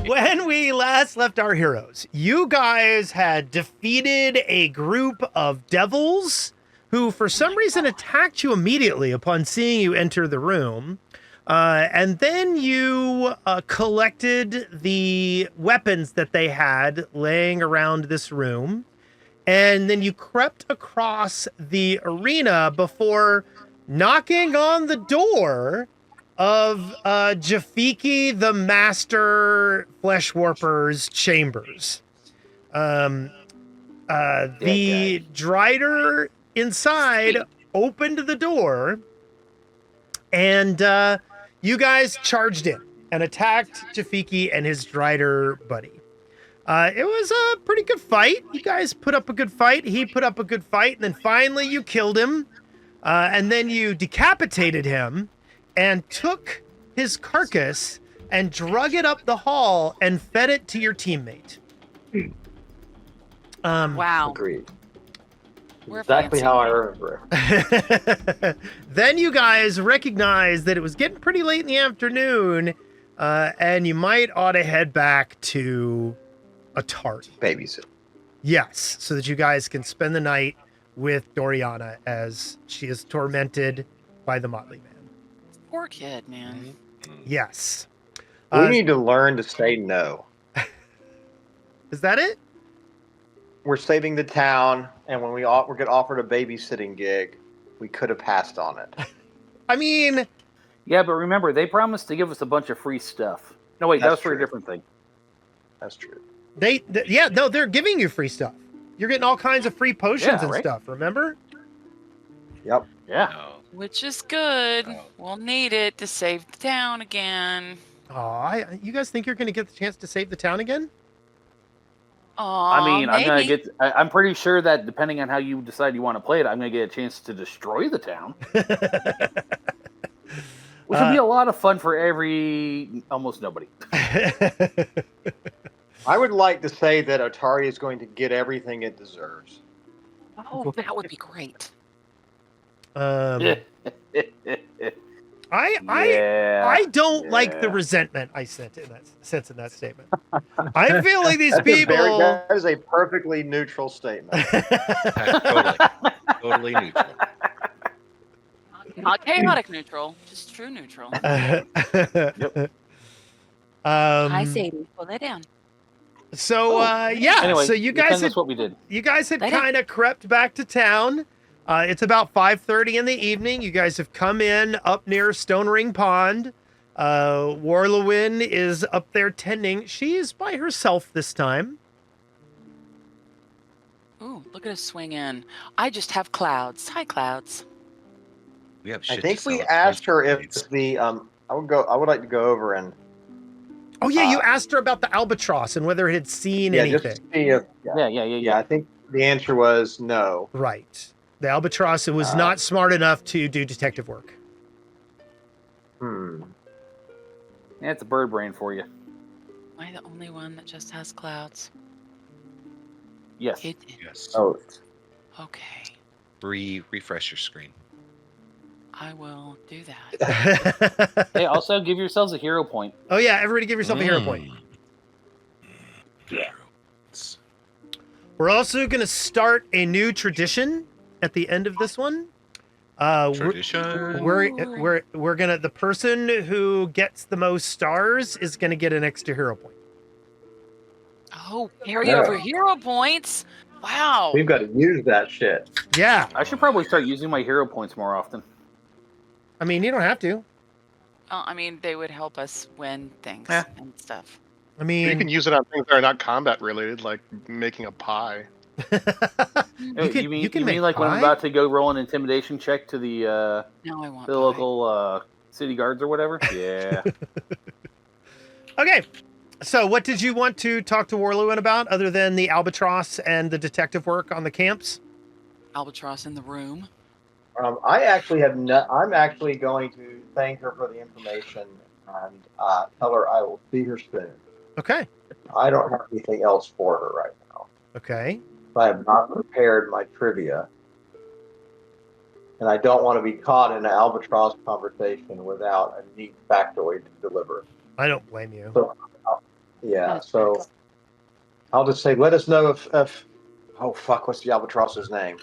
when we last left our heroes, you guys had defeated a group of devils who, for some reason, attacked you immediately upon seeing you enter the room. And then you collected the weapons that they had laying around this room. And then you crept across the arena before knocking on the door of Jafiki the Master Fleshwarper's chambers. The Drider inside opened the door, and you guys charged in and attacked Jafiki and his Drider buddy. It was a pretty good fight. You guys put up a good fight. He put up a good fight. And then finally you killed him. And then you decapitated him and took his carcass and drug it up the hall and fed it to your teammate. Wow. Agreed. We're Exactly fancy. how I remember it. Then you guys recognized that it was getting pretty late in the afternoon, and you might ought to head back to Otari. Babysit. Yes, so that you guys can spend the night with Dorianna as she is tormented by the Motley Man. Poor kid, man. Yes. We need to learn to say no. Is that it? We're saving the town, and when we get offered a babysitting gig, we could have passed on it. I mean... Yeah, but remember, they promised to give us a bunch of free stuff. No, wait, that was for a different thing. That's true. They're giving you free stuff. You're getting all kinds of free potions and right? stuff, remember? Yep. Yeah. Which is good. We'll need it to save the town again. Oh, you guys think you're going to get the chance to save the town again? Aw, I mean, maybe. I'm pretty sure that depending on how you decide you want to play it, I'm going to get a chance to destroy the town. Which would be a lot of fun for almost nobody. I would like to say that Otari is going to get everything it deserves. Oh, that would be great. I don't like the resentment I sense in that statement. I feel like these people. That is a perfectly neutral statement. Totally neutral. Not chaotic neutral, just true neutral. Yep. Hi, Sadie. Pull that down. So Anyway, so you guys that's what we did. You guys had Lay down. kind of crept back to town. It's about 5:30 in the evening. You guys have come in up near Stone Ring Pond. Warlewin is up there tending. She is by herself this time. Ooh, look at us swing in. I just have clouds. Hi, clouds. We have I shit think to we sell at asked her if Postmates. the I would like to go over and Oh yeah, you asked her about the albatross and whether it had seen just anything. see if, Yeah. I think the answer was no. Right. The albatross was not smart enough to do detective work. Hmm. Yeah, it's a bird brain for you. Am I the only one that just has clouds? Yes. Yes. Oh, Okay. Refresh your screen. I will do that. Hey, also give yourselves a hero point. Oh yeah, everybody give yourself a hero point. Yeah. We're also going to start a new tradition at the end of this one. Tradition. We're gonna, the person who gets the most stars is gonna get an extra hero point. Oh, carry over hero points. Wow. we've got to use that shit. Yeah, I should probably start using my hero points more often. I mean you don't have to. I mean, they would help us win things Yeah. and stuff. I mean, You can use it on things that are not combat related, like making a pie. you can make mean like when I'm pie? about to go roll an intimidation check to the Now I want the pie. local city guards or whatever? Yeah. Okay, so what did you want to talk to Warlewin about other than the albatross and the detective work on the camps? Albatross in the room. I actually have I'm actually going to thank her for the information and tell her I will see her soon. Okay, I don't have anything else for her right now. okay. I have not prepared my trivia. And I don't want to be caught in an albatross conversation without a neat factoid to deliver. I don't blame you. So Yeah, so I'll just say, let us know if oh fuck, what's the albatross's name?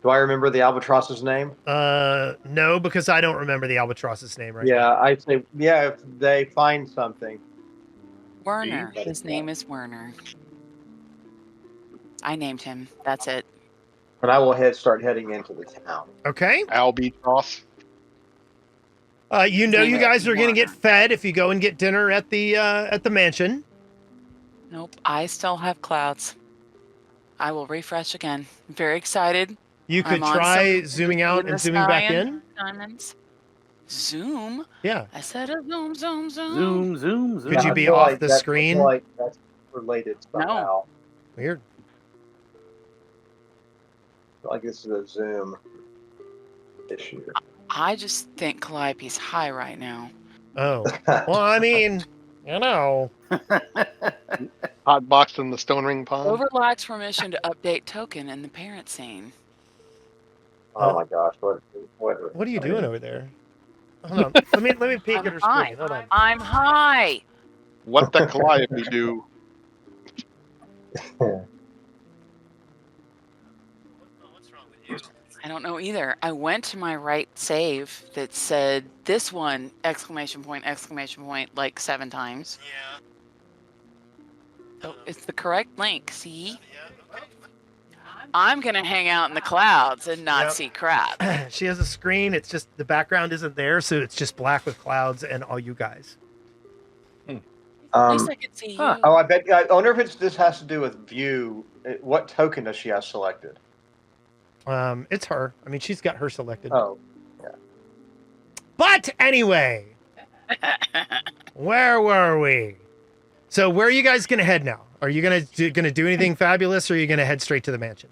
Do I remember the albatross's name? No, because I don't remember the albatross's name right now. Yeah, I'd say, yeah, if they find something. Werner. His name is Werner. I named him. That's it. But I will start heading into the town. Okay. Albatross. You know Name you it guys are going to get Werner. fed if you go and get dinner at the mansion. Nope. I still have clouds. I will refresh again. I'm very excited. You could I'm on try some zooming out in and the zooming sky back and in. diamonds. Zoom? Yeah. I said a zoom, zoom, zoom. Zoom, zoom, zoom. Could you I be feel off like the I screen? feel like that's related somehow. Weird. I feel like this is a Zoom issue. I just think Calliope's high right now. Oh. Well, I mean, you know. Hot box in the Stone Ring Pond. Overlord's permission to update token in the parent scene. Oh my gosh, what What are you doing over there? Hold on. Let me peek at her I'm screen. Hold on. I'm high. What the Calliope do? I don't know either. I went to my right save that said this one, exclamation point, like 7 times. Yeah. So it's the correct link, see? I'm going to hang out in the clouds and not Yep. see crap. She has a screen. It's just the background isn't there, so it's just black with clouds and all you guys. At least I could see you. Huh. Oh, I wonder if this has to do with view. What token does she have selected? It's her. I mean, she's got her selected. Oh, But anyway, where were we? So where are you guys gonna head now? Are you gonna do anything fabulous, or are you gonna head straight to the mansion?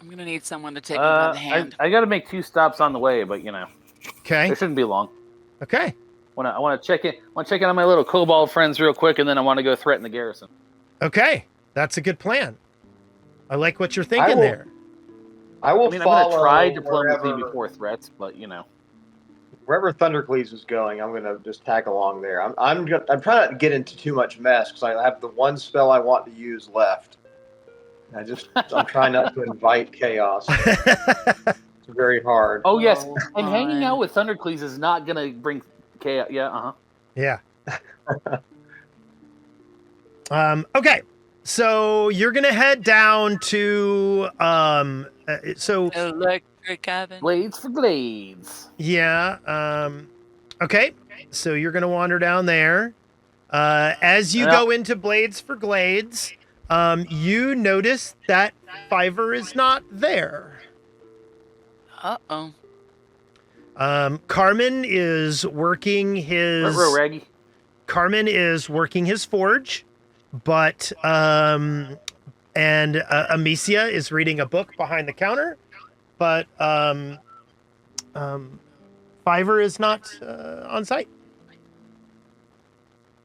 I'm going to need someone to take me by the hand. I got to make 2 stops on the way, but Okay. it shouldn't be long. Okay. I want to check in. On my little kobold friends real quick, and then I want to go threaten the garrison. Okay. That's a good plan. I like what you're thinking there. I will I'm going follow to try diplomacy wherever, before threats, but wherever Thundercleaves is going. I'm going to just tag along there. I'm trying not to get into too much mess because I have the one spell I want to use left. I'm trying not to invite chaos. It's very hard. Oh yes, Oh, and hanging fine. out with Thundercleaves is not going to bring chaos. Yeah, Yeah. Okay. So you're gonna head down to so Electric oven. Blades for glades. yeah, okay. So you're gonna wander down there. As you Yeah. go into Blades for Glades, you notice that Fiverr is not there. Uh-oh. Carmen is working his Raggy. Carmen is working his forge, but and Amicia is reading a book behind the counter, but Fiverr is not on site.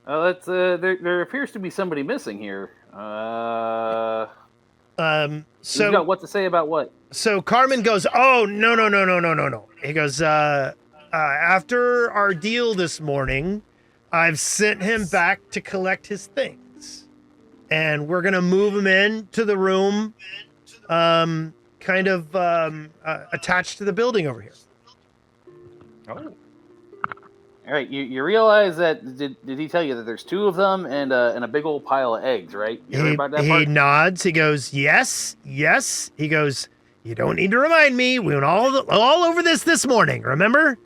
That's there appears to be somebody missing here. So Who's got what to say about what? So Carmen goes, "Oh, no. He goes, after our deal this morning, I've sent him back to collect his things. And we're going to move him into the room, kind of attached to the building over here." Oh. All right, you realize that did he tell you that there's 2 of them and a big old pile of eggs, right? You heard about that He part? nods. He goes, yes. He goes, "You don't need to remind me. We went all over this morning, remember?"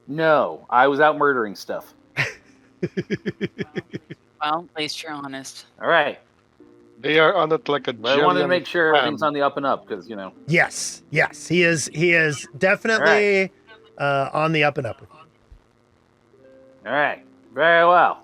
No, I was out murdering stuff. Well, at least you're honest. All right, They are on it like a but I wanted to jelly make sure on everything's on the up and up because Yes. He is definitely on the up and up. All right, very well.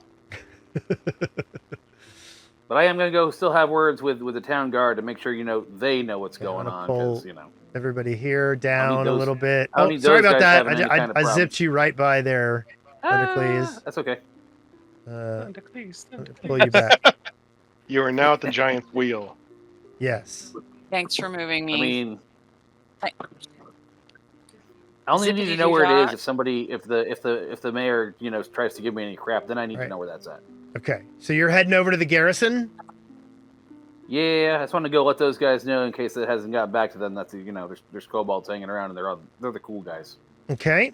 But I am going to go still have words with the town guard to make sure they know what's going I'll on pull because Everybody here down a those- little bit. I don't Oh, need sorry those about guys that. having any kind of I problem. zipped you right by there, Thundercleaves. That's okay. Let me pull you back. You are now at the giant wheel. Yes. Thanks for moving me. I mean, Thank- I only need to know Zippity-doo where it is dah. if the mayor tries to give me any crap. Then I need to Right. know where that's at. Okay, so you're heading over to the garrison? Yeah, I just want to go let those guys know in case it hasn't got back to them. That's there's kobolds hanging around and they're the cool guys. Okay.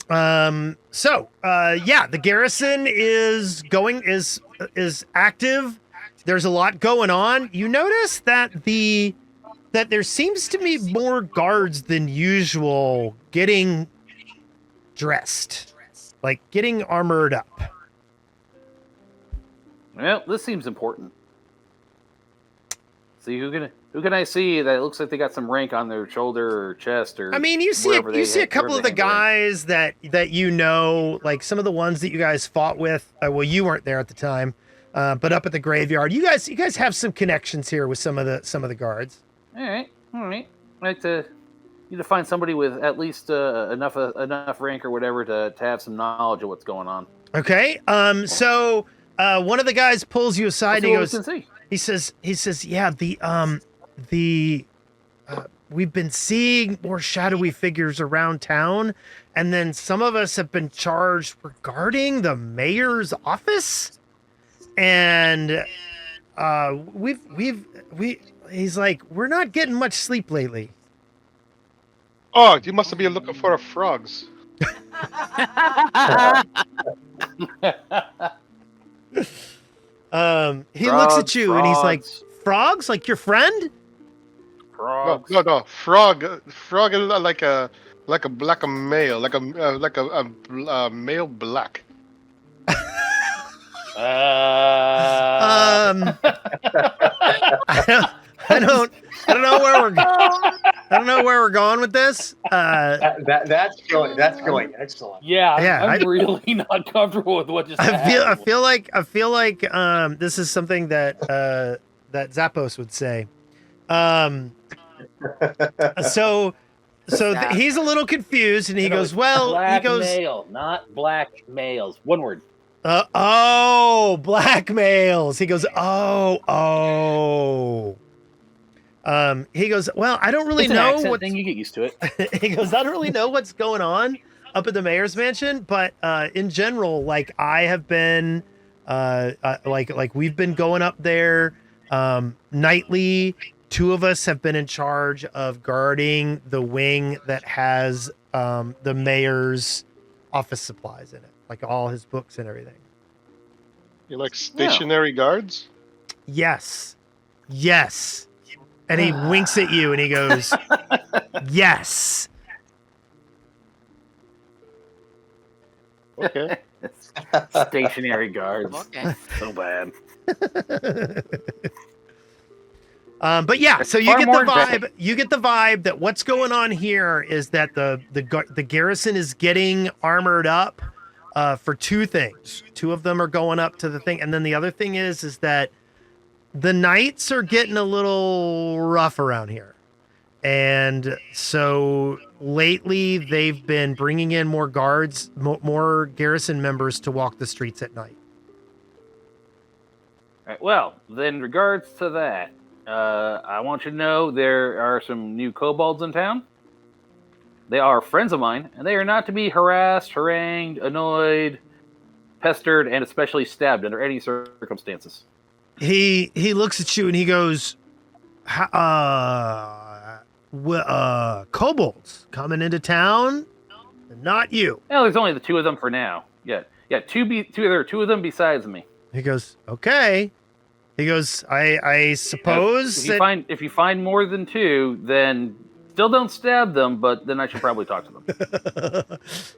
The garrison is active. There's a lot going on. You notice that there seems to be more guards than usual getting dressed, like getting armored up. Well, this seems important. See, who can I see that it looks like they got some rank on their shoulder or chest or? I mean, you see a couple of the guys that you know, like some of the ones that you guys fought with. Well, you weren't there at the time, but up at the graveyard, you guys have some connections here with some of the guards. All right. I like to need to find somebody with at least enough rank or whatever to have some knowledge of what's going on. Okay. So one of the guys pulls you aside. And he goes. He says, yeah, we've been seeing more shadowy figures around town, and then some of us have been charged regarding the mayor's office, and he's like, we're not getting much sleep lately. Oh, you must be looking for frogs. He looks at you and he's like, frogs? Like your friend? Frogs. No. Frog is like a male, like a male black. I don't know where we're going with this. That's going excellent. Yeah, I'm really not comfortable with what just happened. I feel like this is something that Zappos would say. He's a little confused and he goes, male, not black males. One word. Black males. He goes, he goes, well, I don't really know what thing. You get used to it. He goes, I don't really know what's going on up at the mayor's mansion, but in general, like I have been, like we've been going up there nightly. Two of us have been in charge of guarding the wing that has the mayor's office supplies in it, like all his books and everything. You like stationary guards? Yes. And he winks at you and he goes, yes. Okay. Stationary guards. Okay. So bad. But yeah, so you get the vibe. You get the vibe that what's going on here is that the garrison is getting armored up for two things. Two of them are going up to the thing, and then the other thing is that the nights are getting a little rough around here, and so lately they've been bringing in more guards, more garrison members to walk the streets at night. All right, well, then, regards to that. I want you to know there are some new kobolds in town. They are friends of mine, and they are not to be harassed, harangued, annoyed, pestered, and especially stabbed under any circumstances. He looks at you and he goes, kobolds coming into town, not you. Well, there's only the two of them for now. Yeah, there are two of them besides me. He goes, okay. He goes, I suppose if you find more than two, then still don't stab them, but then I should probably talk to them.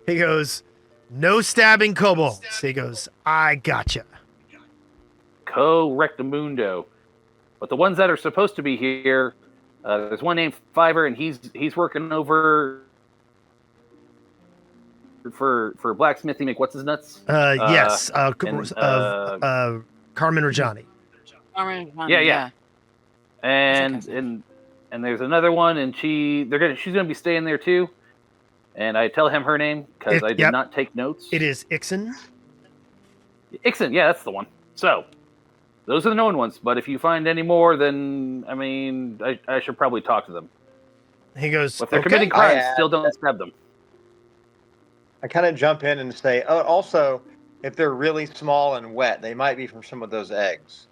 He goes, no stabbing kobolds. He goes, I gotcha. Correctamundo. But the ones that are supposed to be here, there's one named Fiverr, and he's working over for blacksmithing. What's his nuts? Yes. Carmen Rajani. Yeah. And there's another one, and she's gonna be staying there too. And I tell him her name because I did not take notes. It is Ixen. Ixen, yeah, that's the one. So those are the known ones. But if you find any more, then I mean, I should probably talk to them. He goes, if they're committing crimes, still don't stab them. I kind of jump in and say, oh, also, if they're really small and wet, they might be from some of those eggs.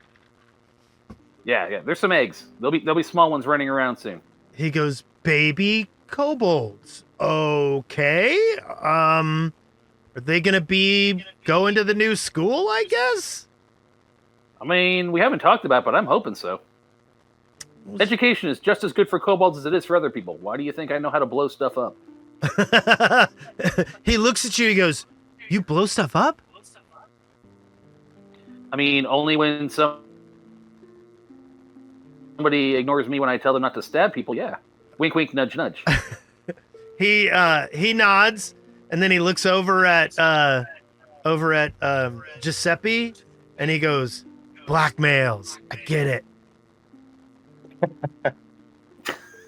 Yeah. There's some eggs. There'll be small ones running around soon. He goes, baby kobolds. Okay. Are they gonna be going to the new school, I guess? I mean, we haven't talked about it, but I'm hoping so. Education is just as good for kobolds as it is for other people. Why do you think I know how to blow stuff up? He looks at you, he goes, you blow stuff up? I mean, only when somebody ignores me when I tell them not to stab people, yeah. Wink, wink, nudge, nudge. He nods, and then he looks over at Giuseppe, and he goes, blackmails. I get it.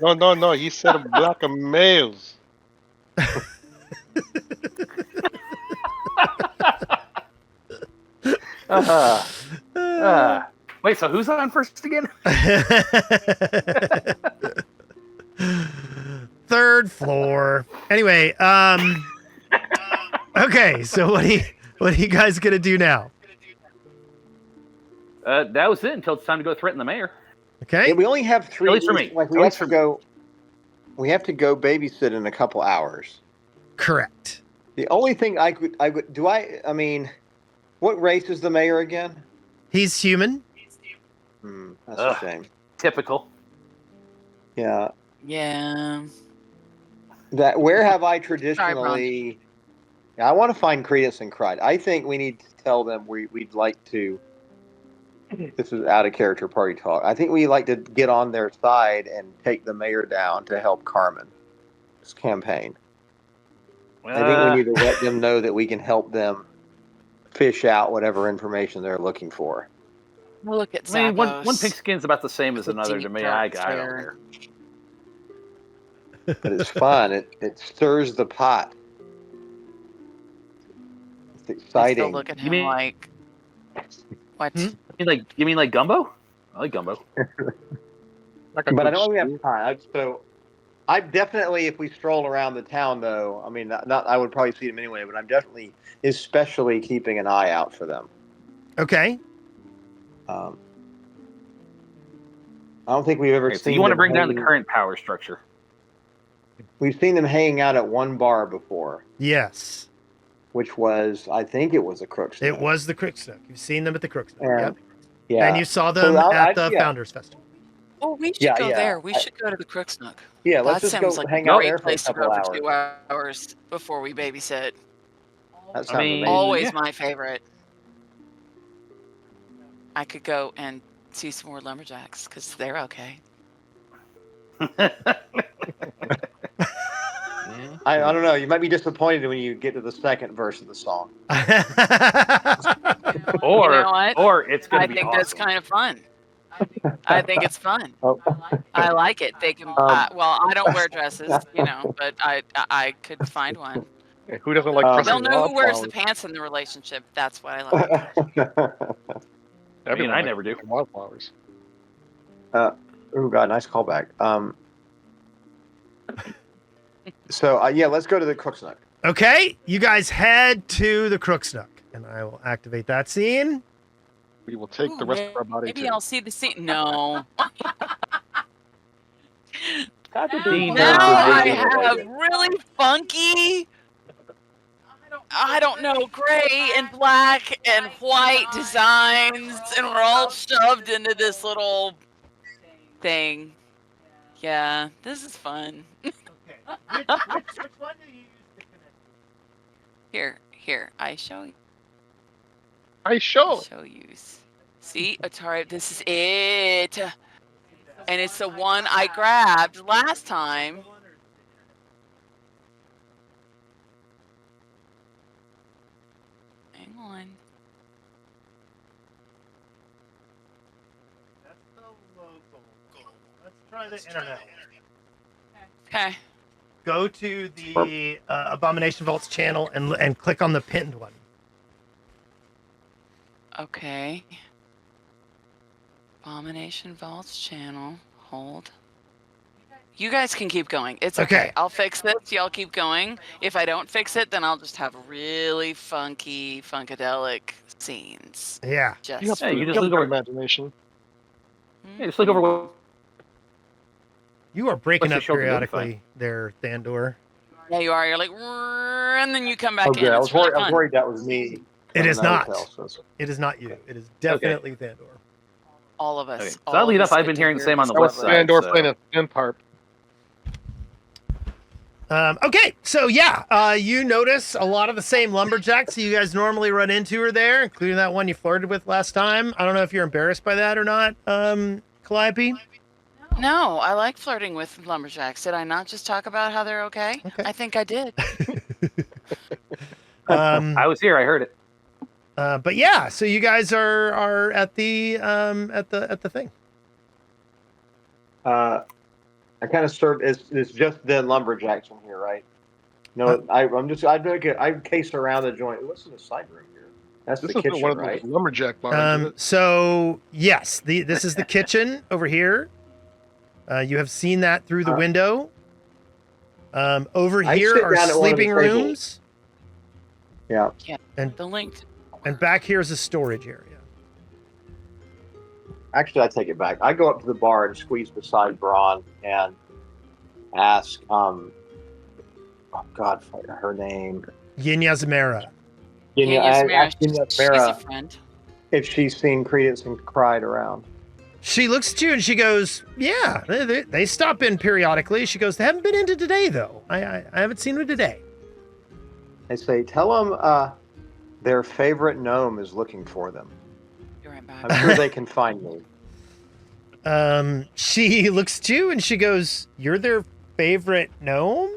No. He said a block of males. Wait, so who's on first again? Third floor. Anyway, okay, so what are you guys gonna do now? That was it until it's time to go threaten the mayor. Okay. Yeah, we only have 3 At least for weeks. me. Like At we have least to for me. go. We have to go babysit in a couple hours. Correct. The only thing I mean, what race is the mayor again? He's human. That's Ugh. a shame. Typical. Yeah. Yeah. Where have I traditionally? I want to find Credence and Cride. I think we need to tell them we'd like to. This is out of character party talk. I think we like to get on their side and take the mayor down to help Carmen's campaign. I think we need to let them know that we can help them fish out whatever information they're looking for. We'll look at I mean, Zappos. one pig skin's about the same as It's a another to deep me. dark I don't fair. care. But it's fun. It stirs the pot. It's I still exciting. look at You him mean- like, what? You mean like gumbo? I like gumbo. Like a But I good don't really stew. have time. So I definitely, if we stroll around the town, though, I mean, not I would probably see them anyway, but I'm definitely, especially keeping an eye out for them. Okay. I don't think we've ever Okay, so seen. you want to them bring down the hanging- current power structure. We've seen them hanging out at one bar before, Yes. which was, I think, it was a Crookston. It was the Crooksnook. You've seen them at the Crooksnook. Yeah. Yep. Yeah. And you saw them at the Founders Festival. Oh, we should Yeah, go yeah. there. We should go to the Crooksnook. Yeah, That let's just go sounds like a hang out great there for a place to couple go hours. for 2 hours before we babysit. That sounds mean, amazing. Always yeah. my favorite. I could go and see some more lumberjacks because they're okay. I don't know. You might be disappointed when you get to the second verse of the song. Or You know what? or it's going I to be think awesome. that's kind of fun. I think it's fun. Oh. I like it. They can. Well, I don't wear dresses, but I could find one. Who doesn't like Um, pressing They'll know who wears the wildflowers? pants in the relationship. That's what I like. Everyone I likes never do. pressing Wildflowers. Oh God, nice callback. So yeah, let's go to the Crooksnook. Okay, you guys head to the Crooksnook, and I will activate that scene. We will take the Ooh, rest of our body Maybe too. I'll see the scene. No. Dean, Now I Yeah. have really funky, I don't know, gray and black and white designs, and we're all shoved into this little thing. Yeah, this is fun. Which one do you use to connect? Here, I show you. I show. Show you. See, Otari, this is it. And it's the one I grabbed last time. Hang on. That's the local goal. Let's try the internet. Okay. Go to the Abomination Vaults channel and click on the pinned one. Okay. Abomination Vaults channel. Hold. You guys can keep going. It's Okay. okay. I'll fix this. Y'all keep going. If I don't fix it, then I'll just have really funky, funkadelic scenes. Yeah. Just You have Hey, you just you look have over- imagination. Hey, just look over what. You are breaking What's your up shoulder periodically there, Thandor. Yeah, you are. You're like, "Rrrr," and then you come back Oh, in. good. I It's was really worried. I was fun. worried that was me. It is in the not. hotel, so it's- It is not you. It is definitely Thandor. All of us. Okay. all Oddly of us enough, I've get been to hearing the hear same on this the west story. side. Andor so- playing a synth harp. Okay, so yeah, you notice a lot of the same lumberjacks that you guys normally run into are there, including that one you flirted with last time. I don't know if you're embarrassed by that or not, Calliope. No, I like flirting with lumberjacks. Did I not just talk about how they're okay? Okay. I think I did. I was here. I heard it. But yeah, so you guys are at the thing. I kind of served. It's just the lumberjacks from here, right? No, I cased around the joint. What's in the side room here? That's This the is kitchen, one of right? those lumberjack bars. isn't it? So yes, this is the kitchen over here. You have seen that through the window. Over I here sit are down at one of the sleeping tables. rooms, Yeah. The link. and back here is a storage area. Actually, I take it back. I go up to the bar and squeeze beside Braun and ask, oh God, her name. Yinya Zamera. I asked Yinya She's a Mara friend. if she's seen Credence and Cried around. She looks at you and she goes, "Yeah, they stop in periodically." She goes, "They haven't been into today though. I haven't seen them today." They say, tell them their favorite gnome is looking for them. You're right back. I'm sure they can find me. She looks at you and she goes, "You're their favorite gnome?"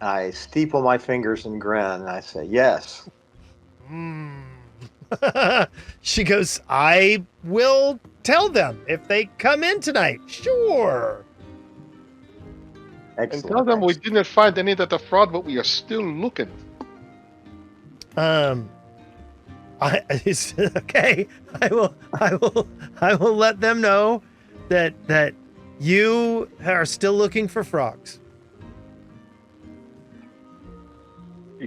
I steeple my fingers and grin, and I say, yes. She goes, "I will tell them if they come in tonight. Sure." And Excellent. tell them we excellent. didn't find any of the fraud, but we are still looking. Okay. I will let them know that you are still looking for frogs.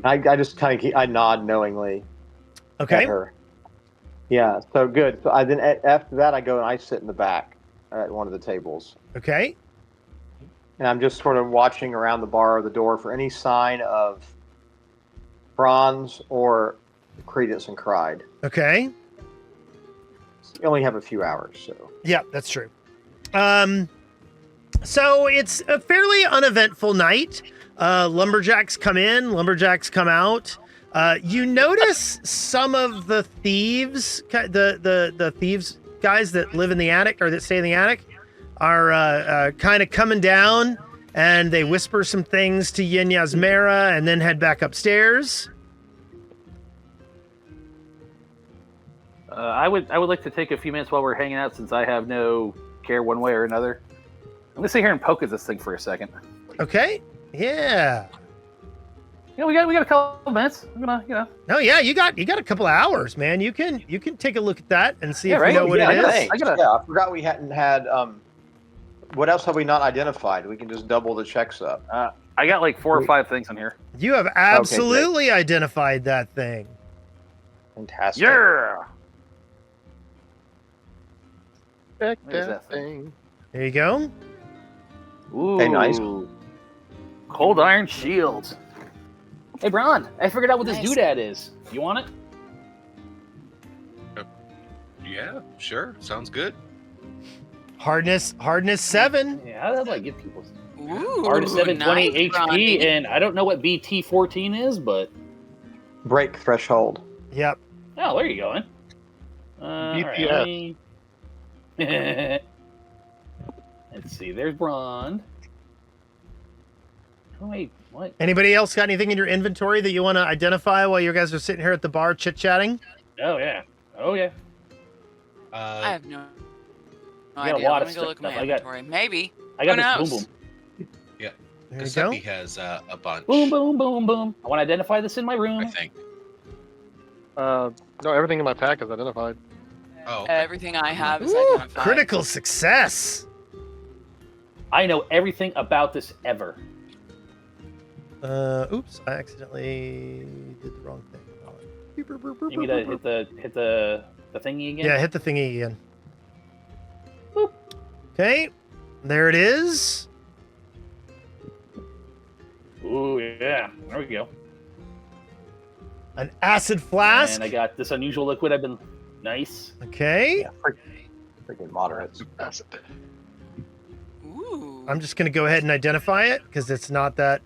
I just kind of I nod knowingly Okay. at her. Yeah, so good. So then after that, I go and I sit in the back at one of the tables. Okay. And I'm just sort of watching around the bar or the door for any sign of Bronze or Credence and Cried. Okay. We only have a few hours, so. Yeah, that's true. So it's a fairly uneventful night. Lumberjacks come in, lumberjacks come out. You notice some of the thieves, the thieves guys that live in the attic or that stay in the attic, are kind of coming down, and they whisper some things to Yinya Zamera and then head back upstairs. I would like to take a few minutes while we're hanging out, since I have no care one way or another. I'm gonna sit here and poke at this thing for a second. Okay. Yeah. Yeah, we got a couple minutes. I'm gonna, No, yeah, you got a couple of hours, man. You can take a look at that and see Yeah, if right? you know what yeah, it is. thanks. I gotta- Yeah, I forgot we hadn't had. What else have we not identified? We can just double the checks up. I got like 4 or 5 things in here. You have absolutely identified that thing. Fantastic. Yeah. Check Where's that that thing? thing. There you go. Ooh. Hey, nice. Cold iron shield. Hey, Bron, I figured out what this Nice. doodad is. You want it? Yeah, sure. Sounds good. Hardness 7. Yeah, how did I give people? Ooh, Hardest 720 nice, HP, Ronnie. and I don't know what BT14 is, but Break threshold. Yep. oh, there you go. All right, BTS. let me- Let's see. There's Bron. Oh wait, what? Anybody else got anything in your inventory that you want to identify while you guys are sitting here at the bar chit-chatting? Oh yeah. Oh yeah. I have no got a idea. lot Let of me go look at stuff. my I got- inventory. Maybe. I got Who this knows? boom There you go. Giuseppe has a bunch. boom. Boom boom boom boom. I want to identify this in my room. I think. No, everything in my pack is identified. Oh, okay. Everything I have is Ooh, identified. critical success. I know everything about this ever. Oops, I accidentally did the wrong thing. You need to hit the thingy again? Yeah, hit the thingy again. Boop. Okay, there it is. Ooh, yeah. There we go. An acid flask. And I got this unusual liquid. I've been nice. Okay. Yeah, freaking moderates. Ooh. I'm just going to go ahead and identify it because it's not that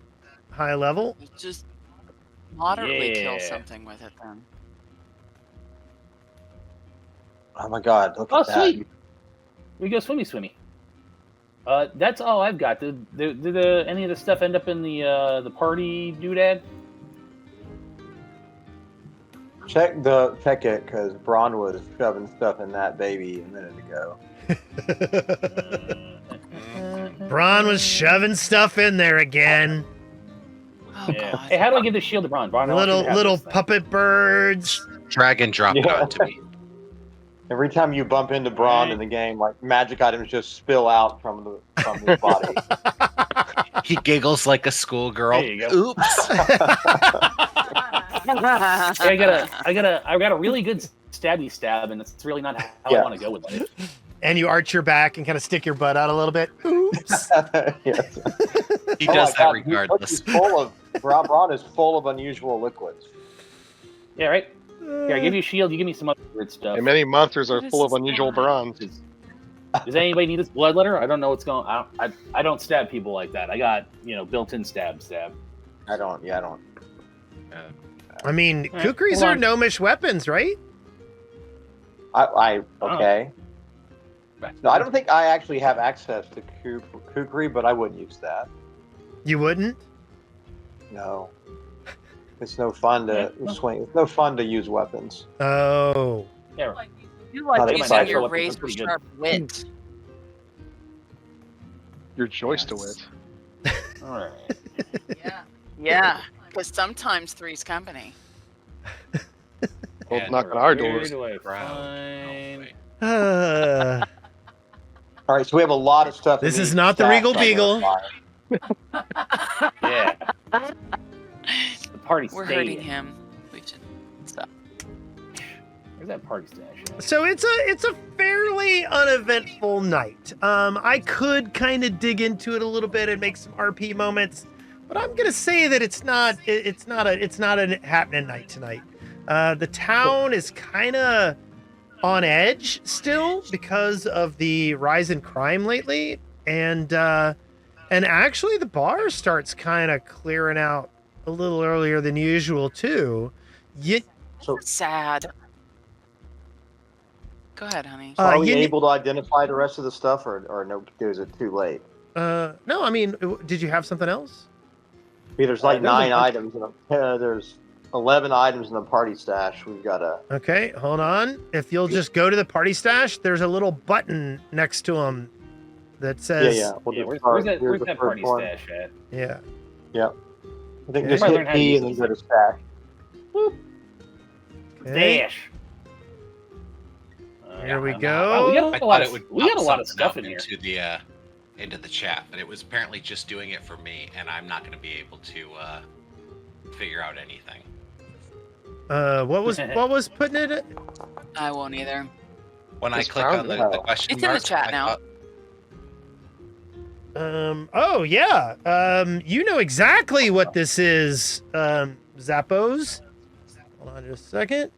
high level. Just moderately kill Yeah. something with it then. Oh my god, look Oh, at that. sweet. We go swimmy. That's all I've got. Did any of the stuff end up in the party doodad? Check it, because Braun was shoving stuff in that baby a minute ago. Braun was shoving stuff in there again. Oh Yeah. god. Hey, how do I give this shield to Braun? Braun, I want you to have Little this thing. puppet birds. Drag and drop it Yeah. onto me. Every time you bump into Braun in the game, like magic items just spill out from his body. He giggles like a schoolgirl. There you go. Oops. Hey, I got a really good stabby stab, and it's really not how I want to go with it. And you arch your back and kind of stick your butt out a little bit. Oops. Yes. He Oh does my that God, regardless. Braun is full of unusual liquids. Yeah, right. Here, I give you a shield. You give me some other weird stuff. And many monsters are What is full of this unusual line? bronze. Does anybody need this bloodletter? I don't know what's going. I don't stab people like that. I got built-in stab. I don't. I mean, Right, kukris hold are on. gnomish weapons, right? Okay. No, I don't think I actually have access to kukri, but I wouldn't use that. You wouldn't? No. It's no fun to swing. It's no fun to use weapons. Oh. Yeah. You Not like a using fighter your weapon, razor pretty good. sharp wit. Your choice to it. All right. Yeah, because sometimes three's company. Well, And knock on our Where doors. do I Brown. find- Uh, All right, so we have a lot of stuff. This in is these not the stacks Regal I gotta Beagle. find. Yeah. The party We're staying. hurting him. We should stop. Where's that party stash? so it's a fairly uneventful night. I could kind of dig into it a little bit and make some RP moments, but I'm gonna say that it's not a happening night tonight. The town is kind of on edge still because of the rise in crime lately, and actually the bar starts kind of clearing out a little earlier than usual too. So, Sad. Go ahead, honey. are we you- able to identify the rest of the stuff, or no? Is it too late? No, I mean, did you have something else? There's like there's a 9 bunch- items. There's 11 items in the party stash. We've got to. Okay, hold on. If you'll just go to the party stash, there's a little button next to them that says, Yeah. We'll Yeah, just where's start- that, here's where's the that first party one. stash at? yeah. I think Yeah. just Everybody hit learn how to P use and then this go to stash. Okay. Stash. Here we Wow, go. we got I a thought lot it of, would we got a pop lot of something stuff up in here. into the chat, but it was apparently just doing it for me, and I'm not going to be able to figure out anything. What was putting it? I won't either. When I Just click found on it. the question It's in the mark, chat I now. thought- Oh yeah. You know exactly what this is, Zappos. Hold on just a second.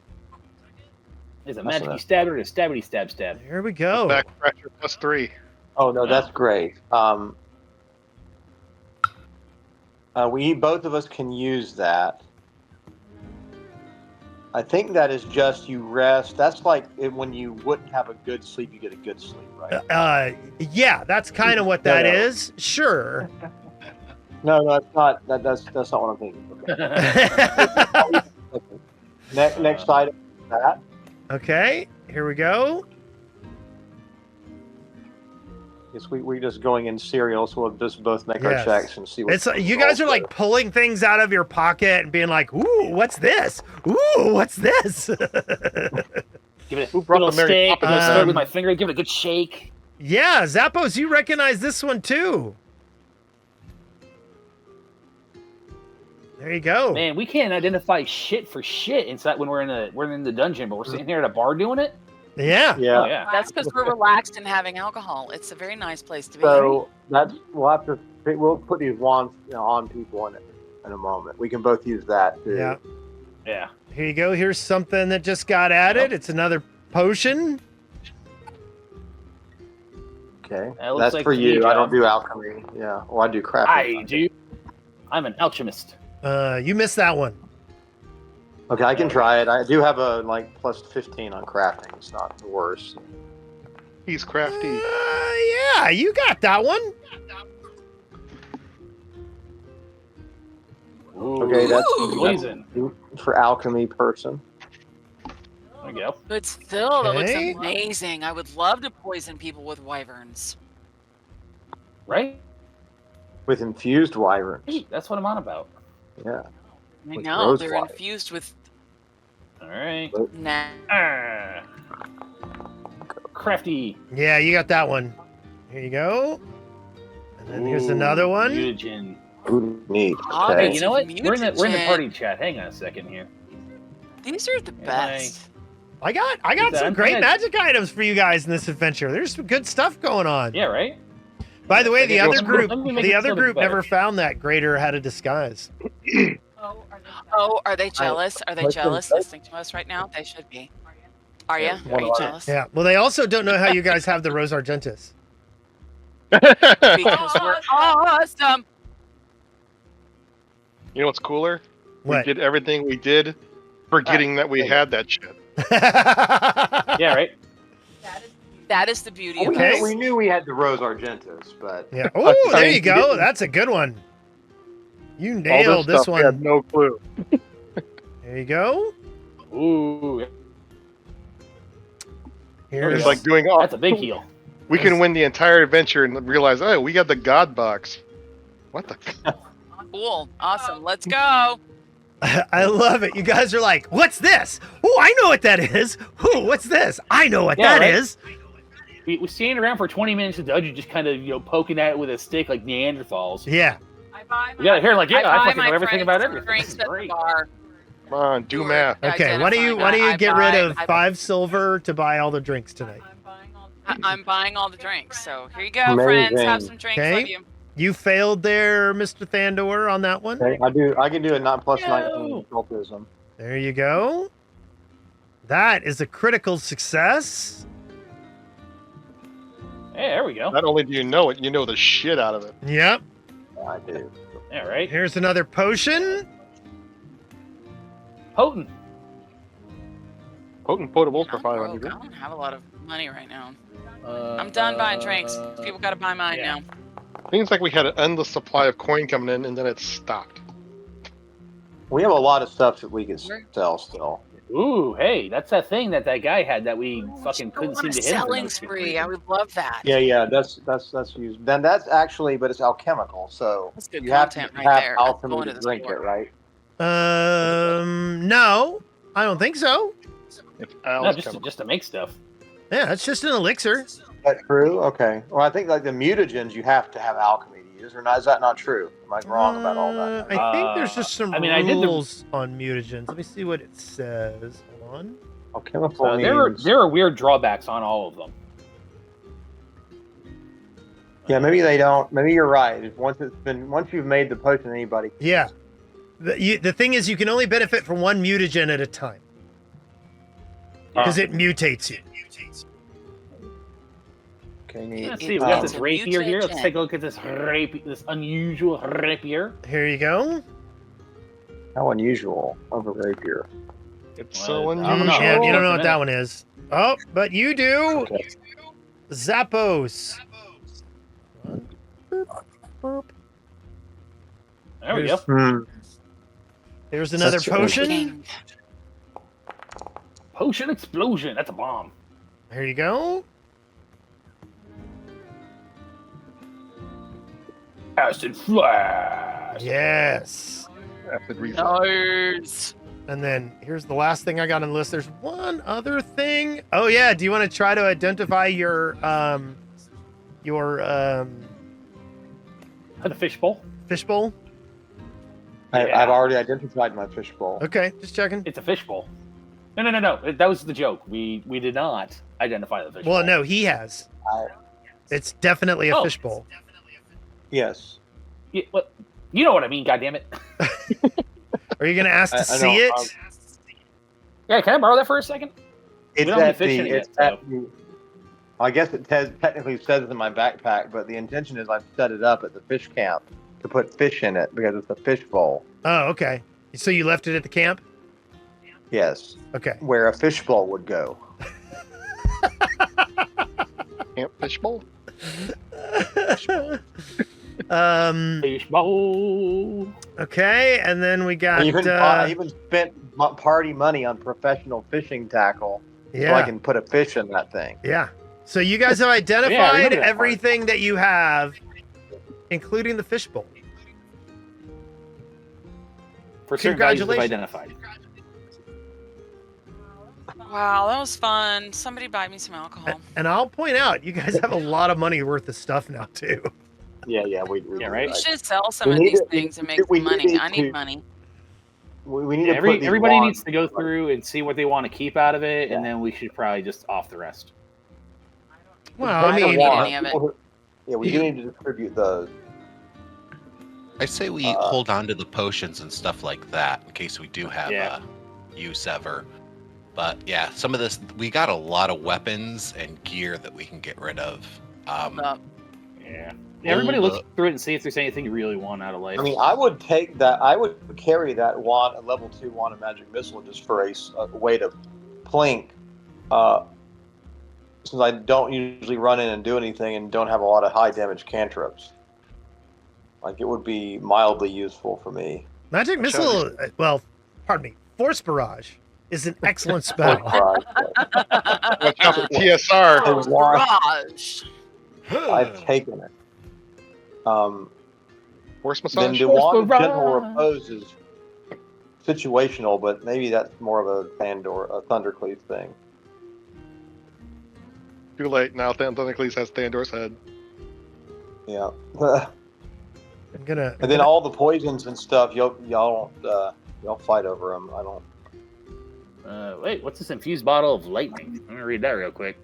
Is it That's magic what- stab or a stabby stab? There we go. Back pressure +3. Oh no, that's great. We both of us can use that. I think that is just you rest. That's like when you wouldn't have a good sleep, you get a good sleep, right? Yeah, that's kind of what that No. is. Sure. No, that's not. That's not what I'm thinking. Okay. Next item, that. Okay, here we go. Yes, we're just going in serial, so we'll just both make our Yes. checks and see what. It's you guys are like pulling things out of your pocket and being like, "Ooh, what's this? Ooh, what's this?" Give it Who a brought little the Mary steak. Poppins Stir it out? with my finger. Give it a good shake. Yeah, Zappos, you recognize this one too. There you go. Man, we can't identify shit for shit inside when we're in the dungeon, but we're sitting here at a bar doing it. Yeah. Yeah. Oh yeah. That's because we're relaxed and having alcohol. It's a very nice place to be. So we'll put these wands on people in a moment. We can both use that too. Yeah. Yeah. Here you go. Here's something that just got added. It's another potion. Okay. That looks That's like for the you. I don't job. do alchemy. Yeah. Well, I do crafting. I do. I'm an alchemist. You missed that one. Okay, I can try it. I do have a plus 15 on crafting. It's not the worst. He's crafty. Yeah, you got that one. Ooh, Okay, that's poison. for alchemy person. There we go. But still, that Okay. looks amazing. I would love to poison people with wyverns. Right? With infused wyverns. Hey, that's what I'm on about. Yeah. I With know, rose they're water. infused with All right. nah. Crafty. Yeah, you got that one. Here you go. And then here's another one. Mutagen. Ooh, neat. Oh, Okay. Hey, you know what? We're in the Mutagen. party chat. Hang on a second here. These are the best. I got Is some that- great magic items for you guys in this adventure. There's some good stuff going on. Yeah, right? By the way, the Okay, other group, let me make the it other so much group better. never found that Greater had a disguise. Oh, are they jealous? Are they Let's jealous go. listening to us right now? They should be. Are you? Yeah, Are you one jealous? Yeah. Well, they also don't know how you guys have the Rose Argentis. Because we're awesome. You know what's cooler? What? We did everything we did, forgetting that we had that shit. Yeah, right? That is the beauty of Okay. us. We knew we had the Rose Argentis, but Yeah. Oh, there mean, you you go. didn't- That's a good one. You All nailed this stuff, we had one. no clue. There you go. Ooh, Here's It's like doing that's a big heal. We can win the entire adventure and realize, oh, we got the God box. What the? Cool. Awesome. Let's go. I love it. You guys are like, what's this? Oh, I know what that is. Oh, what's this? I know what Yeah, that right? is. We stand around for 20 minutes in the dungeon, just kind of poking at it with a stick like Neanderthals. Yeah. We got here like, yeah, I buy fucking my know everything about friends everything. This drinks is at the great. bar. Come on, do math. Okay. Why don't you I get rid buy- of I- 5 silver to buy all the drinks tonight? I'm buying all the drinks. So here you go, friends. Have Amazing. some drinks. Okay. Love you. You failed there, Mr. Thandor, on that one. okay, I can do a not plus Yo. 19 occultism. There you go. That is a critical success. Hey, there we go. Not only do you know it, you know the shit out of it. Yep. I do. Yeah, right? Here's another potion. Potent. Potent potables for I'm broke. 500. I don't have a lot of money right now. I'm done buying drinks. People got to buy mine yeah. now. Seems like we had an endless supply of coin coming in, and then it stopped. We have a lot of stuff that we can sell still. Ooh, hey, that's that thing that guy had that we fucking Go couldn't on seem a to hit. him for selling no spree. reason. I would love that. Yeah, that's used. Then that's actually, but it's alchemical, so That's good you have to content right have there. I'm alchemy going to to the drink it, store. right? No, I don't think so. It's No, Al's just chemical. to make stuff. Yeah, it's just an elixir. Is that true? Okay. Well, I think like the mutagens, you have to have alchemy to use, or not? Is that not true? Am I wrong about all that? I think there's just some I mean, I did the- rules on mutagens. Let me see what it says. Hold on. Alchemical means. There are weird drawbacks on all of them. Yeah, maybe they don't. Maybe you're right. Once you've made the potion, anybody. Yeah. The thing is, you can only benefit from one mutagen at a time because it mutates you. Okay, neat. Let's see, we got It's this a rapier here. Let's mutagen. take a look at this this unusual rapier. Here you go. How unusual of a rapier. It's so Well, I don't unusual. know. Yeah, you don't know What's what in that it? one is. Oh, but you do. Okay. Zappos. There we go. Hmm. There's another Such a- potion. King. Potion explosion. That's a bomb. Here you go. Acid flash. Yes. Acid reflux. Nice. And then here's the last thing I got on the list. There's one other thing. Oh yeah. Do you want to try to identify your your The fishbowl. fishbowl? Yeah. I've already identified my fishbowl. Okay, just checking. It's a fishbowl. No. That was the joke. We did not identify the fishbowl. Well, no, he has. It's definitely a fishbowl. Yes. Yeah, well, you know what I mean, goddammit. Are you gonna ask to I see know, it? Yeah, can I borrow that for a second? It's don't have at fish the. in it It's yet, at the. I guess it technically says it in my backpack, but the intention is I've set it up at the fish camp to put fish in it because it's a fish bowl. Oh, okay. So you left it at the camp? Yes. Okay. Where a fish bowl would go. Camp fishbowl. Fishbowl. Okay, and then we got I even spent party money on professional fishing tackle so I can put a fish in that thing. Yeah. So you guys have Yeah, I identified remember that part. everything that you have, including the fishbowl. For certain values we've Congratulations. identified. Wow, that was fun. Somebody buy me some alcohol. And I'll point out, you guys have a lot of money worth of stuff now too. Yeah, Yeah, right? We should sell some We of need these to- things and make we some money. need I need to- money. We need to put these Everybody wands- needs to go through and see what they want to keep out of it, and Yeah. then we should probably just off the rest. Well, I I don't mean, need any of it. Yeah, we do need to distribute those. I say we hold on to the potions and stuff like that in case we do have use ever. But yeah, some of this, we got a lot of weapons and gear that we can get rid of. Yeah. Everybody look through it and see if there's anything you really want out of life. I mean, I would take that. I would carry that wand, a level 2 wand of magic missile, just for a way to plink. Since I don't usually run in and do anything and don't have a lot of high damage cantrips, like it would be mildly useful for me. Magic missile. Well, pardon me. Force barrage is an excellent spell. Watch out for TSR. Oh, Garage. I've taken it. Force Then massage. the wand of gentle repose is situational, but maybe that's more of a Thundercleave thing. Too late. Now Thundercleave has Thandor's head. Yeah. I'm gonna. And then all the poisons and stuff, y'all fight over them. I don't. Wait, what's this infused bottle of lightning? I'm gonna read that real quick.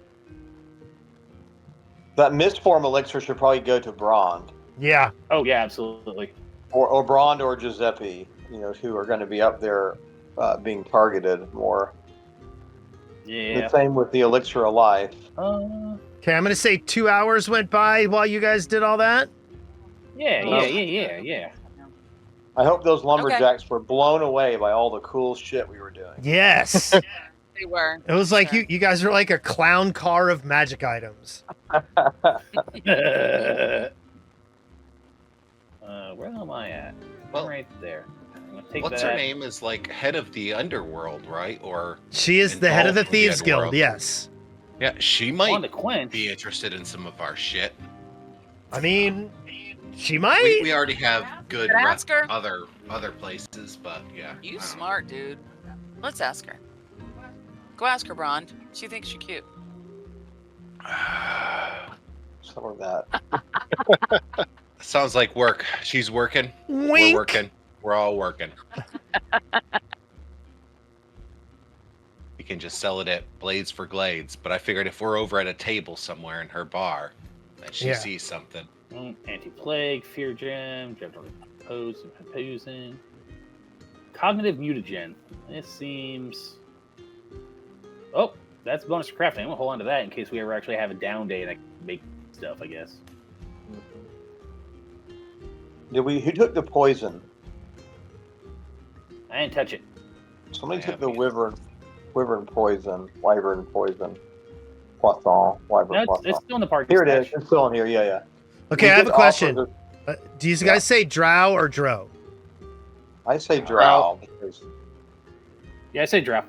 That mist form elixir should probably go to Brond, Yeah. Oh yeah, absolutely. or Brond or Giuseppe. Who are going to be up there, being targeted more. Yeah. The same with the elixir of life. Okay, I'm gonna say 2 hours went by while you guys did all that. Yeah. I hope those lumberjacks were blown away by all the cool shit we were doing. Yes. They were. It was like Sure. you guys are like a clown car of magic items. Where am I at? Well, I'm right there. I'm gonna take What's that. her name is like head of the underworld, right? Or She is the head of the involved with Thieves Guild, underworld. yes. Yeah, she On might the quench. be interested in some of our shit. I mean, she might. We already have good Could ask her. other places, but yeah. You smart, dude. Let's ask her. Go ask her, Brond. She thinks you're cute. Some of that. Sounds like work. She's working. Wink. We're working. We're all working. We can just sell it at Blades for Glades, but I figured if we're over at a table somewhere in her bar, that she Yeah. sees something. Anti-plague, fear gem, gentle repose and proposing. Cognitive mutagen. This seems. Oh, that's bonus for crafting. I'm gonna hold on to that in case we ever actually have a down day and I can make stuff, I guess. Who took the poison? I didn't touch it. Somebody I took the haven't wyvern poison. Wyvern poison. Poisson. Wyvern No, poisson. it's still in the party. Here it is. stash. It's still in here. Yeah. Okay, We I have did a question. offer Do you guys say drow or dro? I say drow. Because Yeah, I say drop.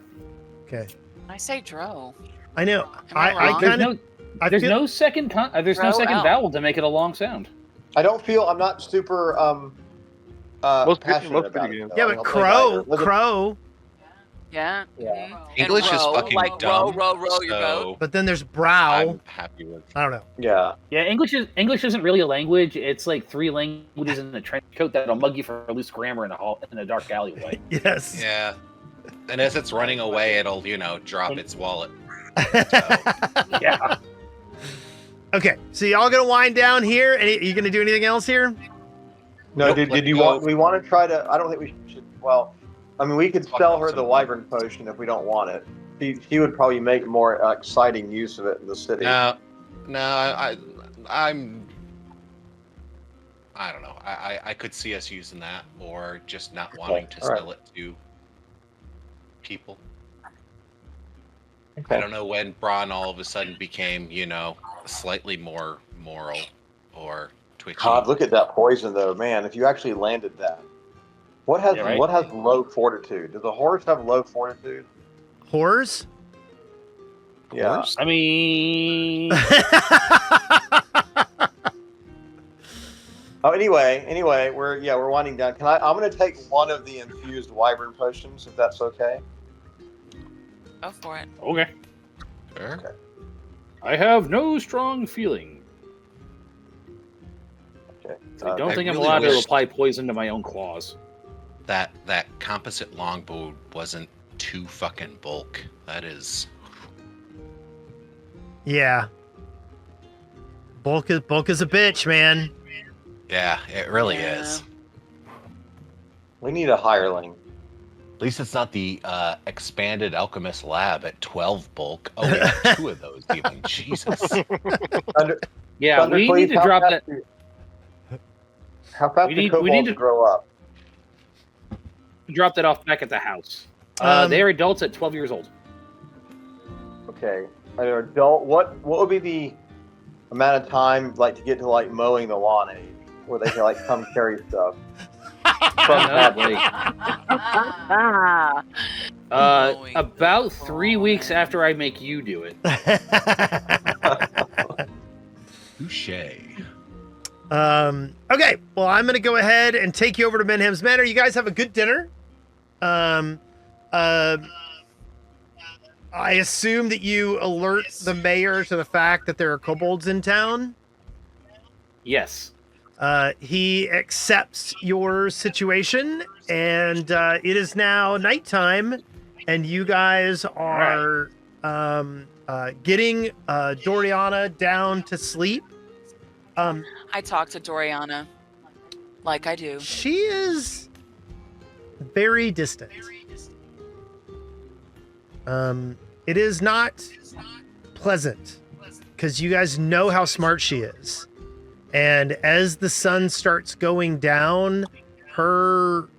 Okay. I say Dro. I know. Am I I wrong? There's kind of. no, there's no second there's no Throw second out. vowel to make it a long sound. I'm not super Most passionate most about video it. games. though. Yeah, I mean, but I'll play neither. crow. Yeah. Yeah. mhm. And English is row, fucking like dumb. row your boat. so But then there's brow. I'm happy with. I don't know. Yeah. Yeah, English isn't really a language. It's like 3 languages in a trench coat that'll mug you for loose grammar in a dark alleyway. Yes. Yeah. And as it's running away, it'll drop its wallet. Yeah. Okay, so y'all gonna wind down here? Are you gonna do anything else here? No, Nope, did let's you go. want? We want to try to. I don't think we should. Well, I mean, we could Fuck sell off her the some- wyvern potion if we don't want it. She would probably make more exciting use of it in the city. No, I'm. I don't know. I could see us using that, or just not wanting to all right. sell it to people. Okay. I don't know when Braun all of a sudden became, slightly more moral or twitchy. God, look at that poison though, man! If you actually landed that, what has Yeah, right? what has low fortitude? Do the horse have low fortitude? Whores? Yeah. Horse? I mean, Oh, anyway, we're winding down. I'm gonna take one of the infused wyvern potions, if that's okay. Go for it. okay. Sure. I have no strong feeling. Okay. I don't I think I'm really allowed to wish- apply poison to my own claws. That composite longbow wasn't too fucking bulk. That is. Yeah. Bulk is a bitch, man. Yeah, it really Yeah. is. We need a hireling. At least it's not the expanded alchemist lab at 12 bulk. Oh, we have 2 of those even. Jesus. Yeah, Thunder, we please, need to how drop fast that. do- How fast We do need- we kobolds need to- grow up? Drop that off back at the house. They're adults at 12 years old. Okay. An adult. What would be the amount of time to get to mowing the lawn age, where they can come carry stuff? Probably. Mowing the About 3 weeks after I make you do it. Touche. Okay, well, I'm gonna go ahead and take you over to Menhemes Manor. You guys have a good dinner. I assume that you alert the mayor to the fact that there are kobolds in town. Yes. He accepts your situation, and it is now nighttime, and you guys are getting Dorianna down to sleep. I talked to Dorianna, like I do. She is very distant. It is not pleasant because you guys know how smart she is. And as the sun starts going down, her,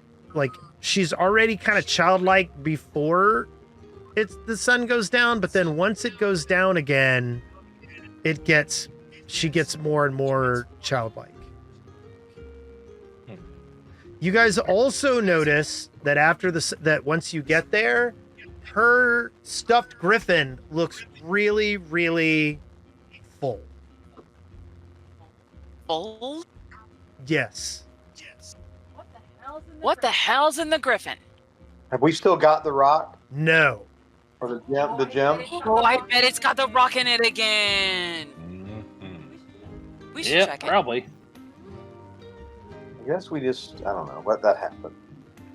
she's already kind of childlike before the sun goes down, but then once it goes down again, she gets more and more childlike. You guys also notice that that once you get there, her stuffed griffin looks really, really full. Full? Yes. What the hell's in the griffin? Have we still got the rock No. or the gem? The gem? Oh, I bet it's got the rock in it again. Mhm. We should Yeah, check it. probably. I guess we just. I don't know. Let that happen.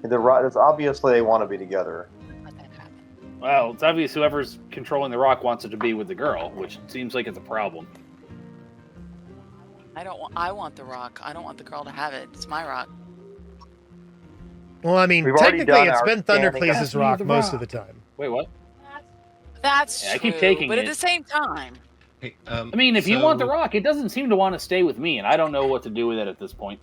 The rock. It's obviously they want to be together. Let that happen. Well, it's obvious whoever's controlling the rock wants it to be with the girl, which seems like it's a problem. I want the rock. I don't want the girl to have it. It's my rock. Well, I mean, We've already technically, done it's our been standing Thunderclease's up. rock The most rock. of the time. Wait, what? That's Yeah, I true. keep taking but at it. the same time, Hey, I mean, if you want the so, rock, it doesn't seem to want to stay with me, and I don't know what to do with it at this point.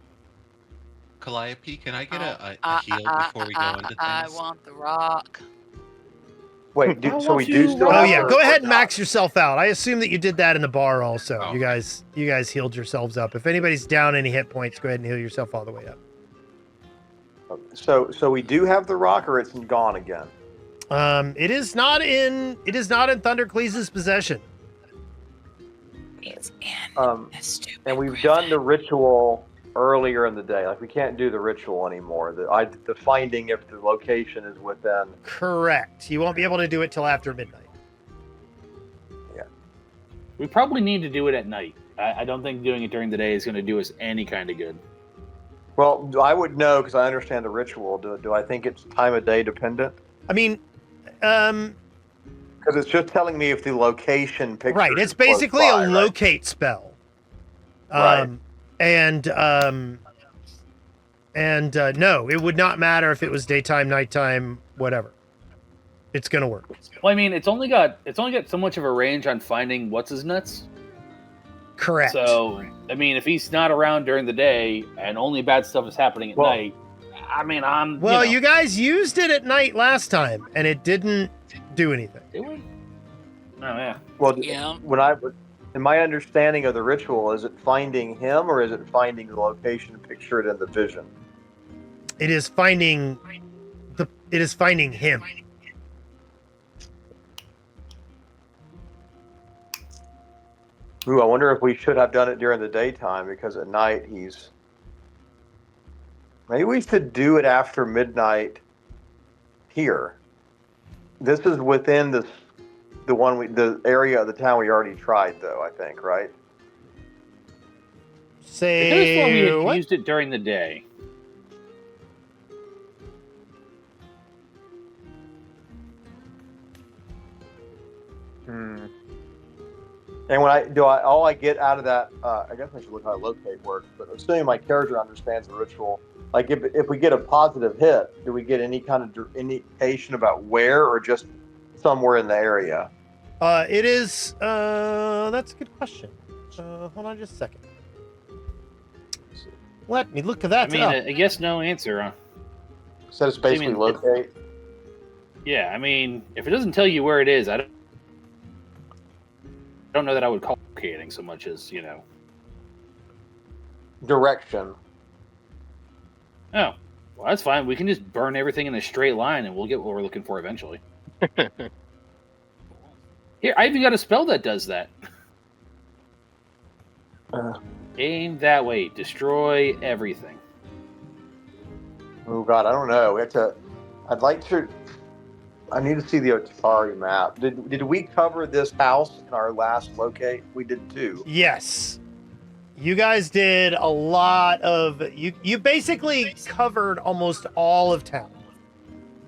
Calliope, can I get a I heal before we go into I things? want the rock. Wait. I So we want do you- still. Oh have yeah, her go or ahead and not? max yourself out. I assume that you did that in the bar also. Oh, You guys healed yourselves up. If anybody's down any hit points, go ahead and heal yourself all the way up. So we do have the rock, or it's gone again. It is not in Thunderclease's possession. It's in Um, the stupid and we've griffin. done the ritual earlier in the day. Like we can't do the ritual anymore. The finding if the location is within. Correct. You won't be able to do it till after midnight. We probably need to do it at night. I don't think doing it during the day is going to do us any kind of good. Well, I would know because I understand the ritual. Do I think it's time of day dependent? I mean, because it's just telling me if the location picture. right. It's is close basically by, a locate spell. Right. No, it would not matter if it was daytime, nighttime, whatever. It's gonna work. Well, I mean, it's only got so much of a range on finding what's his nuts. Correct. So, I mean, if he's not around during the day and only bad stuff is happening at night, I mean, you guys used it at night last time, and it didn't do anything. Did we? Oh yeah. Well, Yeah. in my understanding of the ritual, is it finding him or is it finding the location pictured in the vision? It is finding him. Ooh, I wonder if we should have done it during the daytime because at night he's. Maybe we should do it after midnight. Here, this is within the area of the town we already tried, though. I think, right? I could have sworn we had What? used it during the day. And when all I get out of that, I guess I should look how locate works. But assuming my character understands the ritual, like if we get a positive hit, do we get any kind of indication about where, or just somewhere in the area? It is. That's a good question. Hold on just a second. Let me look at that. I mean, I guess no answer. So it's basically locate. Yeah, I mean, if it doesn't tell you where it is, I don't know that I would call it locating so much as, Direction. Oh, well, that's fine. We can just burn everything in a straight line and we'll get what we're looking for eventually. Here, I even got a spell that does that. Aim that way. Destroy everything. Oh God, I don't know. I need to see the Otari map. Did we cover this house in our last locate? We did too. Yes. You guys did a lot of... You basically covered almost all of town.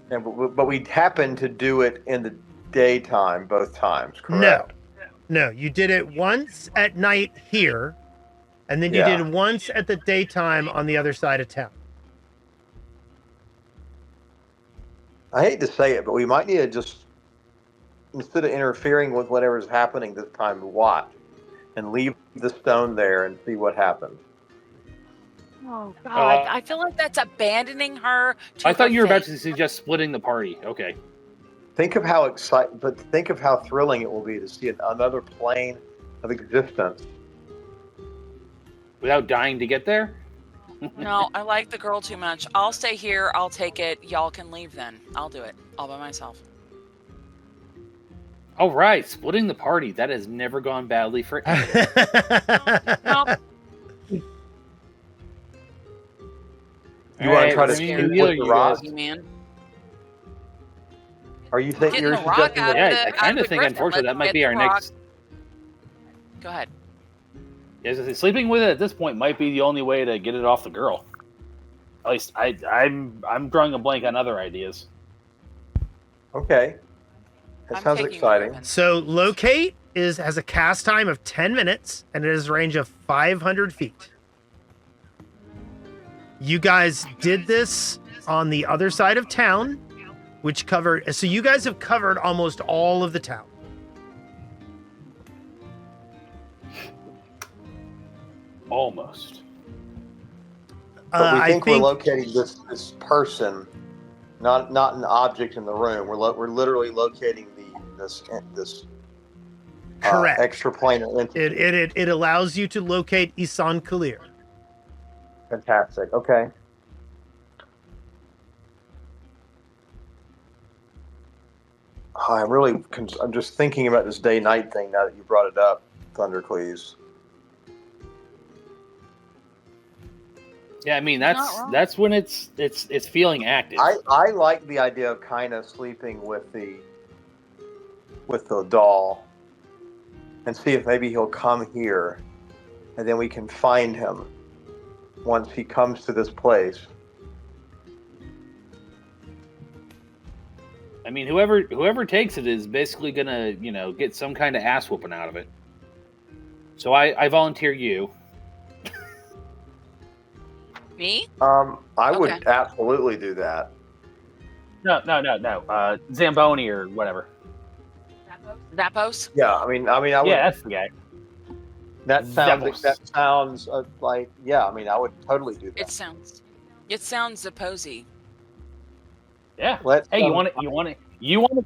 But we happened to do it in the daytime both times, correct? No, you did it once at night here, and then you did once at the daytime on the other side of town. I hate to say it, but we might need to just, instead of interfering with whatever's happening this time, watch and leave the stone there and see what happens. Oh God, I feel like that's abandoning her. I thought you were about to suggest splitting the party. Okay. Think of how think of how thrilling it will be to see another plane of existence. Without dying to get there? No, I like the girl too much. I'll stay here. I'll take it. Y'all can leave then. I'll do it all by myself. All right, splitting the party. That has never gone badly for anyone. No. You want to try to shoot shoot with the rock? Man. Are you thinking Getting you're the rock suggesting out that? of Yeah, I out kind of of the think, griffin. unfortunately, Let's that might get be the our rock. next... Go ahead. Yeah, sleeping with it at this point might be the only way to get it off the girl. At least I'm drawing a blank on other ideas. Okay. That I'm sounds taking exciting. Griffin. So locate has a cast time of 10 minutes, and it has a range of 500 feet. You guys did this on the other side of town, which covered... So you guys have covered almost all of the town. Almost. But we I think we're locating this person, not an object in the room. We're literally locating this Correct. extraplanar entity. It allows you to locate Isan Kalir. Fantastic. Okay. I'm just thinking about this day-night thing now that you brought it up, Thundercleaves. Yeah, I mean Not wrong. that's when it's feeling active. I like the idea of kind of sleeping with the doll, and see if maybe he'll come here, and then we can find him once he comes to this place. I mean, whoever takes it is basically gonna, get some kind of ass whooping out of it. So I volunteer you. Me? I would Okay. absolutely do that. No. Zamboni or whatever. Zappos? Yeah, I mean, I would. Yeah, that's the guy. That Zappos. sounds like, yeah. I mean, I would totally do that. It sounds Zapposy. Yeah. Let's, Hey, you want to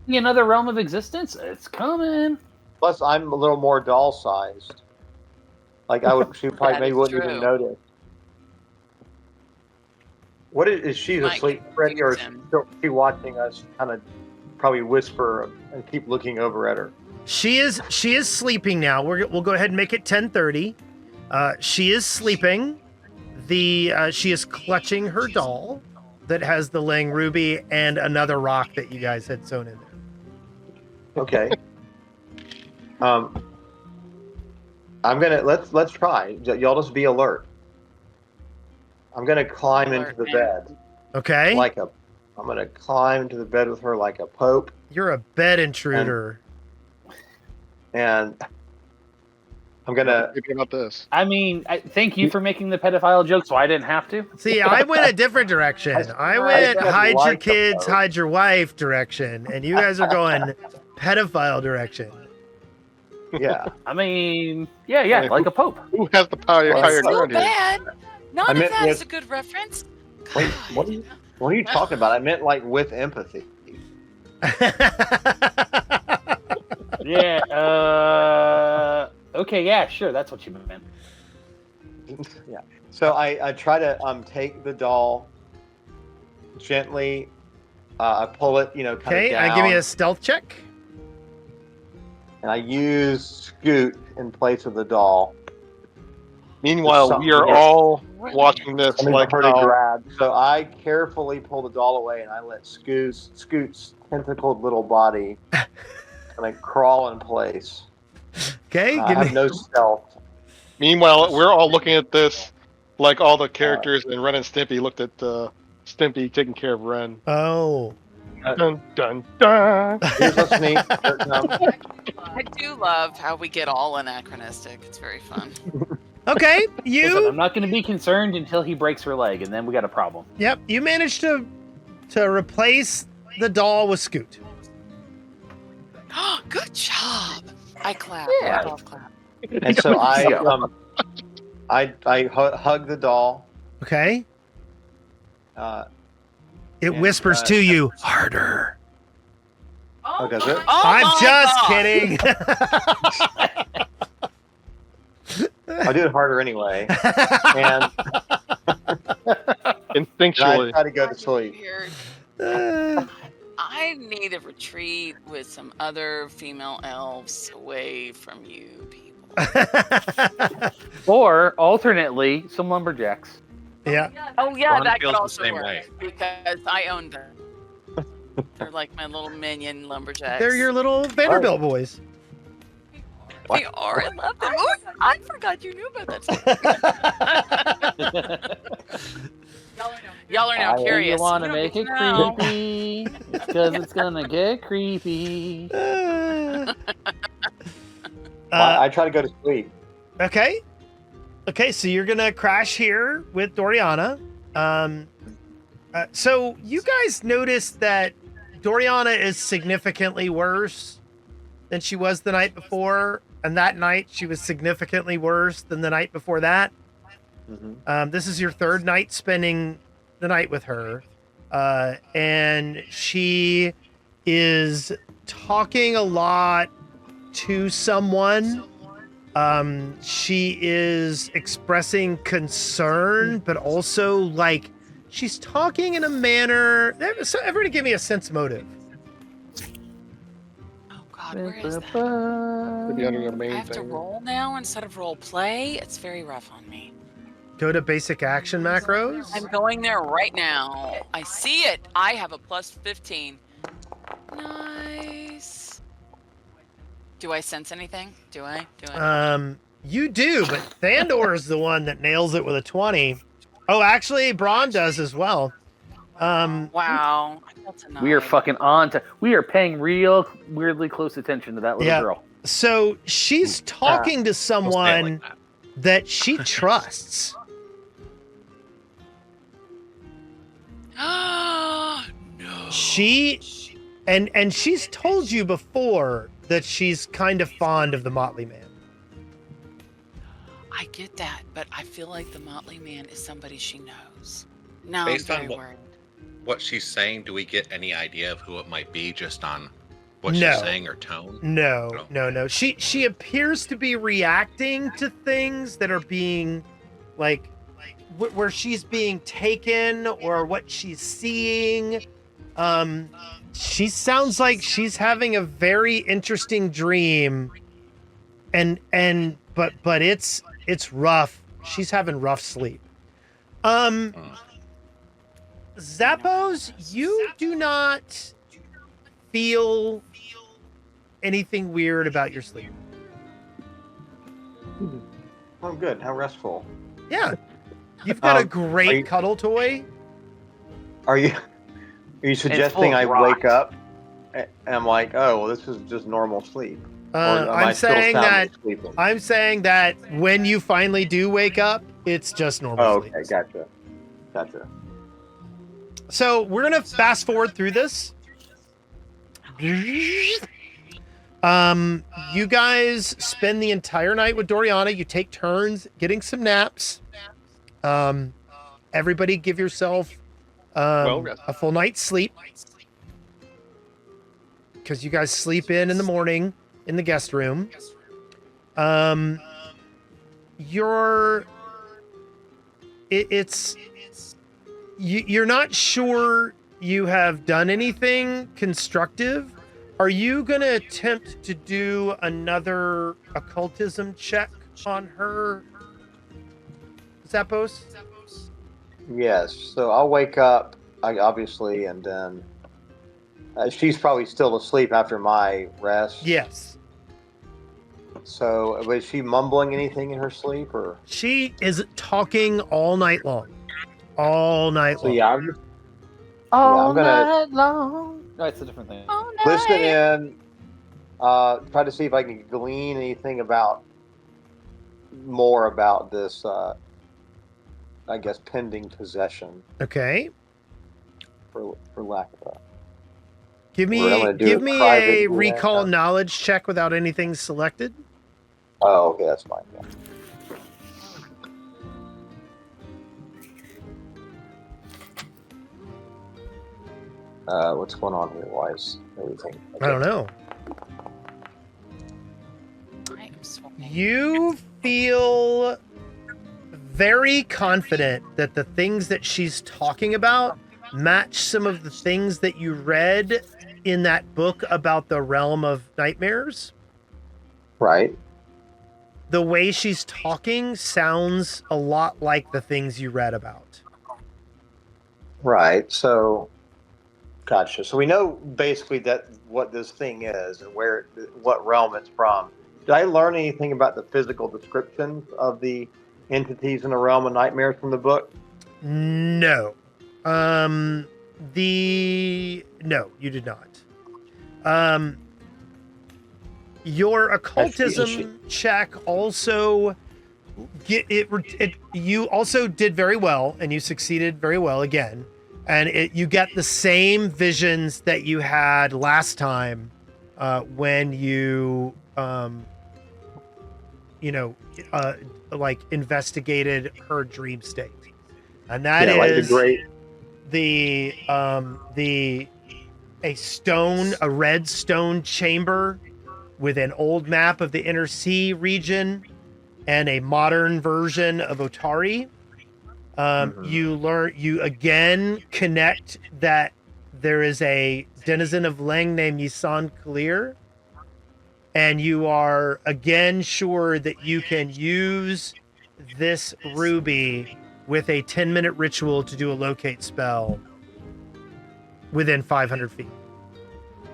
see another realm of existence? It's coming. Plus, I'm a little more doll-sized. Like she probably That maybe is wouldn't true. even notice. What is she Might asleep already, or is confuse him. she watching us? Kind of probably whisper and keep looking over at her. She is sleeping now. We'll go ahead and make it 10:30. She is sleeping. She is clutching her doll that has the Lang Ruby and another rock that you guys had sewn in there. Okay. I'm gonna let's try. Y'all just be alert. I'm gonna climb into the bed Okay. I'm gonna climb into the bed with her like a pope, You're a bed intruder. and I'm gonna. Thinking about this. I mean, thank you for making the pedophile joke, so I didn't have to. See, I went a different direction. I went I hide your like kids, the- hide your wife direction, and you guys are going pedophile direction. Yeah. I mean, yeah, like a pope. Who has the power It's higher still ground here? bad. None I of meant that is with- a good reference. Wait, God. what are you talking about? I meant like with empathy. Yeah. Okay. Yeah. Sure. That's what you meant. Yeah. So I try to take the doll gently. I pull it, kind Okay, of down. give me a stealth check. And I use Scoot in place of the doll. Meanwhile, we are Yeah. all watching this I mean, like her to how grab. So I carefully pull the doll away, and I let Scoot's tentacled little body kind of crawl in place. Okay, I give have me. no stealth. Meanwhile, we're all looking at this like all the characters in Ren and Stimpy looked at Stimpy taking care of Ren. Oh, Dun dun dun. Here's a sneak. I do love how we get all anachronistic. It's very fun. okay. Listen, You. I'm not going to be concerned until he breaks her leg, and then we got a problem. Yep. You managed to replace the doll with Scoot. Good job. I clap. Yeah. I love clap. And so I hug the doll. Okay. It And, whispers to you harder. Oh, does it? Oh I'm my just God. kidding. I do it harder anyway. And I Instinctually. try to go to sleep. I need a retreat with some other female elves away from you people. Or alternately, some lumberjacks. Yeah. Oh yeah, Ron that feels could the also same work way. because I own them. They're like my little minion lumberjacks. They're your little Vanderbilt boys. They are. I love them. Oh, I forgot you knew about that. Y'all are now I- curious. You want to You make it know. creepy? Because it's gonna get creepy. I try to go to sleep. Okay. Okay, so you're gonna crash here with Dorianna. So you guys noticed that Dorianna is significantly worse than she was the night before, and that night she was significantly worse than the night before that. Mm-hmm. This is your third night spending the night with her, and she is talking a lot to someone. She is expressing concern, but also like she's talking in a manner. So everybody, give me a sense motive. Oh God, where is that? Could be under your I main have to thing. roll now instead of roll play. It's very rough on me. Go to basic action macros. I'm going there right now. I see it. I have a plus 15. Nice. Do I sense anything? Do I? You do, but Thandor is the one that nails it with a 20. Oh, actually, Braun does as well. Wow. That's a We are 9. fucking on to. We are paying real weirdly close attention to that little girl. So she's talking to We'll say it someone like that. that she trusts. No. She and she's told you before that she's kind of fond of the Motley Man. I get that, but I feel like the Motley Man is somebody she knows. Now Based I'm on very worried. what she's saying, do we get any idea of who it might be just on what No. she's saying or tone? No. She appears to be reacting to things that are being like where she's being taken or what she's seeing. She sounds like she's having a very interesting dream, but it's rough. She's having rough sleep. Zappos, you do not feel anything weird about your sleep. Oh, good. How restful. Yeah. You've got a great are you- cuddle toy. Are you suggesting of I rocks. wake up and I'm like, oh, well, this is just normal sleep? Or am I I'm still saying soundly that sleeping? I'm saying that when you finally do wake up, it's just normal Oh, sleep. okay, gotcha. So we're gonna fast forward through this. You guys spend the entire night with Dorianna. You take turns getting some naps. Everybody give yourself Well rested. a full night's sleep, because you guys sleep in the morning in the guest room. You're not sure you have done anything constructive. Are you gonna attempt to do another occultism check on her, Zappos? Yes. So I'll wake up, obviously, and then she's probably still asleep after my rest. Yes. So was she mumbling anything in her sleep, or? She is talking all night long. All night So long. yeah, I'm All gonna- night long. No, it's a different thing. Oh, listen nice. in. Try to see if I can glean anything more about this. I guess pending possession, Okay. for lack of a. Give We're gonna me do give a me private a roulette. recall knowledge check without anything selected. Oh, okay, that's fine. Yeah. What's going on here? Why is everything? I don't know. I am sweating. You feel very confident that the things that she's talking about match some of the things that you read in that book about the realm of nightmares. Right. The way she's talking sounds a lot like the things you read about. Right. So, gotcha. So we know basically that what this thing is and what realm it's from. Did I learn anything about the physical descriptions of the entities in the realm of nightmares from the book? No. No, you did not. Your occultism check also you also did very well, and you succeeded very well again, and you get the same visions that you had last time when you like investigated her dream state, and that is like the great. A red stone chamber with an old map of the Inner Sea region and a modern version of Otari. You again connect that there is a denizen of Leng named Yisan Kalir, and you are again sure that you can use this ruby with a 10-minute ritual to do a locate spell within 500 feet.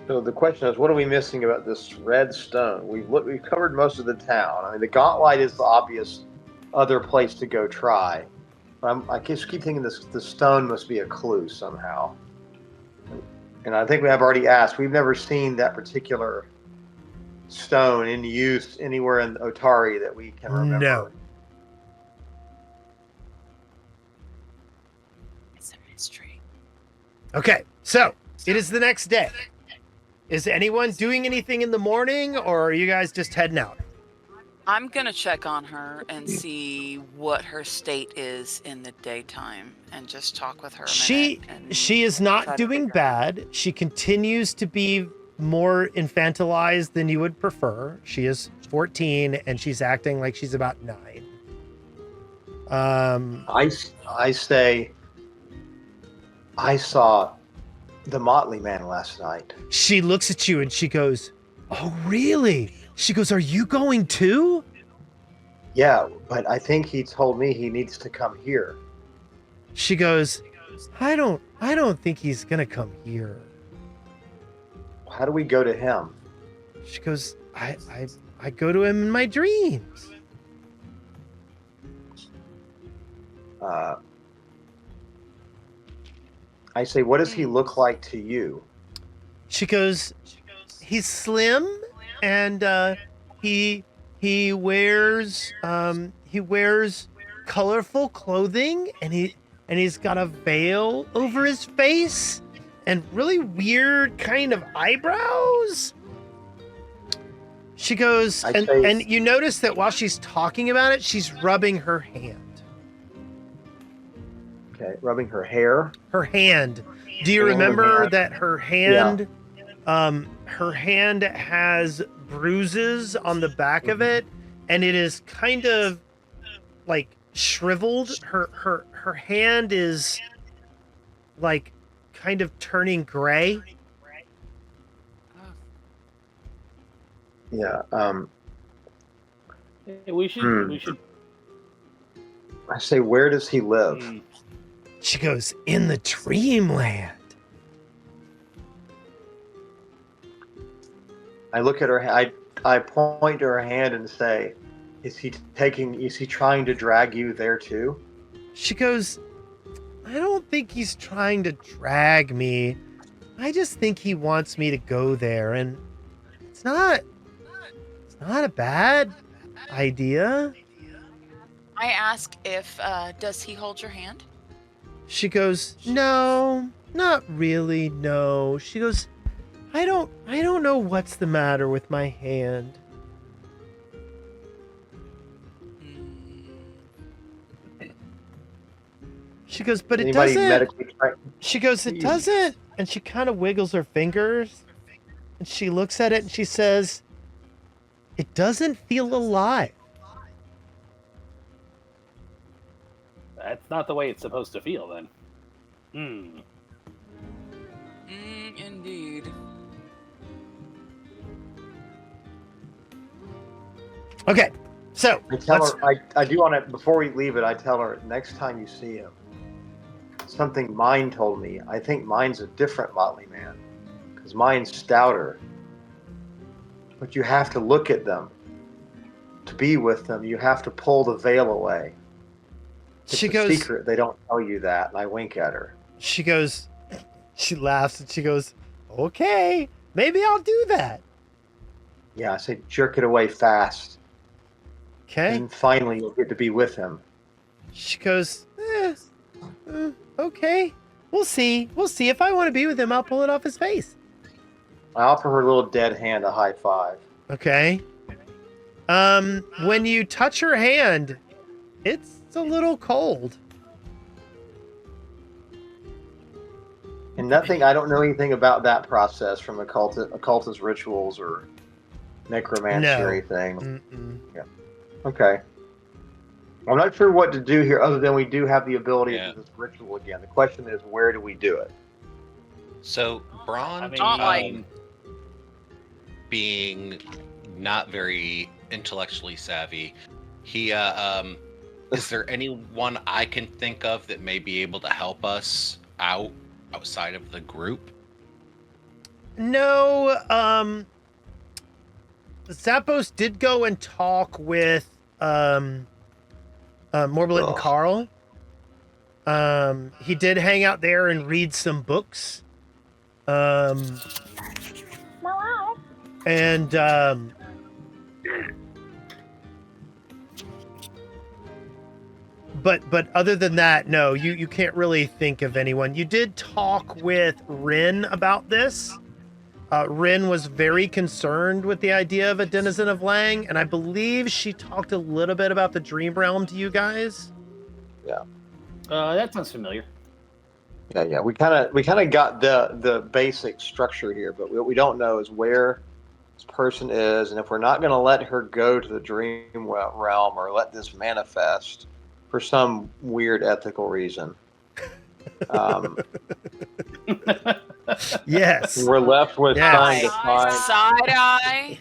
So the question is, what are we missing about this red stone? We've covered most of the town. I mean, the Gauntlight is the obvious other place to go try. But I just keep thinking the stone must be a clue somehow. And I think we have already asked. We've never seen that particular stone in use anywhere in Otari that we can remember. No. It's a mystery. Okay, so it is the next day. Is anyone doing anything in the morning, or are you guys just heading out? I'm gonna check on her and see what her state is in the daytime, and just talk with her. She is try not to doing figure out. bad. She continues to be more infantilized than you would prefer. She is 14 and she's acting like she's about 9. I say I saw the Motley Man last night. She looks at you and she goes, "Oh, really?" She goes, "Are you going too?" Yeah, but I think he told me he needs to come here. She goes, I don't think he's gonna come here." How do we go to him? She goes, I go to him in my dreams. I say, what does he look like to you? She goes, he's slim and he wears colorful clothing and he's got a veil over his face and really weird kind of eyebrows. She goes, and you notice that while she's talking about it, she's rubbing her hand. Okay, rubbing her hair. Her hand. Do you remember that her hand, her hand has bruises on the back of it, and it is kind of like shriveled. Her hand is like kind of turning gray. Yeah. We should. I say, where does he live? She goes, in the dreamland. I look at her. I point to her hand and say, Is he trying to drag you there too? She goes, I don't think he's trying to drag me. I just think he wants me to go there, and it's not a bad idea. I ask if does he hold your hand? She goes, no, not really, no. She goes, I don't know what's the matter with my hand. She goes, but it doesn't. She goes, it doesn't. And she kind of wiggles her fingers. And she looks at it and she says, it doesn't feel alive. That's not the way it's supposed to feel, then. Indeed. Okay, so I tell her, I do want to, before we leave it, I tell her, next time you see him, something mine told me. I think mine's a different Motley Man, because mine's stouter. But you have to look at them. To be with them, you have to pull the veil away. It's a secret. They don't tell you that. And I wink at her. She goes, she laughs and she goes, okay, maybe I'll do that. Yeah, I say, jerk it away fast. Okay. And finally, you'll get to be with him. She goes, okay, we'll see. We'll see. If I want to be with him, I'll pull it off his face. I offer her little dead hand a high five. Okay. When you touch her hand, it's a little cold. And nothing, I don't know anything about that process from occultist rituals or necromancy or anything. Yeah. Okay. I'm not sure what to do here other than we do have the ability to do this ritual again. The question is, where do we do it? So, Braun, being not very intellectually savvy, he Is there anyone I can think of that may be able to help us outside of the group? No, Zappos did go and talk with Morblet and Carl. He did hang out there and read some books. And but other than that, no, you can't really think of anyone. You did talk with Rin about this. Rin was very concerned with the idea of a denizen of Lang, and I believe she talked a little bit about the Dream Realm to you guys. Yeah. That sounds familiar. Yeah. We kind of got the basic structure here, but what we don't know is where this person is, and if we're not going to let her go to the Dream Realm or let this manifest for some weird ethical reason. Yes. We're left with trying to find Side eye.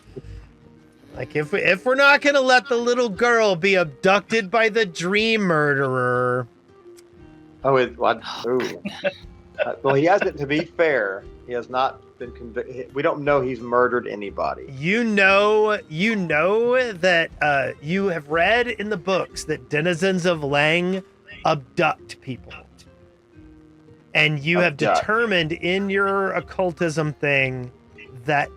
Like if we're not gonna let the little girl be abducted by the dream murderer. Well, he hasn't. To be fair, he has not been convicted. We don't know he's murdered anybody. You know that you have read in the books that denizens of Lang abduct people. And you have determined in your occultism thing that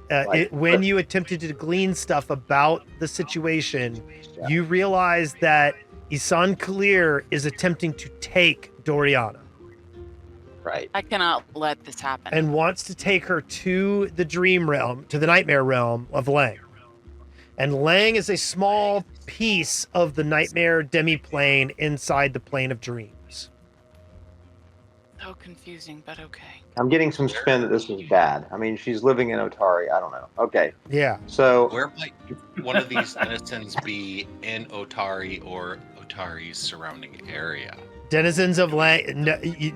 when you attempted to glean stuff about the situation, you realized that Isan Kalir is attempting to take Dorianna. Right. I cannot let this happen. And wants to take her to the dream realm, to the nightmare realm of Lang. And Lang is a small piece of the nightmare demi-plane inside the plane of dreams. So confusing, but okay. I'm getting some spin that this is bad. I mean, she's living in Otari. I don't know. Okay. Yeah. So Where might one of these denizens be in Otari or Otari's surrounding area? Denizens of Lang.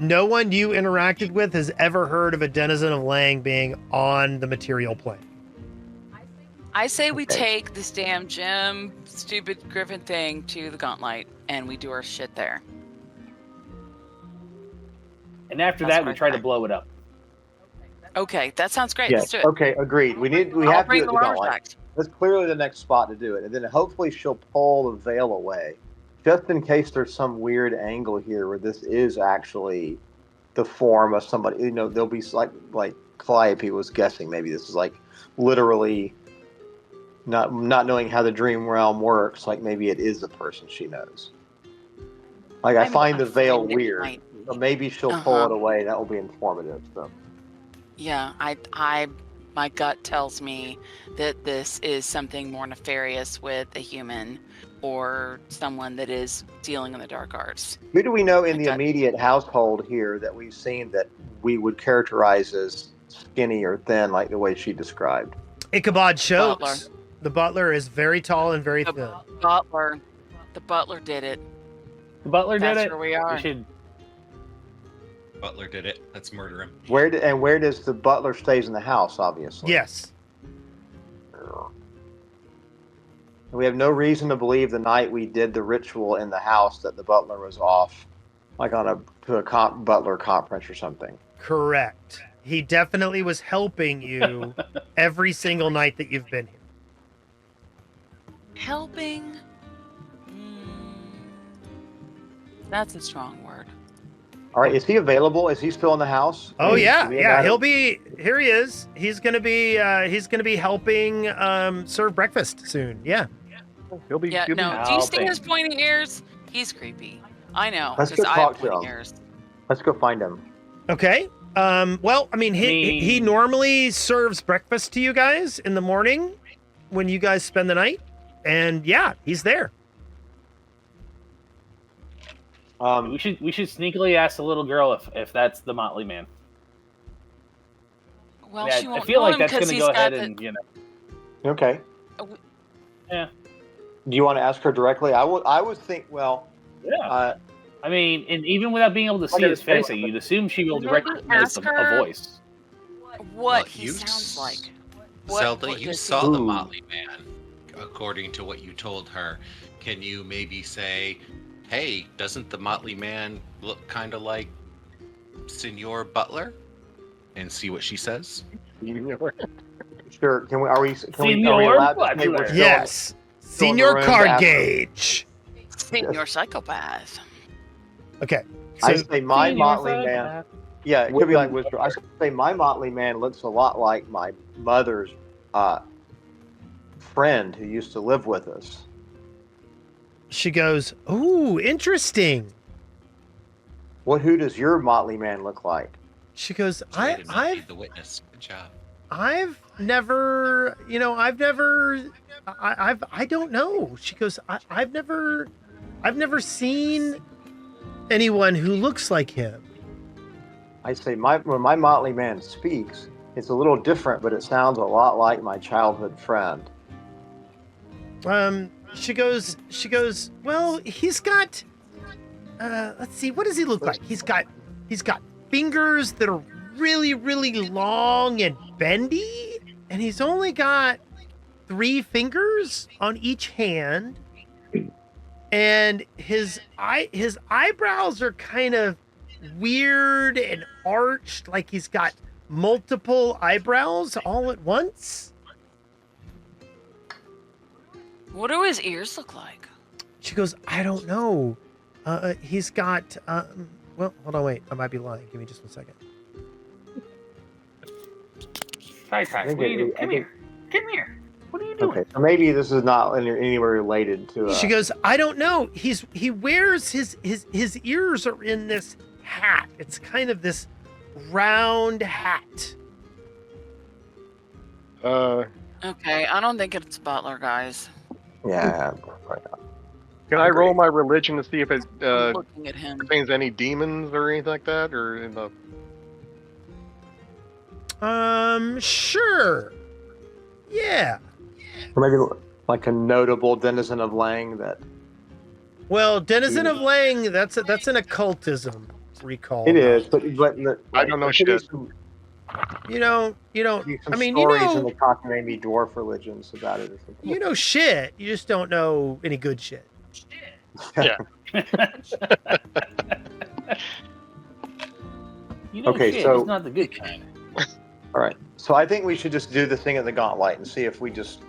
No one you interacted with has ever heard of a denizen of Lang being on the material plane. I say we take this damn gym, stupid griffin thing to the Gauntlight, and we do our shit there. And after that, we try to blow it up. Okay, that sounds great. yes. Let's do it. Okay, agreed. We I'll have to bring do the it. large bags. That's clearly the next spot to do it, and then hopefully she'll pull the veil away, just in case there's some weird angle here where this is actually the form of somebody. You know, there'll be like Calliope was guessing. Maybe this is like literally not knowing how the dream realm works. Like maybe it is the person she knows. Like I find the veil weird. So maybe she'll pull it away. That will be informative. So. Yeah, my gut tells me that this is something more nefarious with a human or someone that is dealing in the dark arts. Who do we know in the immediate household here that we've seen that we would characterize as skinny or thin, like the way she described? Ichabod Shokes. The butler is very tall and very thin. The butler did it. The butler did it? That's where we are. Butler did it. Let's murder him. Where does the butler stays in the house? Obviously. Yes. We have no reason to believe the night we did the ritual in the house that the butler was off, like on a butler conference or something. Correct. He definitely was helping you every single night that you've been here. Helping? That's a strong word. All right, is he available? Is he still in the house? Oh yeah. He'll be here. He is. He's gonna be helping serve breakfast soon. Yeah. He'll be. Yeah. No. Do you see his pointy ears? He's creepy. I know. Let's go because I have talk to pointy him. ears. Let's go find him. Okay. Well, I mean, he normally serves breakfast to you guys in the morning when you guys spend the night, and yeah, he's there. We should sneakily ask the little girl if that's the Motley Man. Well, Yeah, she won't I feel know like him that's going because to he's go got ahead the. and Okay. Yeah. Do you want to ask her directly? I would think. Well. Yeah. I mean, and even without being able to see his face, you'd assume she will Maybe recognize ask a her voice. What he sounds like. Zelda, what you does saw he- the Motley Man, according to what you told her. Can you maybe say, Hey, doesn't the motley man look kind of like Senor Butler? And see what she says. Sure. Can we? Are we Senor allowed to say we're Butler. still? Yes. still in the Senior room card after- gauge. Senior psychopath. Okay. I So, say my Senor motley man. psychopath. Yeah, it could be like Whisper. I say my motley man looks a lot like my mother's friend who used to live with us. she goes, "Ooh, interesting." Who does your motley man look like? She goes, Way to not I've be the witness. Good job. never, I don't know. She goes, I've never seen anyone who looks like him. I say when my motley man speaks, it's a little different, but it sounds a lot like my childhood friend. She goes, well, he's got, let's see, what does he look like? He's got fingers that are really, really long and bendy, and he's only got 3 fingers on each hand, and his eyebrows are kind of weird and arched, like he's got multiple eyebrows all at once. What do his ears look like? She goes, I don't know. He's got, well, hold on, wait. I might be lying. Give me just 1 second. Ty, I what think are you doing? I Come think- here. Come here. What are you doing? Okay, so maybe this is not anywhere related to. She goes, I don't know. He wears his ears are in this hat. It's kind of this round hat. Okay, I don't think it's Butler, guys. Yeah. Can I roll my religion to see if it I'm looking at him. contains any demons or anything like that, or in the? Sure. Yeah. Or maybe like a notable denizen of Lang that. Well, Denizen of Lang, that's an occultism recall. It is, but I don't know there could be shit. some- You don't. be some I mean, you stories in know, the cockamamie dwarf religions about it or something. you know shit. You just don't know any good shit. Yeah. You know Okay, shit, so- it's not the good kind. All right. So I think we should just do the thing at the Gauntlight and see if we just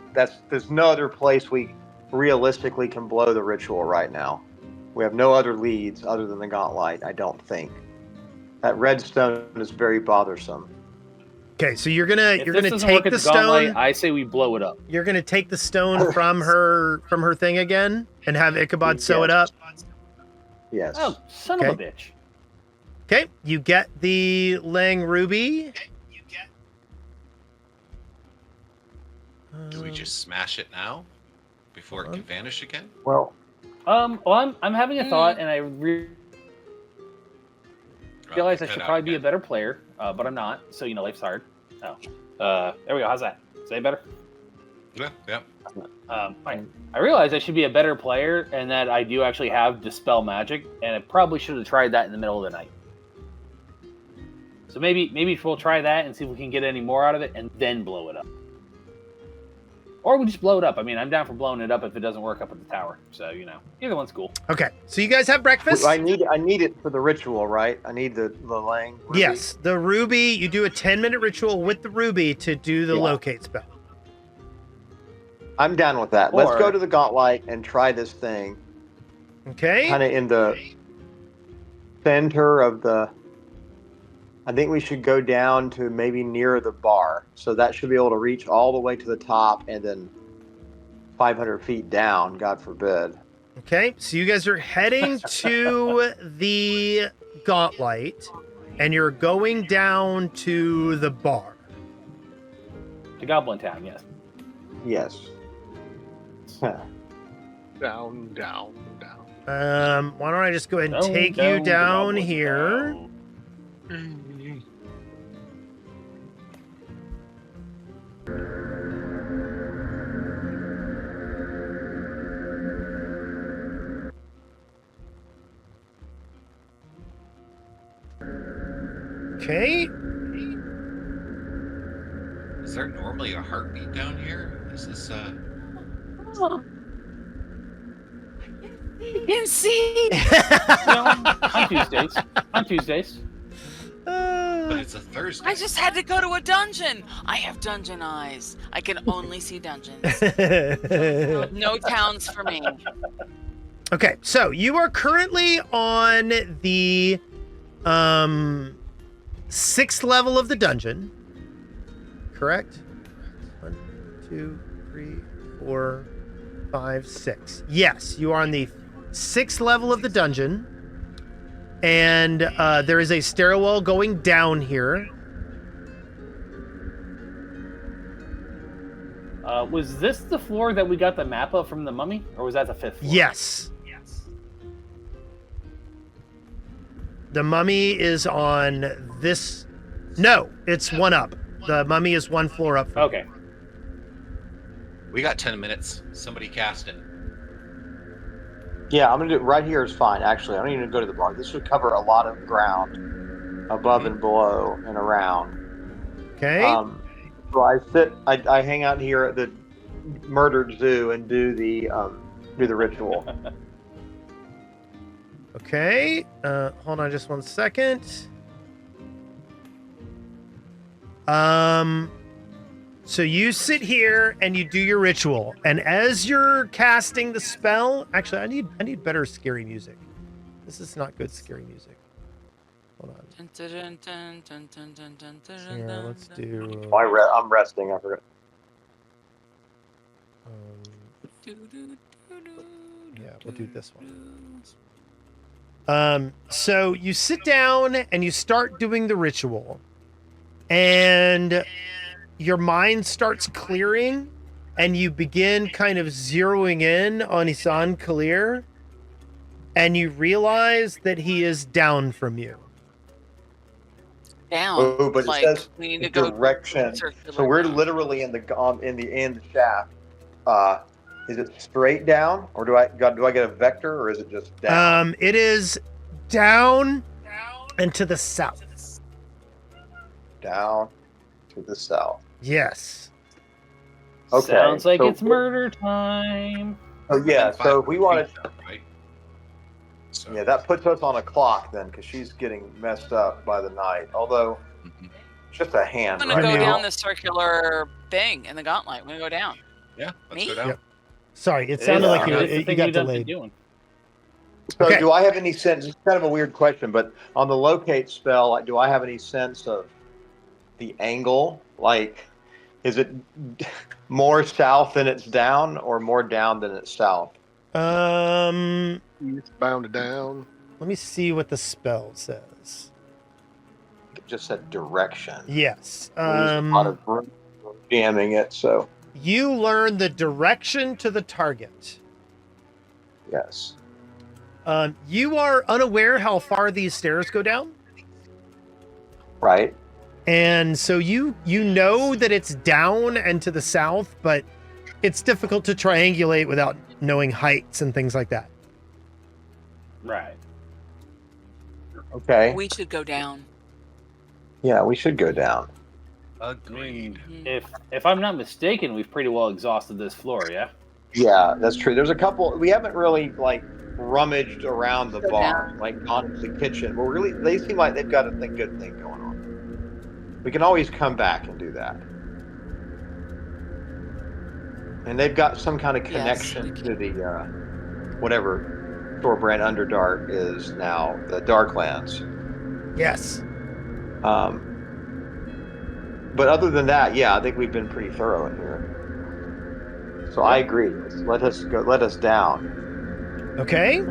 there's no other place we realistically can blow the ritual right now. We have no other leads other than the Gauntlight, I don't think. That redstone is very bothersome. Okay, so you're gonna If you're this gonna doesn't take work at the Gauntlight, stone. I say we blow it up. You're gonna take the stone from her thing again and have Ichabod sew it up. Yes. Oh, son of a bitch. Okay, you get the Lang ruby. Do we just smash it now? Before it can vanish again? Well, Well, I'm having a thought, and I realize I Cut should out probably be a again. better player, but I'm not. So life's hard. Oh, there we go. How's that? Say better. Yeah, yeah. Fine. I realize I should be a better player, and that I do actually have dispel magic, and I probably should have tried that in the middle of the night. So maybe we'll try that and see if we can get any more out of it, and then blow it up. Or we just blow it up. I mean, I'm down for blowing it up if it doesn't work up at the tower. So either one's cool. Okay, so you guys have breakfast. I need it for the ritual, right? I need the Lang ruby. Yes, the ruby. You do a 10-minute ritual with the ruby to do the Yeah. locate spell. I'm down with that. Let's Or- go to the Gauntlight and try this thing. Okay. Kind of in the center of the. I think we should go down to maybe near the bar. So that should be able to reach all the way to the top and then 500 feet down, God forbid. Okay, so you guys are heading to the Gauntlight, and you're going down to the bar. To Goblin Town, yes. Yes. Down, down, down. Why don't I just go ahead and take you to down Goblin here? Town. Okay. Is there normally a heartbeat down here? Is this You can see. On Tuesdays. On Tuesdays. But it's a Thursday. I just had to go to a dungeon. I have dungeon eyes. I can only see dungeons. No towns for me. Okay, so you are currently on the 6th level of the dungeon. Correct? 1, 2, 3, 4, 5, 6. Yes, you are on the 6th level of the dungeon. And there is a stairwell going down here. Was this the floor that we got the map of from the mummy? Or was that the 5th floor? Yes. The mummy is on this. No, it's one up. The mummy is one floor up. Okay. We got 10 minutes. Somebody cast it. Yeah, I'm gonna do it right here is fine. Actually, I don't even go to the bar. This would cover a lot of ground, above and below and around. Okay. So I hang out here at the murdered zoo and do the ritual. Okay. Hold on just one second. So you sit here and you do your ritual, and as you're casting the spell, actually, I need better scary music. This is not good scary music. Hold on. Here, let's do. I'm resting. I forgot. Yeah, we'll do this one. So you sit down and you start doing the ritual, and your mind starts clearing, and you begin kind of zeroing in on Isan Kalir, and you realize that he is down from you. Down. Oh, but like, it says we need to go direction. So we're literally in the shaft. Is it straight down, or do I get a vector, or is it just down? It is down and to the south. Down to the south. Yes. Okay. Sounds like so it's murder time. Oh yeah. So if we want to, right? So, yeah, that puts us on a clock then, because she's getting messed up by the night. Although, it's just a hand. I'm gonna right go now. down this circular thing in the Gauntlight. I'm gonna go down. Yeah, let's Me? go down. Yep. Sorry, it sounded like That's the you thing got you'd have to delayed. do. So Okay. do I have any sense? It's kind of a weird question, but on the locate spell, like, do I have any sense of the angle? Like, is it more south than it's down, or more down than it's south? It's bounded down. Let me see what the spell says. It just said direction. Yes. There's a lot of room jamming it, so You learn the direction to the target. yes. You are unaware how far these stairs go down, Right. and so you know that it's down and to the south, but it's difficult to triangulate without knowing heights and things like that. Right. Okay. We should go down. Yeah, we should go down. Agreed. If I'm not mistaken, we've pretty well exhausted this floor, yeah? Yeah, that's true. There's a couple. We haven't really rummaged around the bar, gone into the kitchen. They seem like they've got a good thing going on. We can always come back and do that. And they've got some kind of connection to the whatever Thorbrand Underdark is now, the Darklands. Yes. But other than that, yeah, I think we've been pretty thorough in here. So I agree. Let us down. Okay.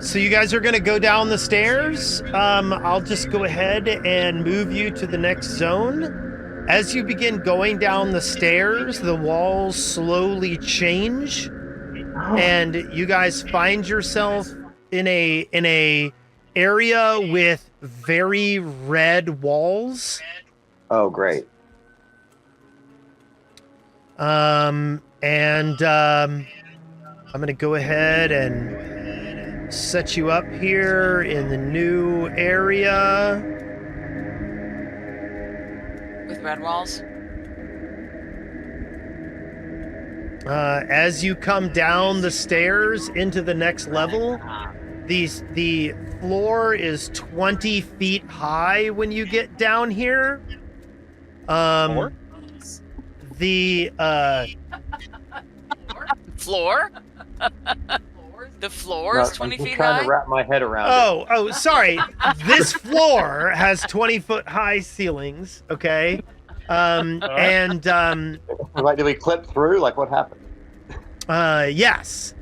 So you guys are going to go down the stairs. I'll just go ahead and move you to the next zone. As you begin going down the stairs, the walls slowly change, and you guys find yourself in a area with very red walls. Oh, great. I'm going to go ahead and set you up here in the new area. With red walls. As you come down the stairs into the next level, the floor is 20 feet high when you get down here. Floor? The floor is 20 feet I'm trying high? to wrap my head around it. Oh, sorry. This floor has 20-foot high ceilings, okay? And Like, did we clip through? Like, what happened? yes.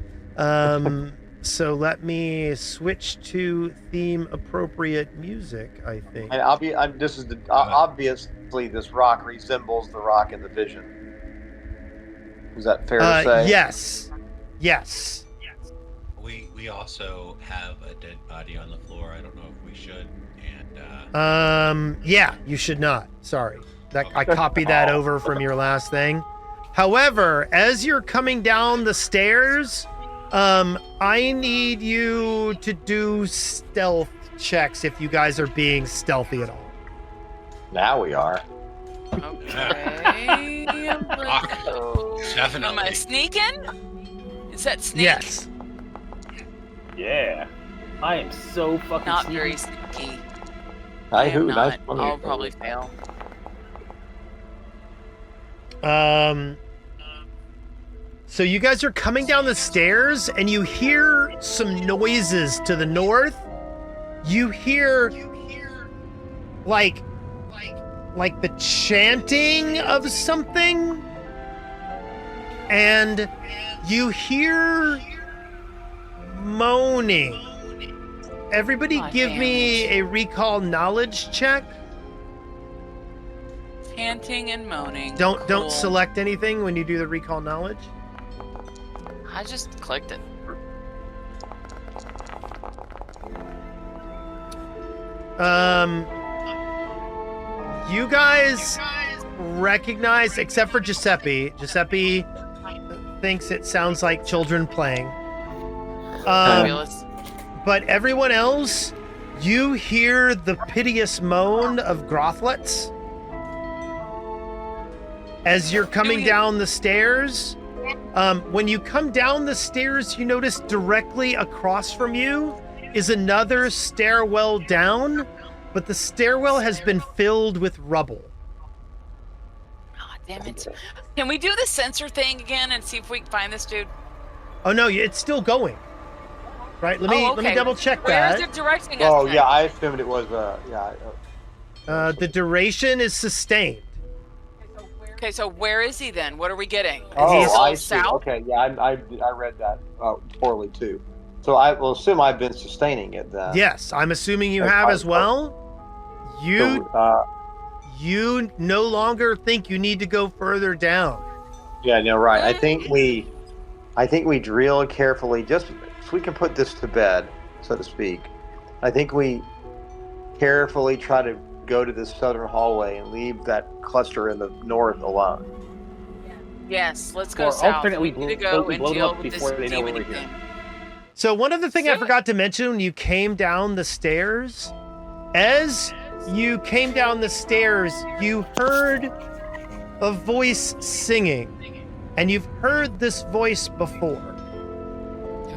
So let me switch to theme appropriate music, I think. And obviously this rock resembles the rock in the vision. Is that fair to say? Yes. Yes. We also have a dead body on the floor. I don't know if we should. And yeah, you should not. Sorry. I copied that over from your last thing. However, as you're coming down the stairs, I need you to do stealth checks if you guys are being stealthy at all. Now we are. Okay. Definitely. Am I sneaking? Is that sneak? Yes. Yeah. I am so fucking Not sneaky. very sneaky. I am nice not. one. I'll probably fail. So you guys are coming down the stairs and you hear some noises to the north. You hear like the chanting of something, and you hear moaning. Everybody give me a recall knowledge check. Chanting and moaning. Don't Cool. select anything when you do the recall knowledge. I just clicked it. You guys recognize, except for Giuseppe. Giuseppe thinks it sounds like children playing. Fabulous. But everyone else, you hear the piteous moan of grothlets as you're coming down the stairs. When you come down the stairs, you notice directly across from you is another stairwell down, but the stairwell has been filled with rubble. Oh, damn it. Can we do the sensor thing again and see if we can find this dude? Oh no, it's still going. Right? Let me double check Where that. is it directing us? Oh, then? yeah, I assumed it was, The duration is sustained. Okay, so where is he then? What are we getting? Is he Oh, still I see. south? Okay, yeah, I read that poorly too. So I will assume I've been sustaining it then. Yes, I'm assuming you Okay, have as well. You So, you no longer think you need to go further down. yeah, no, right. I think we drill carefully just so we can put this to bed, so to speak. I think we carefully try to go to this southern hallway and leave that cluster in the north alone. Yes, let's go Or south. alternately, We need to go and blow them deal up with this before they know we're demon here. thing. So one other thing I So- forgot to mention when you came down the stairs, as you came down the stairs, you heard a voice singing, and you've heard this voice before.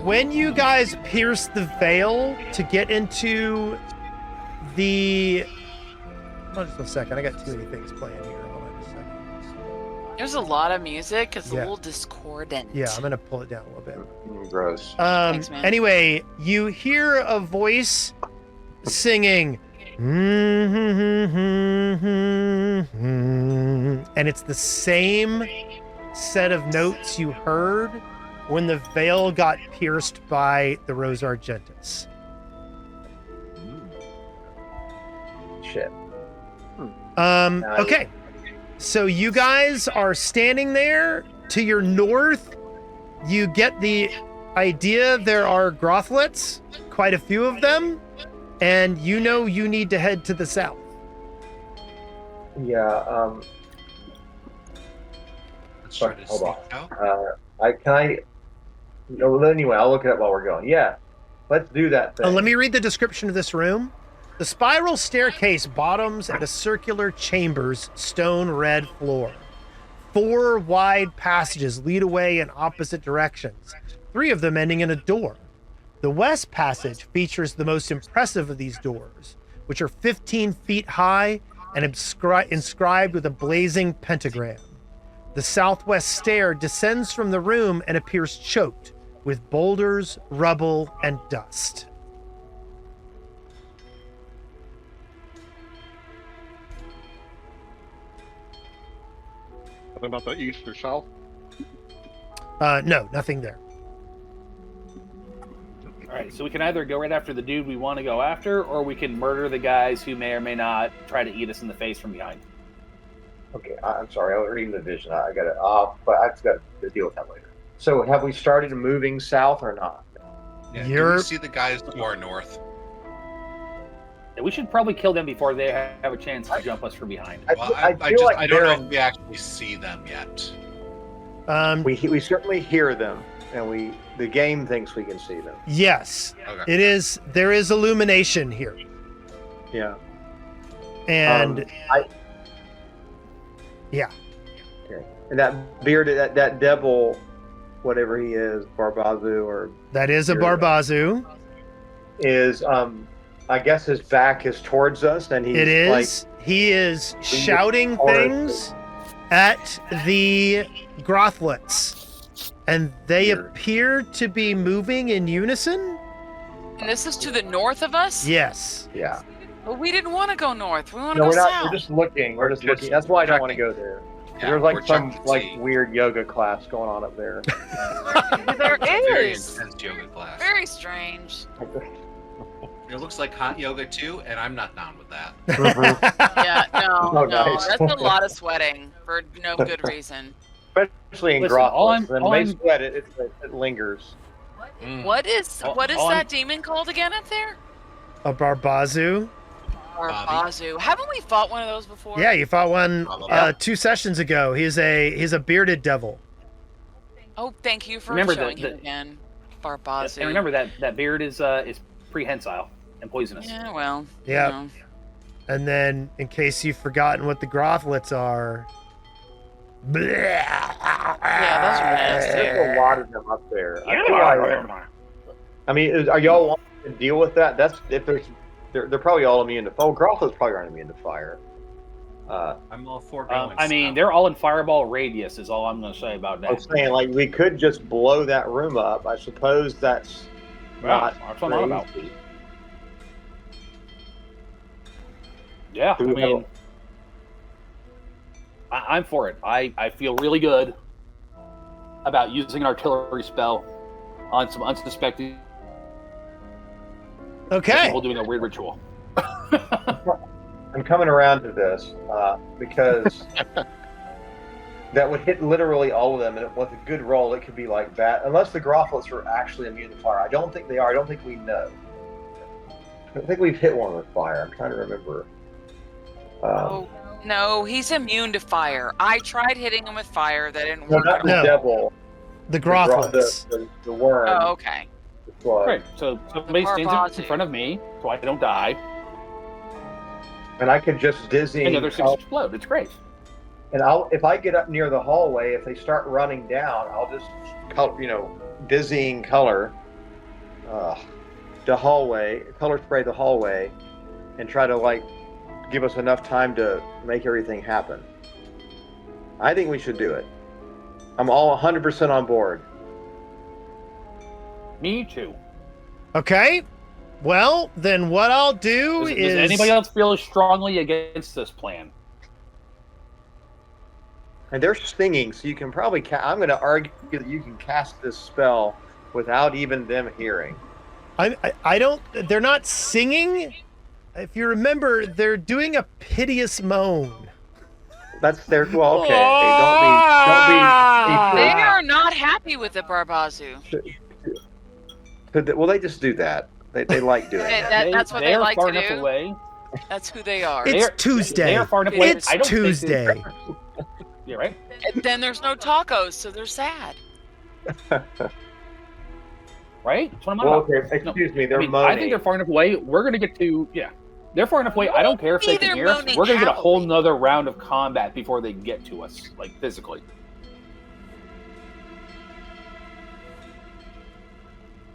When you guys pierced the veil to get into the... Hold on just a second, I got too many things playing here. Hold on a second. There's a lot of music. It's a Yeah. little discordant. Yeah, I'm gonna pull it down a little bit. Gross. Thanks, man. Anyway, you hear a voice singing, and it's the same set of notes you heard when the veil got pierced by the Rose Argentis. Shit. Okay. So you guys are standing there. To your north, you get the idea there are grothlets, quite a few of them, and you know you need to head to the south. Yeah. let's try to Hold sneak on. out. No, anyway, I'll look it up while we're going. Yeah. Let's do that thing. Let me read the description of this room. The spiral staircase bottoms at a circular chamber's stone red floor. 4 wide passages lead away in opposite directions, 3 of them ending in a door. The west passage features the most impressive of these doors, which are 15 feet high and inscribed with a blazing pentagram. The southwest stair descends from the room and appears choked with boulders, rubble, and dust. Something about the east or south? No, nothing there. All right, so we can either go right after the dude we want to go after, or we can murder the guys who may or may not try to eat us in the face from behind. Okay, I'm sorry. I was reading the vision. I got it off, but I just got to deal with that later. So, have we started moving south or not? Yeah, do You're- we see the guys to our north? Yeah, we should probably kill them before they have a chance to jump us from behind. Well, I feel like don't know they're- if we actually see them yet. We certainly hear them, and the game thinks we can see them. Yes, Okay. there is illumination here. Yeah. And yeah. Okay. And that bearded, that devil, whatever he is, Barbazu, or That is a Barbazu. is, I guess his back is towards us, and he's It like, is. He is shouting horror things at the Grothlets, and they Weird. appear to be moving in unison. And this is to the north of us? Yes. yeah. But we didn't want to go north. We want to No, go we're not. south. We're just looking. We're just Just looking. That's why I don't want to checking. go there. Yeah, There's we're like some checking to like see. weird yoga class going on up there. There Very is. intense yoga class. Very strange. It looks like hot yoga too, and I'm not down with that. Yeah, no, Oh, no. nice. That's a lot of sweating for no good reason. Especially in Listen, all Grothless. I'm- When all they I'm- sweat, it lingers. Mm. What is All- what is all that demon called again up there? A Barbazu. Barbazu. Haven't we fought one of those before? Yeah, you fought one Probably. 2 sessions ago. He's a bearded devil. Oh, thank you for Remember showing the- him again. Barbazu. And remember that beard is prehensile and poisonous. Yeah, well. Yep. You know. And then, in case you've forgotten what the Grothlets are. Yeah, those are nasty. There's a lot of them up there. I mean, are y'all wanting to deal with that? That's if they're probably all immune to. Oh, Grothlets probably aren't immune to fire. I'm all for going. I mean, south. they're all in fireball radius. Is all I'm going to say about I'm that. saying like we could just blow that room up. I suppose that's Yeah, not that's what I'm on about. crazy. Yeah, I Do we have mean, I'm for it. I feel really good about using an artillery spell on some unsuspecting Okay. people doing a weird ritual. I'm coming around to this because that would hit literally all of them, and with a good roll, it could be like that. Unless the Grothlets are actually immune to fire, I don't think they are. I don't think we know. I think we've hit one with fire. I'm trying to remember. Oh, no, he's immune to fire. I tried hitting him with fire. That didn't No, work. not at the No. devil. The the gro- Grothlets. The worm. all. Oh, okay. The slug. Right. So somebody stands Barbazu. in front of me, so I don't die, And I could just dizzy. and the other six explode. It's great. And if I get up near the hallway, if they start running down, I'll just, dizzying color the hallway, color spray the hallway, and try to give us enough time to make everything happen. I think we should do it. I'm all 100% on board. Me too. Okay. Well, then what I'll do Does is. anybody else feel as strongly against this plan? And they're stinging, so you can probably. I'm going to argue that you can cast this spell without even them hearing. I don't. They're not singing. If you remember, they're doing a piteous moan. That's their. Well, okay. They Don't be. are not happy with the Barbazu. Well, they just do that. They like doing that. That's what they are like far to enough do. away. That's who they are. It's They are Tuesday. far enough away. It's I don't think they- Tuesday. Yeah, right. And then there's no tacos, so they're sad. Right. That's what I'm Well, about. okay. Excuse me. They're I moaning. think they're far enough away. We're gonna get to They're far enough away. I don't care if they Either can hear us. moaning We're gonna get a whole happily. nother round of combat before they get to us, like physically.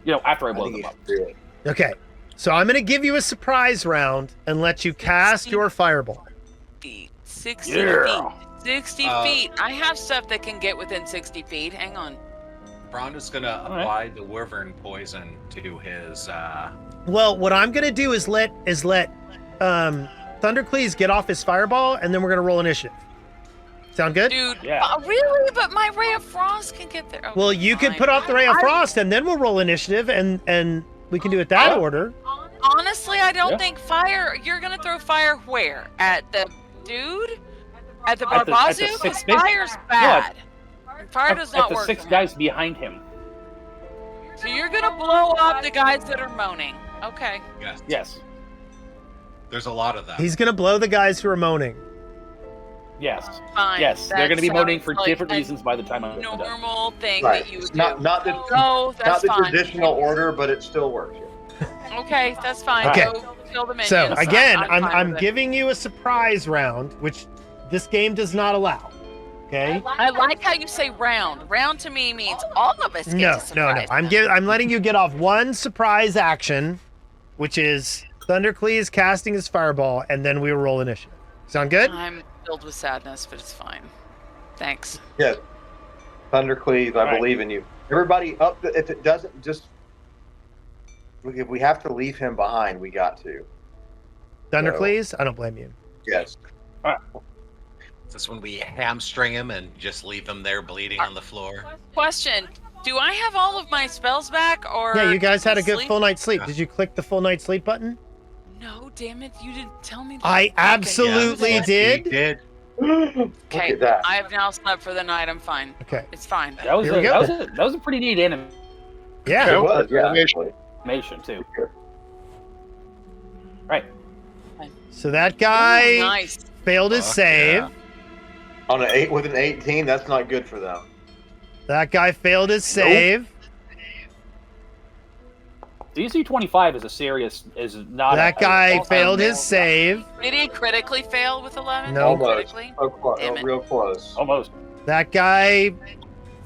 You know, after I I blow think them you up. should do it. Okay. So I'm going to give you a surprise round and let you cast your fireball. Feet. 60 Yeah. feet. 60 feet. I have stuff that can get within 60 feet. Hang on. Braun is going to right. apply the wyvern poison to his. Well, what I'm going to do is let Thundercleese get off his fireball, and then we're going to roll initiative. Sound good? Dude, Yeah. Really? But my Ray of Frost can get there. Okay, Well, you can fine. put off the Ray of Frost, and then we'll roll initiative, and we can do it that order. Honestly, I don't Yeah. think fire. You're gonna throw fire where? At the dude? At the At the Barbazu? six Because big- fire's bad. Fire does At not the work. 6 for him. guys behind him. So you're gonna blow up the guys that are moaning. Okay. Yes. Yes. There's a lot of them. He's going to blow the guys who are moaning. Yes. Fine. Yes. They're That going to be moaning sounds for like different a reasons by the time I'm done. normal thing Right. that you would Not do. not the No, that's not the fine. traditional order, but it still works. Okay, that's fine. Okay. Go kill the minions. So again, fine I'm with it. giving you a surprise round, which this game does not allow. Okay? I like how you say round. Round to me means all of us get No, to no, no. surprise. I'm letting you get off one surprise action, which is Thundercleese casting his fireball, and then we roll initiative. Sound good? I'm filled with sadness, but it's fine. Thanks. Yes. Thundercleave, I All right. believe in you. Everybody up. If it doesn't, just if we have to leave him behind, we got to. Thundercleese? I don't blame you. Yes. Is this when we hamstring him and just leave him there bleeding on the floor? Question: do I have all of my spells back, or Yeah, you guys had a good sleep? full night's sleep. Did you click the full night's sleep button? No, damn it! You didn't tell me. That. I Okay. absolutely Yes, did. he did. Look Okay, at that. I have now slept for the night. I'm fine. Okay. It's fine. That was, Here we go. that was a pretty neat Yeah. It was, yeah. Animation. animation, too. Right. So that guy Ooh, nice. failed his Fuck save. yeah. On an 8 with an 18, that's not good for them. That guy failed his save. DC 25 is not That a- guy a- failed his save. Did he critically fail with 11? No. Almost. Critically? Oh, close. Damn it. Real close. Almost. That guy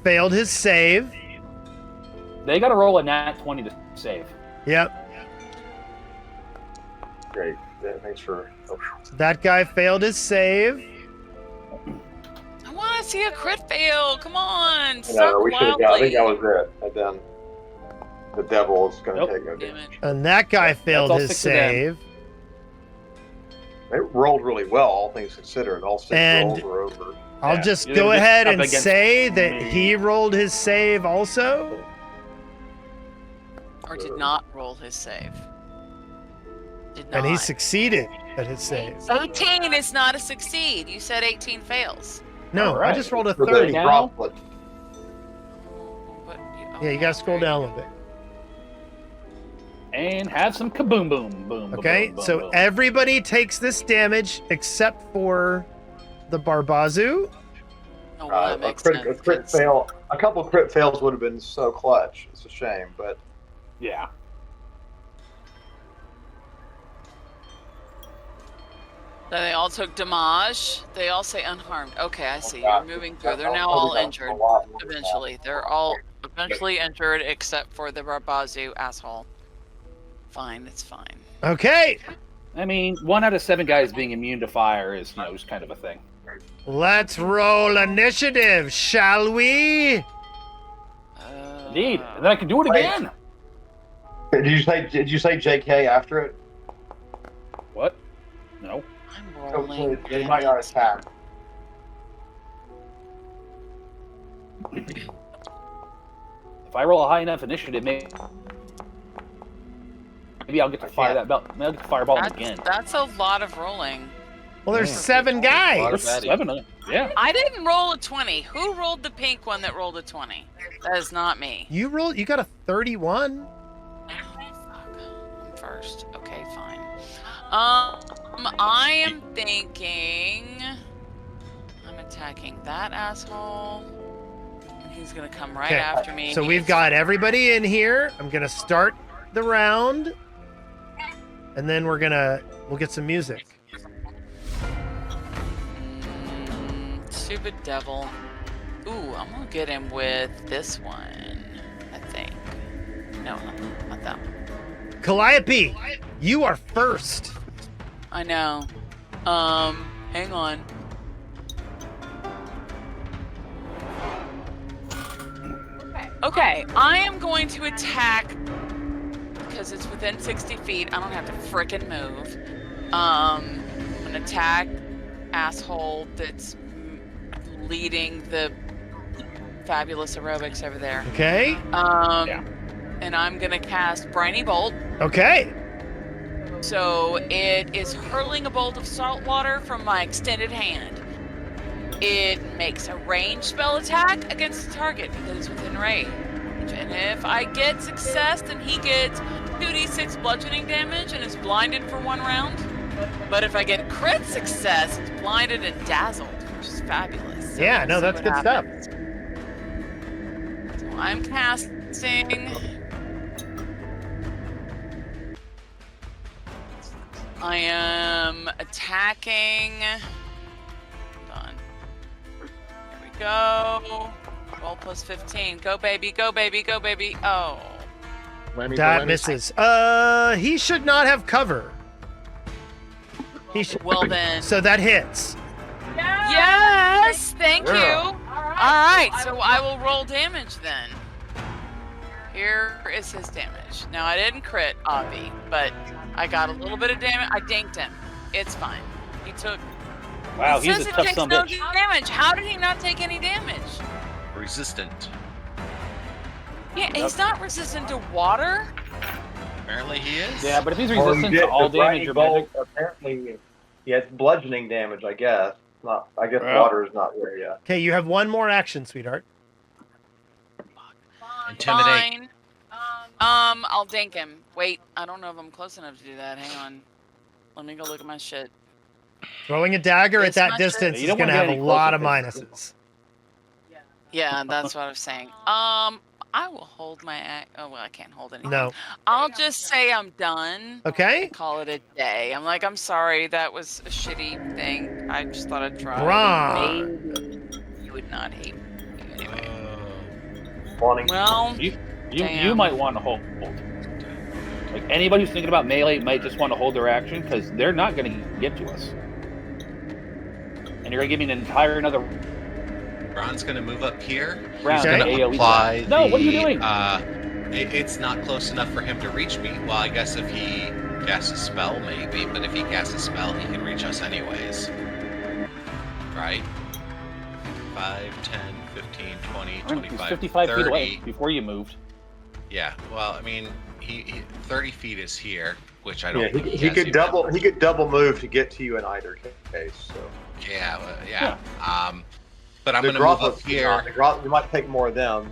failed his save. They got to roll a nat 20 to save. Yep. Great. Yeah, thanks for. Oh, That guy failed his save. I want to see a crit fail. Come on. no, Suck we should have got. I think loudly. that was it. And then the devil is going to Nope. take no Damn damage. it. And that guy That's failed all his 6 of them. save. They rolled really well, all things considered. All 6 And- rolls were over. I'll Yeah. just You're go just ahead up and against say that me. he rolled his save also. Or did not roll his save. Did not. And he succeeded at his save. 18 is not a succeed. You said 18 fails. No, All I right. just rolled a For the 30. Now- droplet. But Yeah, you gotta scroll down a little bit. And have some kaboom boom boom. Okay, boom, boom, so boom. everybody takes this damage except for the Barbazu. Oh, well, that A makes crit, sense. a crit 'cause fail. A couple crit fails would have been so clutch. It's a shame, but Yeah. They all took damage. They all say unharmed. Okay, I see. Yeah. You're moving through. They're I'll now cover all that injured. a lot more than that. Eventually. They're all eventually injured except for the Barbazu asshole. Fine, it's fine. Okay, I mean, 1 out of 7 guys being immune to fire is, just kind of a thing. let's roll initiative, shall we? Indeed. And then I can do it Wait. again. Did you say JK after it? What? No. I'm So rolling. they might not attack. If I roll a high enough initiative, maybe I'll get to fire that belt. Maybe I'll get to fireball him again. That's a lot of rolling. Well, there's Yeah. 7 guys. There's 7 of them. Yeah. I didn't roll a 20. Who rolled the pink one that rolled a 20? That is not me. You rolled. You got a 31. I'm first. Okay, fine. I am thinking I'm attacking that asshole. And he's gonna come right Okay, after me. So we've got everybody in here. I'm gonna start the round, and then we're gonna We'll get some music. Stupid devil. Ooh, I'm gonna get him with this one, I think. No, not that one. Calliope, you are first. I know. Hang on. Okay, I am going to attack because it's within 60 feet. I don't have to frickin' move. I'm gonna attack asshole that's leading the fabulous aerobics over there. Okay. And I'm gonna cast Briny Bolt. Okay. So it is hurling a bolt of salt water from my extended hand. It makes a ranged spell attack against the target that is within range. And if I get success, then he gets 2d6 bludgeoning damage and is blinded for 1 round. But if I get crit success, it's blinded and dazzled, which is fabulous. So Yeah, no, let's that's see good what stuff. happens. So I'm casting. I am attacking. Hold on. There we go. Roll plus 15. Go baby, go baby, go baby. Oh. Whammy, That whammy. misses. He should not have cover. He should. Well then. So that hits. Yes! Thank you. Yeah. Alright, so I will roll damage then. Here is his damage. Now I didn't crit, Avi, but I got a little bit of damage. I dinked him. It's fine. He took. Wow, It he's says a it tough takes son no of a bitch. damage. How did he not take any damage? Resistant. Yeah, he's not resistant to water. Apparently he is. Yeah, but if he's Or you resistant get to all the briny damage or bolt, magic, apparently, yeah, it's bludgeoning damage, I guess. Not, I guess Well. water is not there yet. Okay, you have one more action, sweetheart. Intimidate. Fine. I'll dink him. Wait, I don't know if I'm close enough to do that. Hang on. Let me go look at my shit. Throwing a dagger at This that much- distance You is don't going to wanna have get a any lot of closer, minuses. Yeah, that's what I was saying. I will hold my act. Oh well, I can't hold anything. No. I'll just say I'm done. Okay. Call it a day. I'm like, I'm sorry, that was a shitty thing. I just thought I'd try. Bron. Maybe you would not hate me anyway. Wanting Well, you Damn. might want to hold. Like anybody who's thinking about melee might just want to hold their action because they're not going to get to us, and you're going to give me an entire another Ron's gonna move up here. round. He's gonna to AoE. apply No, the, what are you doing? It's not close enough for him to reach me. Well, I guess if he casts a spell, maybe. But if he casts a spell, he can reach us anyways. Right? 5, 10, 15, 20, He's 25, 55 30. feet away before you moved. Yeah, well, I mean, he 30 feet is here, which I don't Yeah, think he has could even- double. He could double move to get to you in either case. So Yeah, but I'm the gonna move up Grothlips here. cannot- the Groth- you might take more of them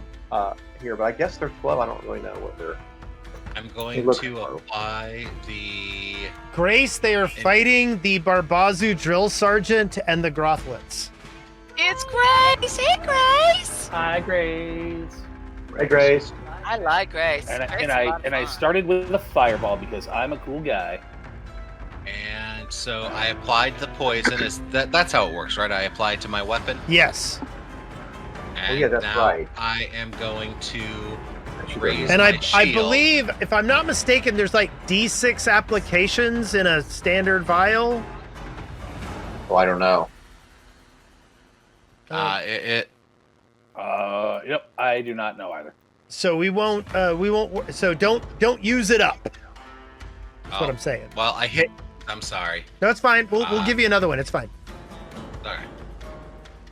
here, but I guess they're slow. I don't really know what they're. I'm going look to slow. apply the. Grace, they are fighting the Barbazu drill sergeant and the Grothlets. it's Grace. Hey, Grace. Hi, Grace. Hey, Grace. I like Grace. And Grace is a lot of I fun. started with a fireball because I'm a cool guy. And so I applied the poison. That's how it works, right? I applied to my weapon. Yes. And yeah, that's now right. I am going to raise And my I shield. believe, if I'm not mistaken, there's like D6 applications in a standard vial. Well, I don't know. It Yep, I do not know either. So we won't, so don't use it up. That's what I'm saying. Well, I hit. I'm sorry. No, it's fine. We'll give you another one. It's fine. All right.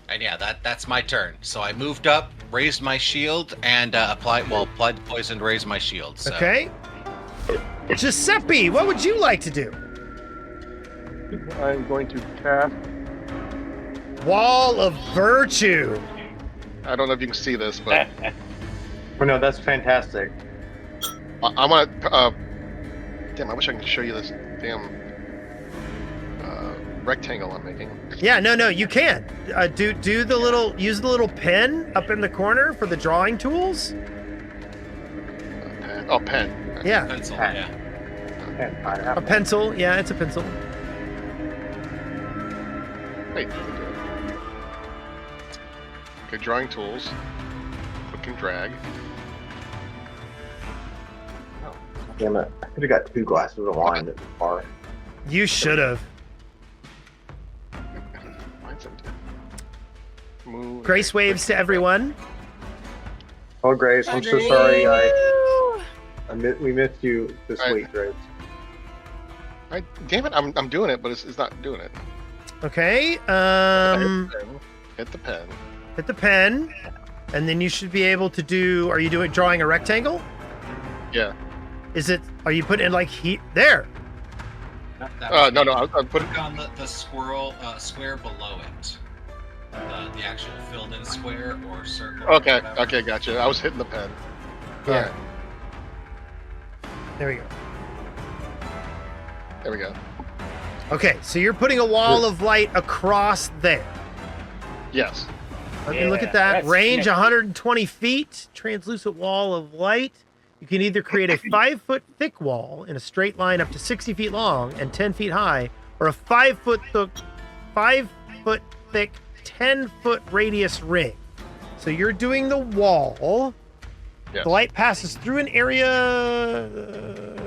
And yeah, that's my turn. So I moved up, raised my shield, and applied the poison to raise my shield. So. Okay. Giuseppe, what would you like to do? I'm going to cast. Wall of Virtue. I don't know if you can see this, but Well, no, that's fantastic. I want to. Damn, I wish I could show you this damn rectangle I'm making. Yeah, no, you can. Do the little, use the little pen up in the corner for the drawing tools. Pen. Oh, pen. Yeah. Pencil. Pen. Yeah. pen. I have A pencil. Yeah, it's a pencil. Wait. Okay, drawing tools. Click and drag. Damn it! I could have got 2 glasses of wine at the bar. You should have. Mine's empty. Move. Grace waves to everyone. Oh, Grace, I'm so sorry. We missed you this week, Grace. Damn it! I'm doing it, but it's not doing it. Okay. Hit the pen. Hit the pen, and then you should be able to do. Are you drawing a rectangle? Yeah. Is it? Are you putting in like heat there? That No. I'm putting. Click on the square below it. The actual filled-in square or circle. Okay. or whatever. Okay. Gotcha. I was hitting the pen. Yeah. Alright, There we go. there we go. Okay, so you're putting a wall of light across there. Yes. Let me look at that. that's Range nifty. 120 feet. Translucent wall of light. You can either create a 5-foot thick wall in a straight line up to 60 feet long and 10 feet high, or a 5-foot thick, 10-foot radius ring. So you're doing the wall. Yes. The light passes through an area.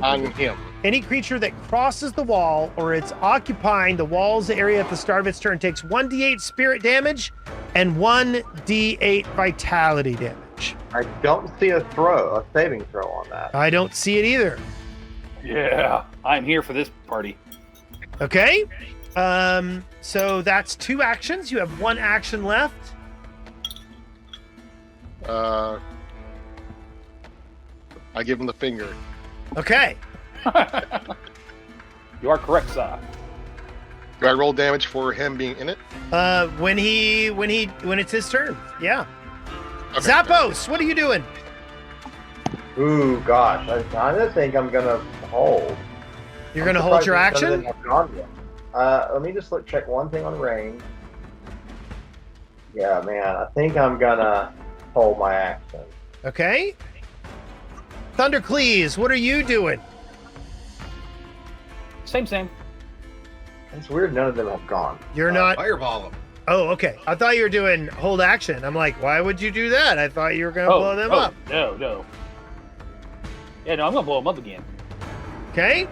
On him. Any creature that crosses the wall or it's occupying the wall's area at the start of its turn takes 1d8 spirit damage and 1d8 vitality damage. I don't see a saving throw on that. I don't see it either. Yeah, I'm here for this party. Okay. So that's 2 actions. You have 1 action left. I give him the finger. Okay. You are correct, sir. Do I roll damage for him being in it? When it's his turn. Yeah. Okay. Zappos, what are you doing? Ooh, gosh. I think I'm going to hold. You're going to hold your Surprised none of action? them have gone yet. Let me just check one thing on range. Yeah, man. I think I'm going to hold my action. Okay. Thundercleese, what are you doing? Same. It's weird none of them have gone. You're not. Fireball him. Oh, okay. I thought you were doing hold action. I'm like, why would you do that? I thought you were going to blow them up. No. Yeah, no, I'm gonna blow them up again. Okay.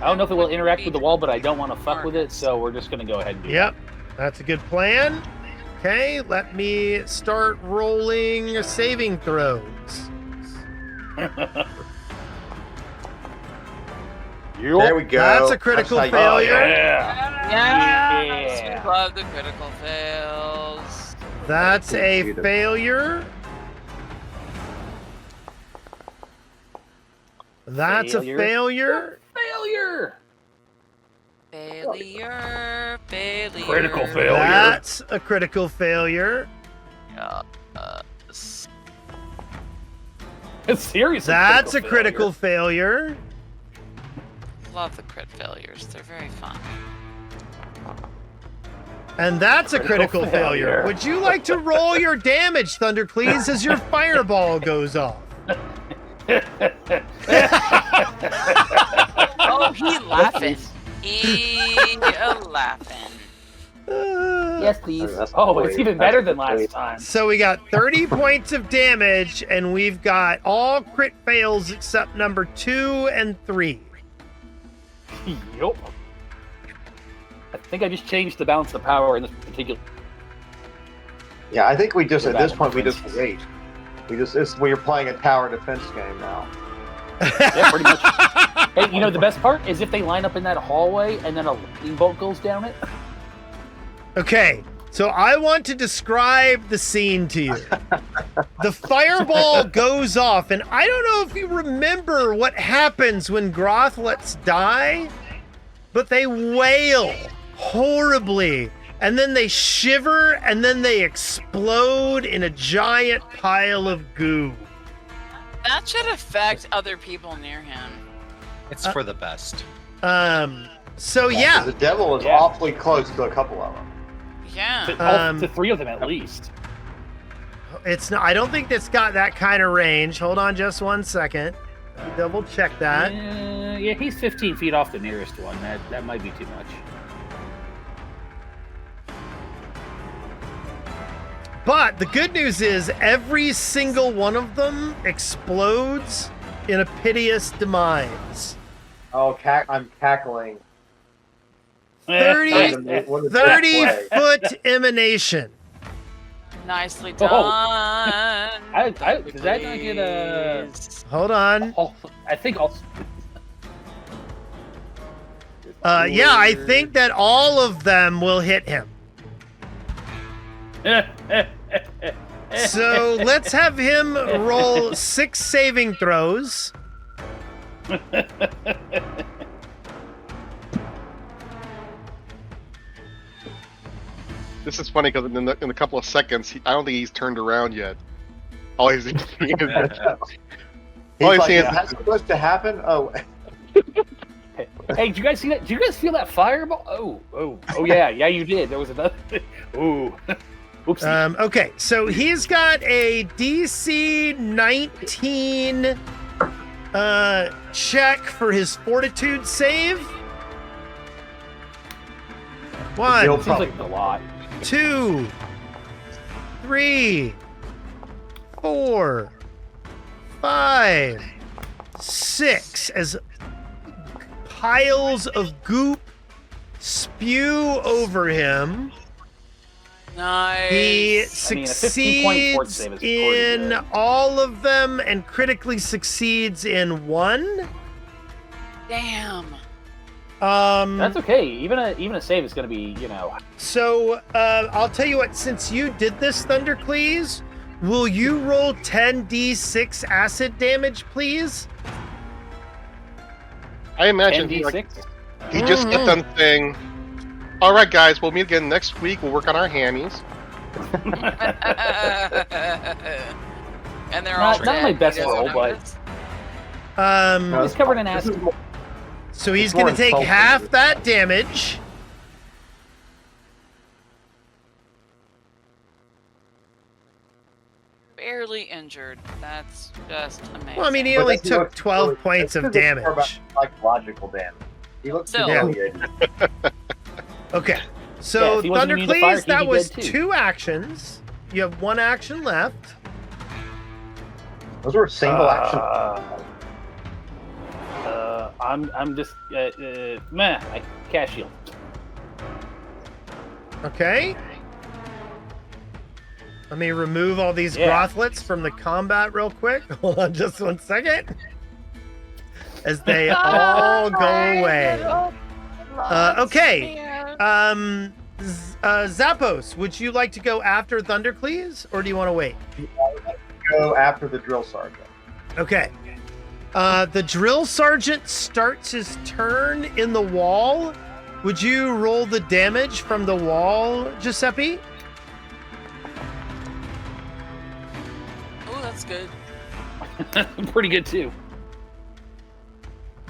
I don't know if it will interact with the wall, but I don't want to fuck with it, so we're just gonna go ahead and do Yep. That's a good plan. Okay. Let me start rolling saving throws. it. There we go. That's a critical That's how you- failure. Yeah. Yes, Yeah. we love the critical fails. That's a failure. That's a failure. Failure. Failure. Critical failure. That's a critical failure. Yes. Seriously. That's a critical failure. Love the crit failures. They're very fun. And that's a critical Critical failure. failure. Would you like to roll your damage, Thundercleese, as your fireball goes off? Oh, he laughing. He laughing. Yes, please. That's Oh, great. it's even better than last time. So we got 30 points of damage, and we've got all crit fails except number 2 and 3. Yup. I think I just changed the balance of power in this particular. Yeah, I think we just, We're at this back point, on we just wait. We're playing a tower defense game now. Yeah, pretty much. Hey, you know the best part is if they line up in that hallway and then a lightning bolt goes down it. Okay, so I want to describe the scene to you. The fireball goes off, and I don't know if you remember what happens when Grothlets die, but they wail horribly, and then they shiver, and then they explode in a giant pile of goo. That should affect other people near him. It's for the best. So yeah, The devil is Yeah. awfully close to a couple of them. Yeah. To 3 of them at least. it's not. I don't think it's got that kind of range. Hold on, just one second. Double check that. Yeah, he's 15 feet off the nearest one. That might be too much. But the good news is every single one of them explodes in a piteous demise. Oh, I'm cackling. 30, What is that 30-foot emanation. Nicely done. Does that not get a? Hold on. I think I'll. Yeah, I think that all of them will hit him. So let's have him roll 6 saving throws. This is funny because in a couple of seconds, I don't think he's turned around yet. All he's seeing is He's like, is that supposed to happen? Oh. Hey, did you guys see that? Did you guys feel that fireball? Oh, yeah, you did. There was another. Ooh. Oopsie. Okay, so he's got a DC 19 check for his fortitude save. Seems like a lot. 2, 3, 4, 5, 6 as piles of goop spew over him. Nice. He I mean, a 15-point fort succeeds save is pretty in good. all of them and critically succeeds in one. Damn. That's okay. Even a save is going to be, So I'll tell you what. Since you did this, Thundercleese, will you roll 10d6 acid damage, please? I imagine he just got done saying, "All right, guys, we'll meet again next week. We'll work on our hammies." And they're all Not my best roll, but he's covered in acid. So he's going to take half that damage. barely injured. That's just amazing. Well, I mean, he only took 12 points of damage. More about psychological damage. He looks Still. humiliated. Okay, so if he wasn't immune to fire, Thundercleese, he'd that be was dead too. 2 actions. You have 1 action left. Those were single action. I'm just meh. I cast shield. Okay. Let me remove all these grothlets from the combat real quick. Hold on just 1 second. As they all go away. Okay. Zappos, would you like to go after Thundercleese, or do you want to wait? Go after the drill sergeant. Okay. The drill sergeant starts his turn in the wall. Would you roll the damage from the wall, Giuseppe? Oh, that's good. Pretty good too.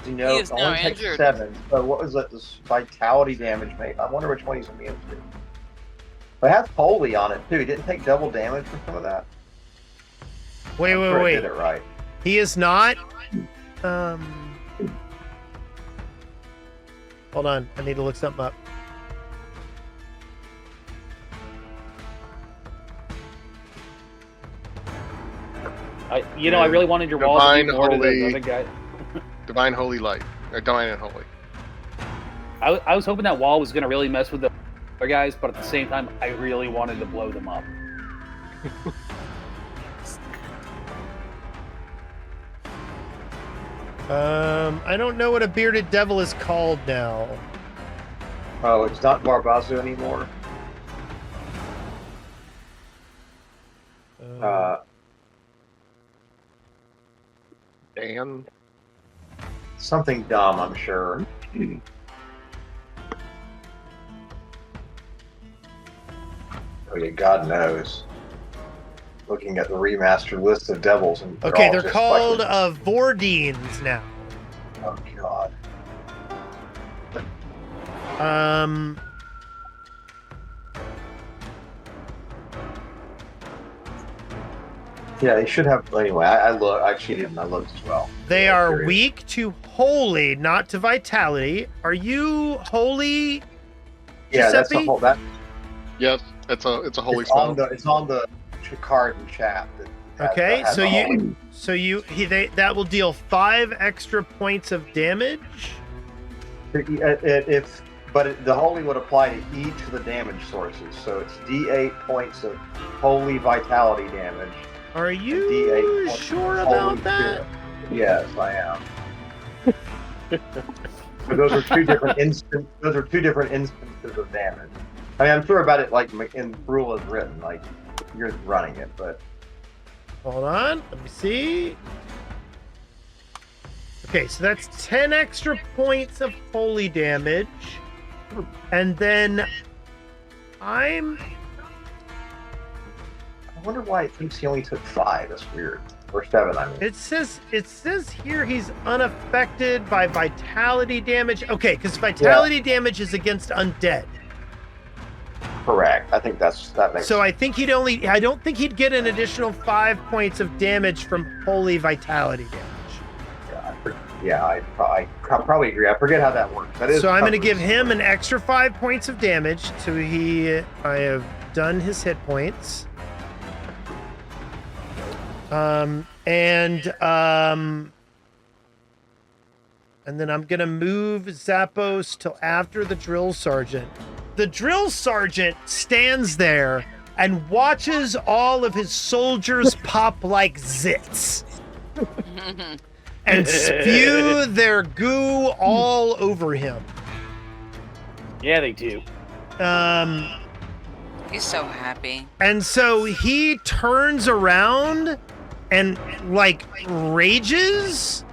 You know, He it is only now takes injured. 7. So what was that? This vitality damage made? I wonder which one he's immune to. But it has holy on it too. He didn't take double damage from some of that. Wait, I'm sure I wait, did it right. He is not. Hold on. I need to look something up. I really wanted your walls to be Divine more to holy. the other guy. Divine Holy Light. Divine and Holy. I was hoping that wall was going to really mess with the other guys, but at the same time, I really wanted to blow them up. I don't know what a bearded devil is called now. Oh, it's not Barbazo anymore. Dan. Something dumb, I'm sure. Oh yeah, God knows. Looking at the remastered list of devils, and Okay, all they're just called like- Vordines now. oh God. Yeah, they should have. Anyway, I cheated and I looked as well. They are Period. weak to holy, not to vitality. Are you holy? Yeah, that's Giuseppe? a whole. That Yes, it's a holy it's spell. on the card in chat. Okay, has so the you holy. that will deal 5 extra points of damage. The holy would apply to each of the damage sources, so it's D8 points of holy vitality damage. Are and you D8 points sure of about holy that? spirit. Yes, I am. So those are two different instances of damage. I mean, I'm sure about it, like in rule is written, like you're running it, but Hold on, let me see. Okay, so that's 10 extra points of holy damage. And then I wonder why it thinks he only took 5. That's weird. Or 7, I mean. it says here he's unaffected by vitality damage. Okay, because vitality damage is against undead. Correct. I think that makes So I think I don't think he'd get an additional 5 points of damage from holy vitality damage. I probably agree. I forget how that works. That is So I'm going to tough. give him an extra 5 points of damage. So I have done his hit points. And then I'm going to move Zappos till after the drill sergeant. The drill sergeant stands there and watches all of his soldiers pop like zits and spew their goo all over him. Yeah, they do. He's so happy. And so he turns around and like rages.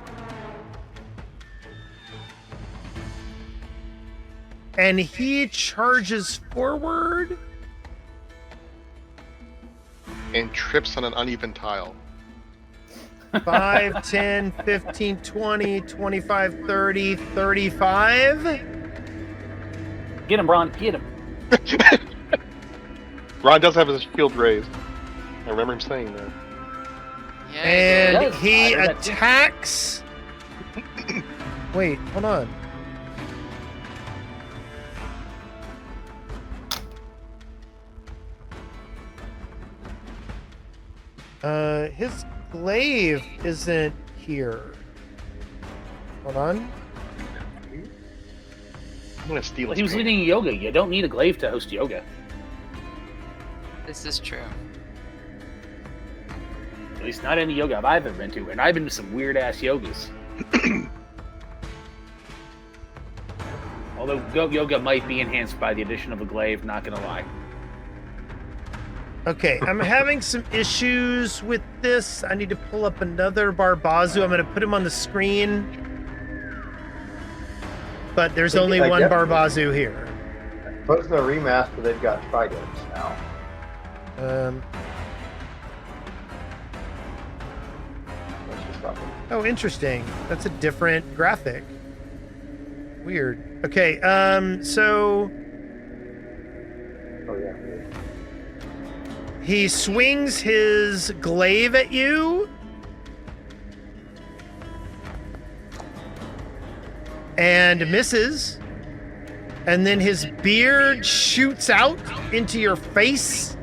And he charges forward. And trips on an uneven tile. 5, 10, 15, 20, 25, 30, 35. Get him, Ron. Get him. Ron does have his shield raised. I remember him saying that. Yeah, And does. he I heard that too. attacks. Wait, hold on. His glaive isn't here. Hold on. I'm gonna steal Well, his he was painting. leading yoga. You don't need a glaive to host yoga. this is true. At least not any yoga I've ever been to, and I've been to some weird ass yogas. Although goat yoga might be enhanced by the addition of a glaive, not gonna lie. Okay, I'm having some issues with this. I need to pull up another Barbazu. I'm going to put him on the screen. But there's only one Barbazu here. Post the remaster, they've got tridents now. Let's just stop it. Oh, interesting. That's a different graphic. Weird. Okay, so Oh yeah. he swings his glaive at you. And misses. And then his beard shoots out into your face.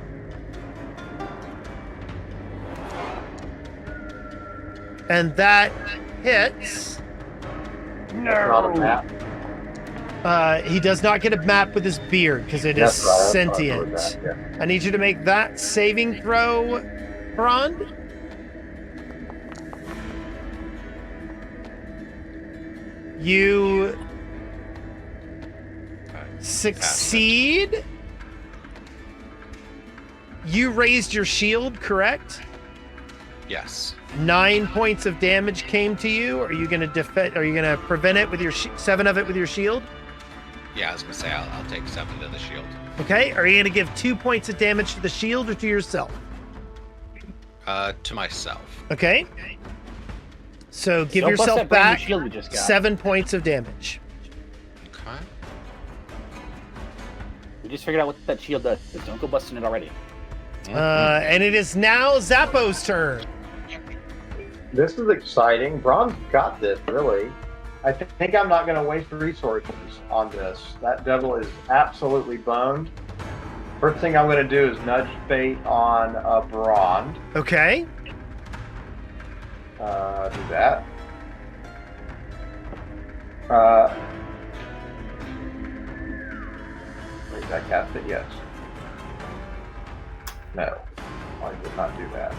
And that hits. Not a map. He does not get a map with his beard because it is That's right, I thought sentient. that, yeah. I need you to make that saving throw, Brond. You succeed. You raised your shield, correct? Yes. 9 points of damage came to you. Are you gonna defend? Are you gonna prevent it with your 7 of it with your shield? Yeah, I was gonna say I'll take 7 to the shield. Okay. Are you gonna give 2 points of damage to the shield or to yourself? To myself. Okay. So give Don't bust yourself that brand new back shield we just got. 7 points of damage. Okay. We just figured out what that shield does. Don't go busting it already. And it is now Zappo's turn. This is exciting. Braun's got this, really. I think I'm not going to waste resources on this. That devil is absolutely boned. First thing I'm going to do is nudge fate on Braun. Okay. Do that. Wait, did I cast it? Yes. No. I did not do that.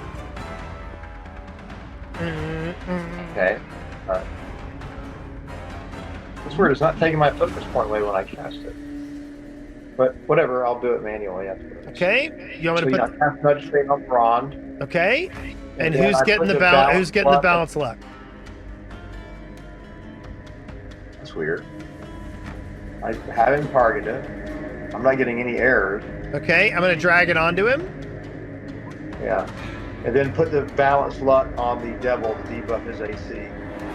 Okay. Alright. It's weird, it's not taking my focus point away when I cast it. But whatever, I'll do it manually after this. Okay. You want me to put? Cast nudge fate on Braun. Okay. And then who's I getting put the balance? Who's getting the balance luck? That's weird. I have him targeted. I'm not getting any errors. Okay. I'm gonna drag it onto him. Yeah. And then put the balance luck on the devil to debuff his AC.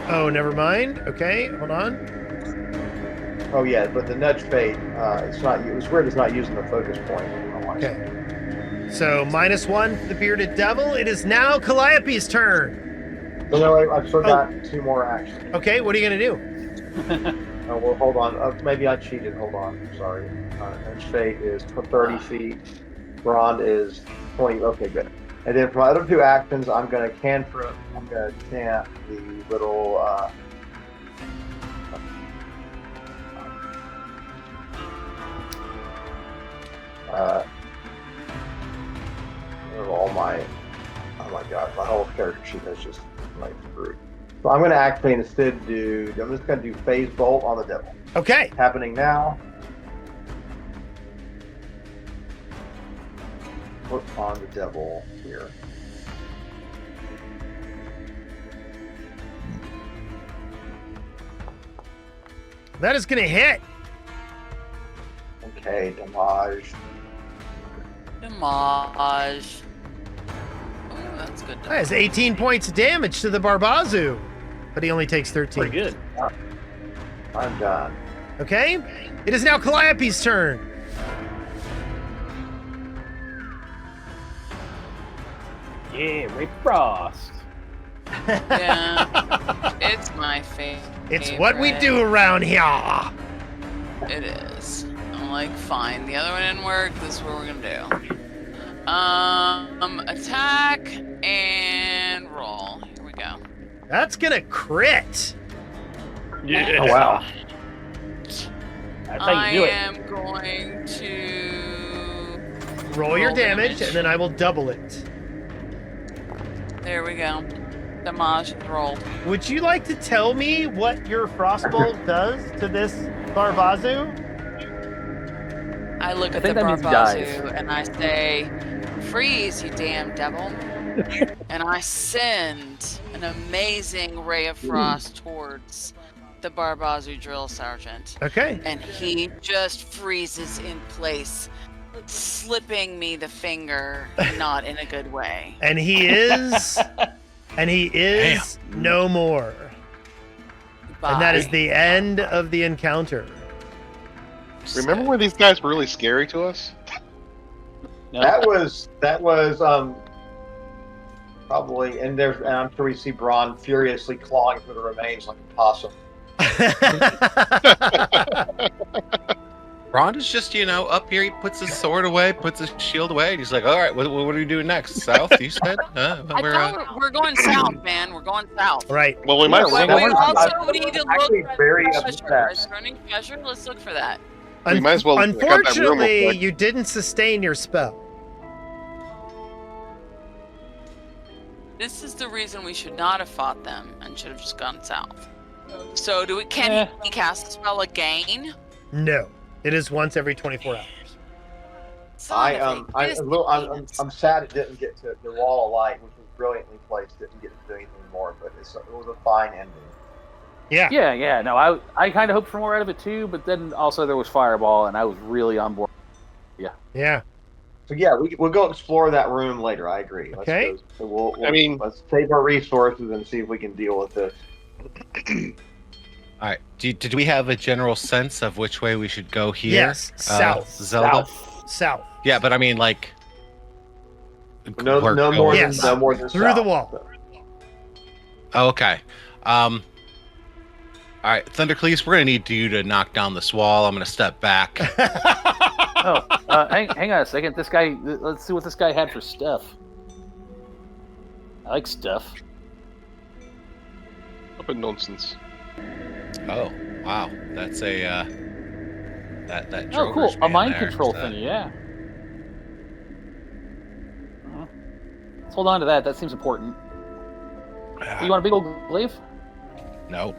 Oh, never mind. Okay. Hold on. Oh yeah, but the nudge fate, it's not. It's weird. It's not using the focus point. I don't know why. Okay. So -1 for the bearded devil. It is now Calliope's turn. No, I've still got 2 more actions. Okay. What are you gonna do? Oh, well, hold on. Maybe I cheated. Hold on. Sorry. Nudge fate is 30 feet. Braun is 20. Okay, good. And then for my other 2 actions, I'm gonna cantrip. I'm gonna chant the little. All my, oh my god, my whole character sheet is just like screwed. So I'm going to actually instead do, I'm just going to do phase bolt on the devil. Okay. Happening now. Put on the devil here. That is gonna hit. Okay, damage. Damage. Oh, that's good. That is 18 points of damage to the Barbazu, but he only takes 13. Pretty good. I'm done. Okay. It is now Calliope's turn. Yeah, Ray Frost. Yeah, it's my favorite. It's what we do around here. It is. I'm like, fine. The other one didn't work. This is what we're gonna do. Attack and roll. Here we go. That's gonna crit. Yeah. Oh wow. That's how I you do it. am going to Roll your Roll damage, damage. and then I will double it. There we go. Damage is rolled. Would you like to tell me what your frostbolt does to this Barbazu? I look I at the think that means dies. Barbazu and I say, "Freeze, you damn devil!" And I send an amazing ray of frost towards the Barbazu drill sergeant, Okay. and he just freezes in place, slipping me the finger, not in a good way. And he is, no more. Bye. And that is the end of the encounter. Remember when these guys were really scary to us? No. That was probably, and I'm sure we see Braun furiously clawing through the remains like a possum. Ron is just, up here. He puts his sword away, puts his shield away, and he's like, all right, what are we doing next? South, you said? We're going south, man. We're going south. Right. Well, we might But as we well. also need to look actually for very treasure. upset. Is there any treasure? Let's look for that. We might as well check out that room real Unfortunately, quick. you didn't sustain your spell. This is the reason we should not have fought them and should have just gone south. So can Eh. he cast a spell again? No. It is once every 24 hours. Son of a biscuit. I'm sad it didn't get to the wall of light, which was brilliantly placed. Didn't get to do anything more, but it was a fine ending. Yeah. Yeah. No, I kind of hoped for more out of it too, but then also there was Fireball, and I was really on board. Yeah. So yeah, we'll go explore that room later. I agree. Let's Okay. go. So let's save our resources and see if we can deal with this. All right. Did we have a general sense of which way we should go here? Yes. South. Zelda? South. Yeah, but I mean, like, No, We're no more going than Yes. no more than Through the south. wall. Oh, okay. All right, Thundercleese, we're gonna need you to knock down this wall. I'm gonna step back. Oh, hang on a second. This guy. Let's see what this guy had for stuff. I like stuff. Up in nonsense. Oh, wow. That's a that Oh, cool. Drover's A man mind there. control So- thingy. Yeah. Let's hold on to that. That seems important. You want a big old glaive? No.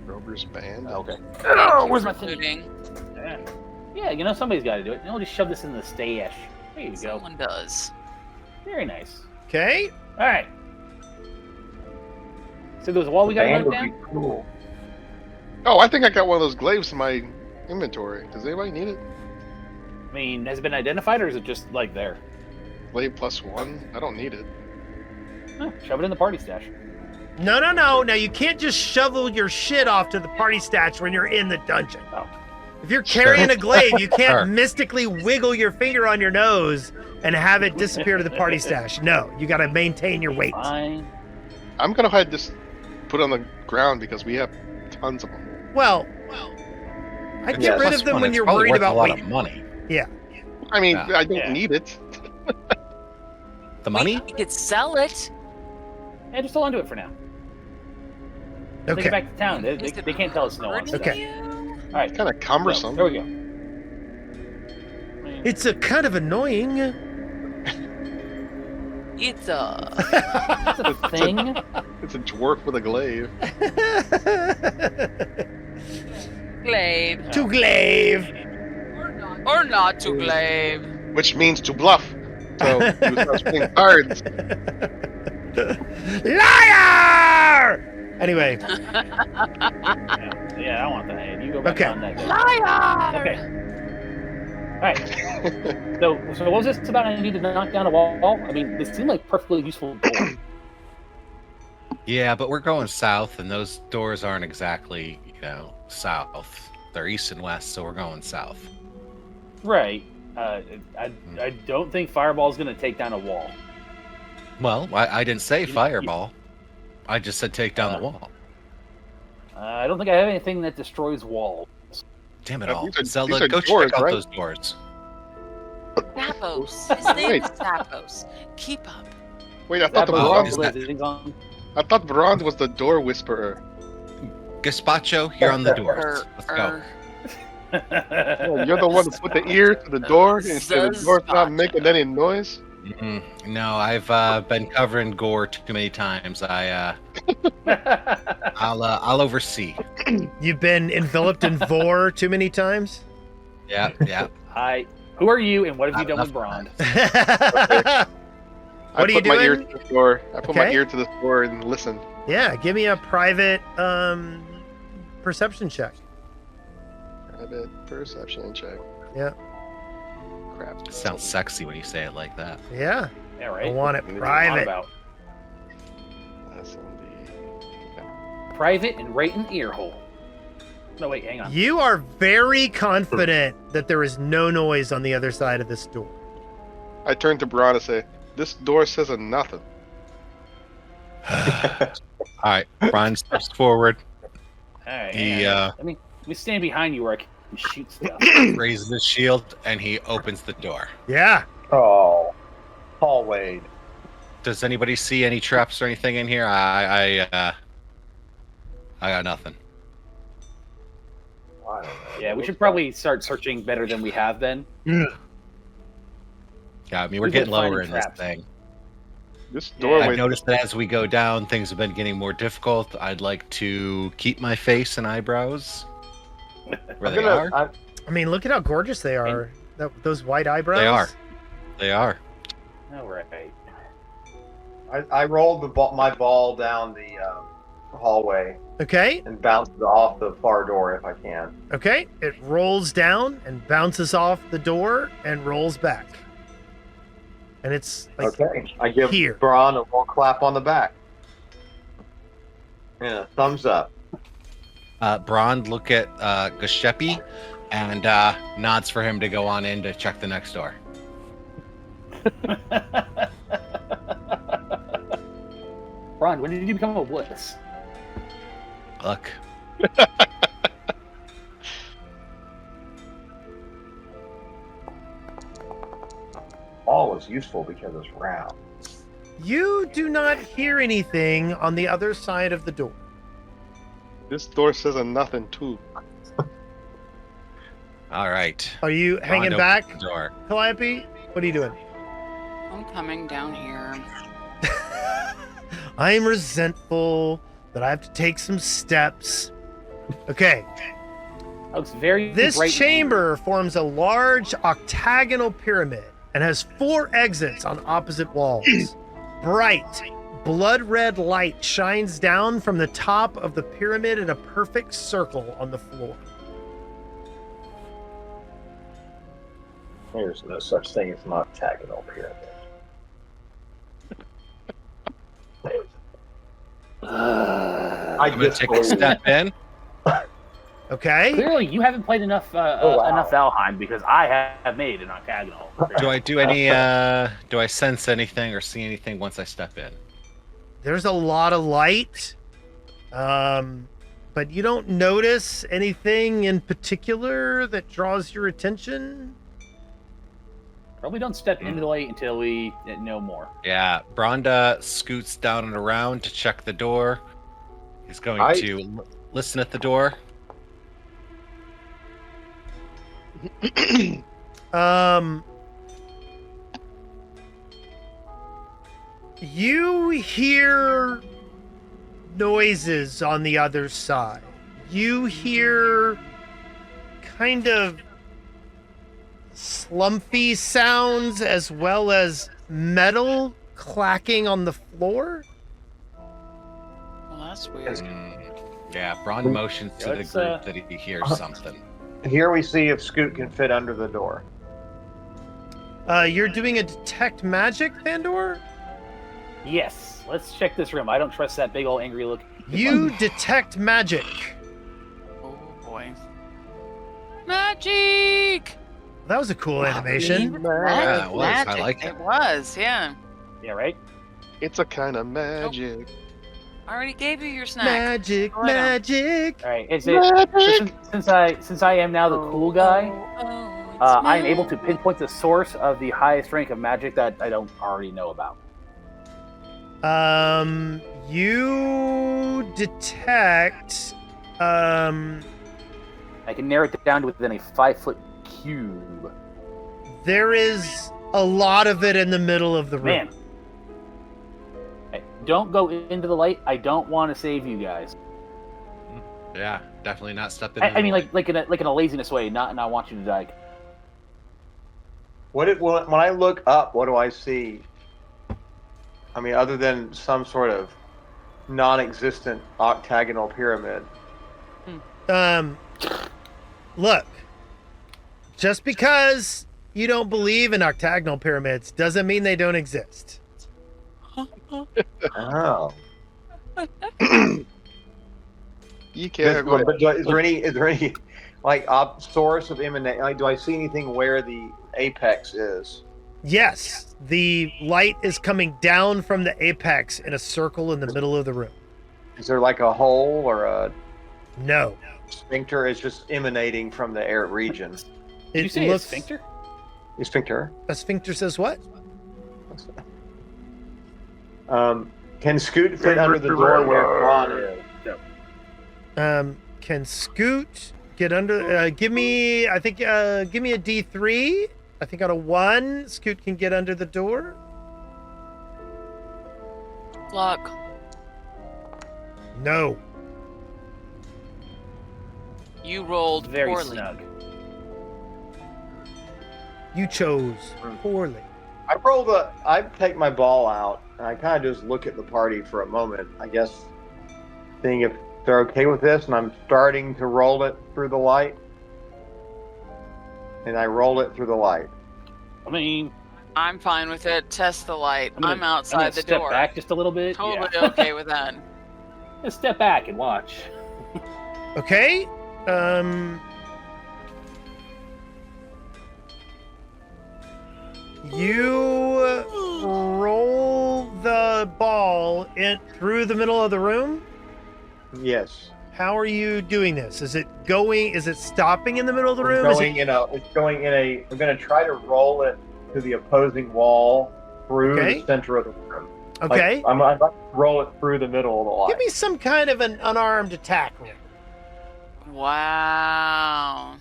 Rover's band. Okay. Oh, where's my thing? Looting. Yeah, you know somebody's got to do it. I'll just shove this in the stash. There you go. Someone does. Very nice. Okay. All right. So there's a wall we got to Band knock would be down. cool. Oh, I think I got one of those glaives in my inventory. Does anybody need it? I mean, has it been identified or is it just like there? Glaive +1? I don't need it. Shove it in the party stash. No. Now you can't just shovel your shit off to the party stash when you're in the dungeon. Oh. If you're carrying a glaive, you can't Sure. mystically wiggle your finger on your nose and have it disappear to the party stash. No, you got to maintain your weight. Fine. I'm gonna hide this, put it on the ground because we have tons of them. Well, I'd It's get rid plus of them one. when It's you're probably worried worth about a lot weight. of money. Yeah. I mean, Yeah. I don't Yeah. need it. The money? We could sell it. Yeah, just hold on to it for now. Take Okay. it back to town. They Is it can't tell us no on hurting stuff. Okay. you? All right. Kind of cumbersome. There we go. It's a kind of annoying. It's a That's a thing. It's a dwarf with a glaive. glaive. To glaive. Or not to glaive. Which means to bluff. So you start spinning cards. Liar! Anyway, Yeah, I want that. You go back Okay. on that guy. Liar! Okay. All right. So what was this about? I need to knock down a wall. I mean, this seemed like perfectly useful door. Yeah, but we're going south, and those doors aren't exactly, south. They're east and west, so we're going south. Right. I don't think Fireball's going to take down a wall. Well, I didn't say fireball. I just said take down the wall. I don't think I have anything that destroys walls. Damn it Yeah, all. these are Zelda, go doors, check out right? those doors. Zappos. His name Wait. is Zappos. Keep up. Wait, I thought the That bronze bronze. is that- I thought bronze was the door whisperer. Gazpacho, here on the doors. Let's go. Oh, you're the one that put the ear to the door instead of the door's not making any noise. No, I've been covering gore too many times. I'll oversee. you've been enveloped in vor too many times. Yeah. Who are you and what have you done with Brond? What are you I put my ear doing? to the door. I put my Okay. ear to the door and listen. Yeah, give me a private perception check. Private perception check. Yeah. Crap. It sounds sexy when you say it like that. Yeah. Yeah, right. I want it That's what private. I'm about. That's Private and right in the ear hole. No, wait, hang on. You are very confident that there is no noise on the other side of this door. I turn to Braun and say, "This door says a nothing." All right, Brian steps forward, All right. He, hang on. Let me stand behind you where I can shoot stuff. raises his shield, and he opens the door. Yeah. Oh, hallway. Does anybody see any traps or anything in here? I got nothing. I don't know. Yeah, we should probably start searching better than we have been. Yeah, I mean, we're We've been getting lower finding in this traps. thing. This Yeah, doorway. I've noticed that as we go down, things have been getting more difficult. I'd like to keep my face and eyebrows where I'm they gonna. are. I mean, look at how gorgeous they are. Those white eyebrows. They are. They are. All right. I rolled my ball down the hallway Okay. and bounced it off the far door if I can. Okay. It rolls down and bounces off the door and rolls back. And it's like Okay. I give here. Braun a little clap on the back. Yeah, thumbs up. Brond look at Gashepi and nods for him to go on in to check the next door. Ron, when did you become a wuss? Look, All is useful because it's round. You do not hear anything on the other side of the door. This door says a nothing too. all right. Are you hanging Open back, the door. Calliope? What are you doing? I'm coming down here. I'm resentful that I have to take some steps. Okay, That looks very this bright and chamber forms a large octagonal pyramid and has 4 exits on opposite walls. Bright, blood red light shines down from the top of the pyramid in a perfect circle on the floor. There's no such thing as an octagonal pyramid. I I'm gonna just take a believe- step in. Okay? Clearly, you haven't played enough wow. enough Valheim because I have made an octagonal. Do I do any? Do I sense anything or see anything once I step in? There's a lot of light, but you don't notice anything in particular that draws your attention. Probably don't step into the light until we know more. Yeah, Bronda scoots down and around to check the door. He's going to listen at the door. You hear noises on the other side. You hear kind of slumpy sounds as well as metal clacking on the floor. Well, that's weird. Yeah, Bronda motions to the Let's, group that he hears something. Here we see if Scoot can fit under the door. You're doing a detect magic, Thandor? Yes, let's check this room. I don't trust that big old angry look. You detect magic. Oh boy. Magic! That was a cool animation. Yeah, it was. I Magic. like it. It was, yeah. Yeah, right? It's a kind of magic. I already gave you your snack. Magic, Go ahead. magic. All right. Is it since I am now the cool guy? I am able to pinpoint the source of the highest rank of magic that I don't already know about. You detect, I can narrow it down to within a 5-foot cube. there is a lot of it in the middle of the room. Man. Hey, don't go into the light. I don't want to save you guys. Yeah, definitely not stepping. I mean, like in a laziness way. Not I want you to die. When I look up, what do I see? I mean, other than some sort of non-existent octagonal pyramid. Look, just because you don't believe in octagonal pyramids doesn't mean they don't exist. Oh. You can't. Is there any like source of emanate? Like, do I see anything where the apex is? Yes, the light is coming down from the apex in a circle in the middle of the room. Is there like a hole or a No. sphincter? It's just emanating from the air region. Did you say looks, a sphincter? A sphincter. A sphincter says what? Can Scoot fit under the door where Ron is? Can Scoot get under? Give me a D3. I think on a 1, Scoot can get under the door. Luck. No. You rolled Very poorly. snug. You chose poorly. I take my ball out and I kind of just look at the party for a moment. I guess seeing if they're okay with this, and I'm starting to roll it through the light. And I roll it through the light. I mean, I'm fine with it. Test the light. I'm gonna outside the step door. back just a little bit. Totally Yeah. okay with that. Just step back and watch. Okay. You through the middle of the room? Yes. How are you doing this? Is it stopping in the middle of the It's room? going in a. I'm going to try to roll it to the opposing wall through Okay. the center of the room. Okay. Like, I'm about to roll it through the middle of the line. Give me some kind of an unarmed attack roll. Wow.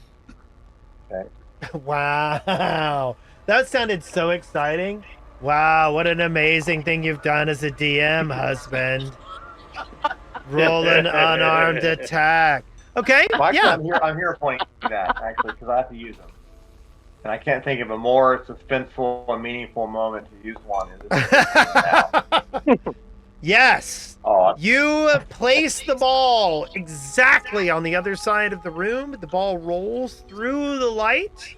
Wow. That sounded so exciting. Wow, what an amazing thing you've done as a DM, husband. Roll an unarmed attack. Okay, Well, actually, yeah. I'm here pointing to that, actually, because I have to use them. And I can't think of a more suspenseful and meaningful moment to use one. Yes. Oh, You place the ball exactly on the other side of the room. The ball rolls through the light.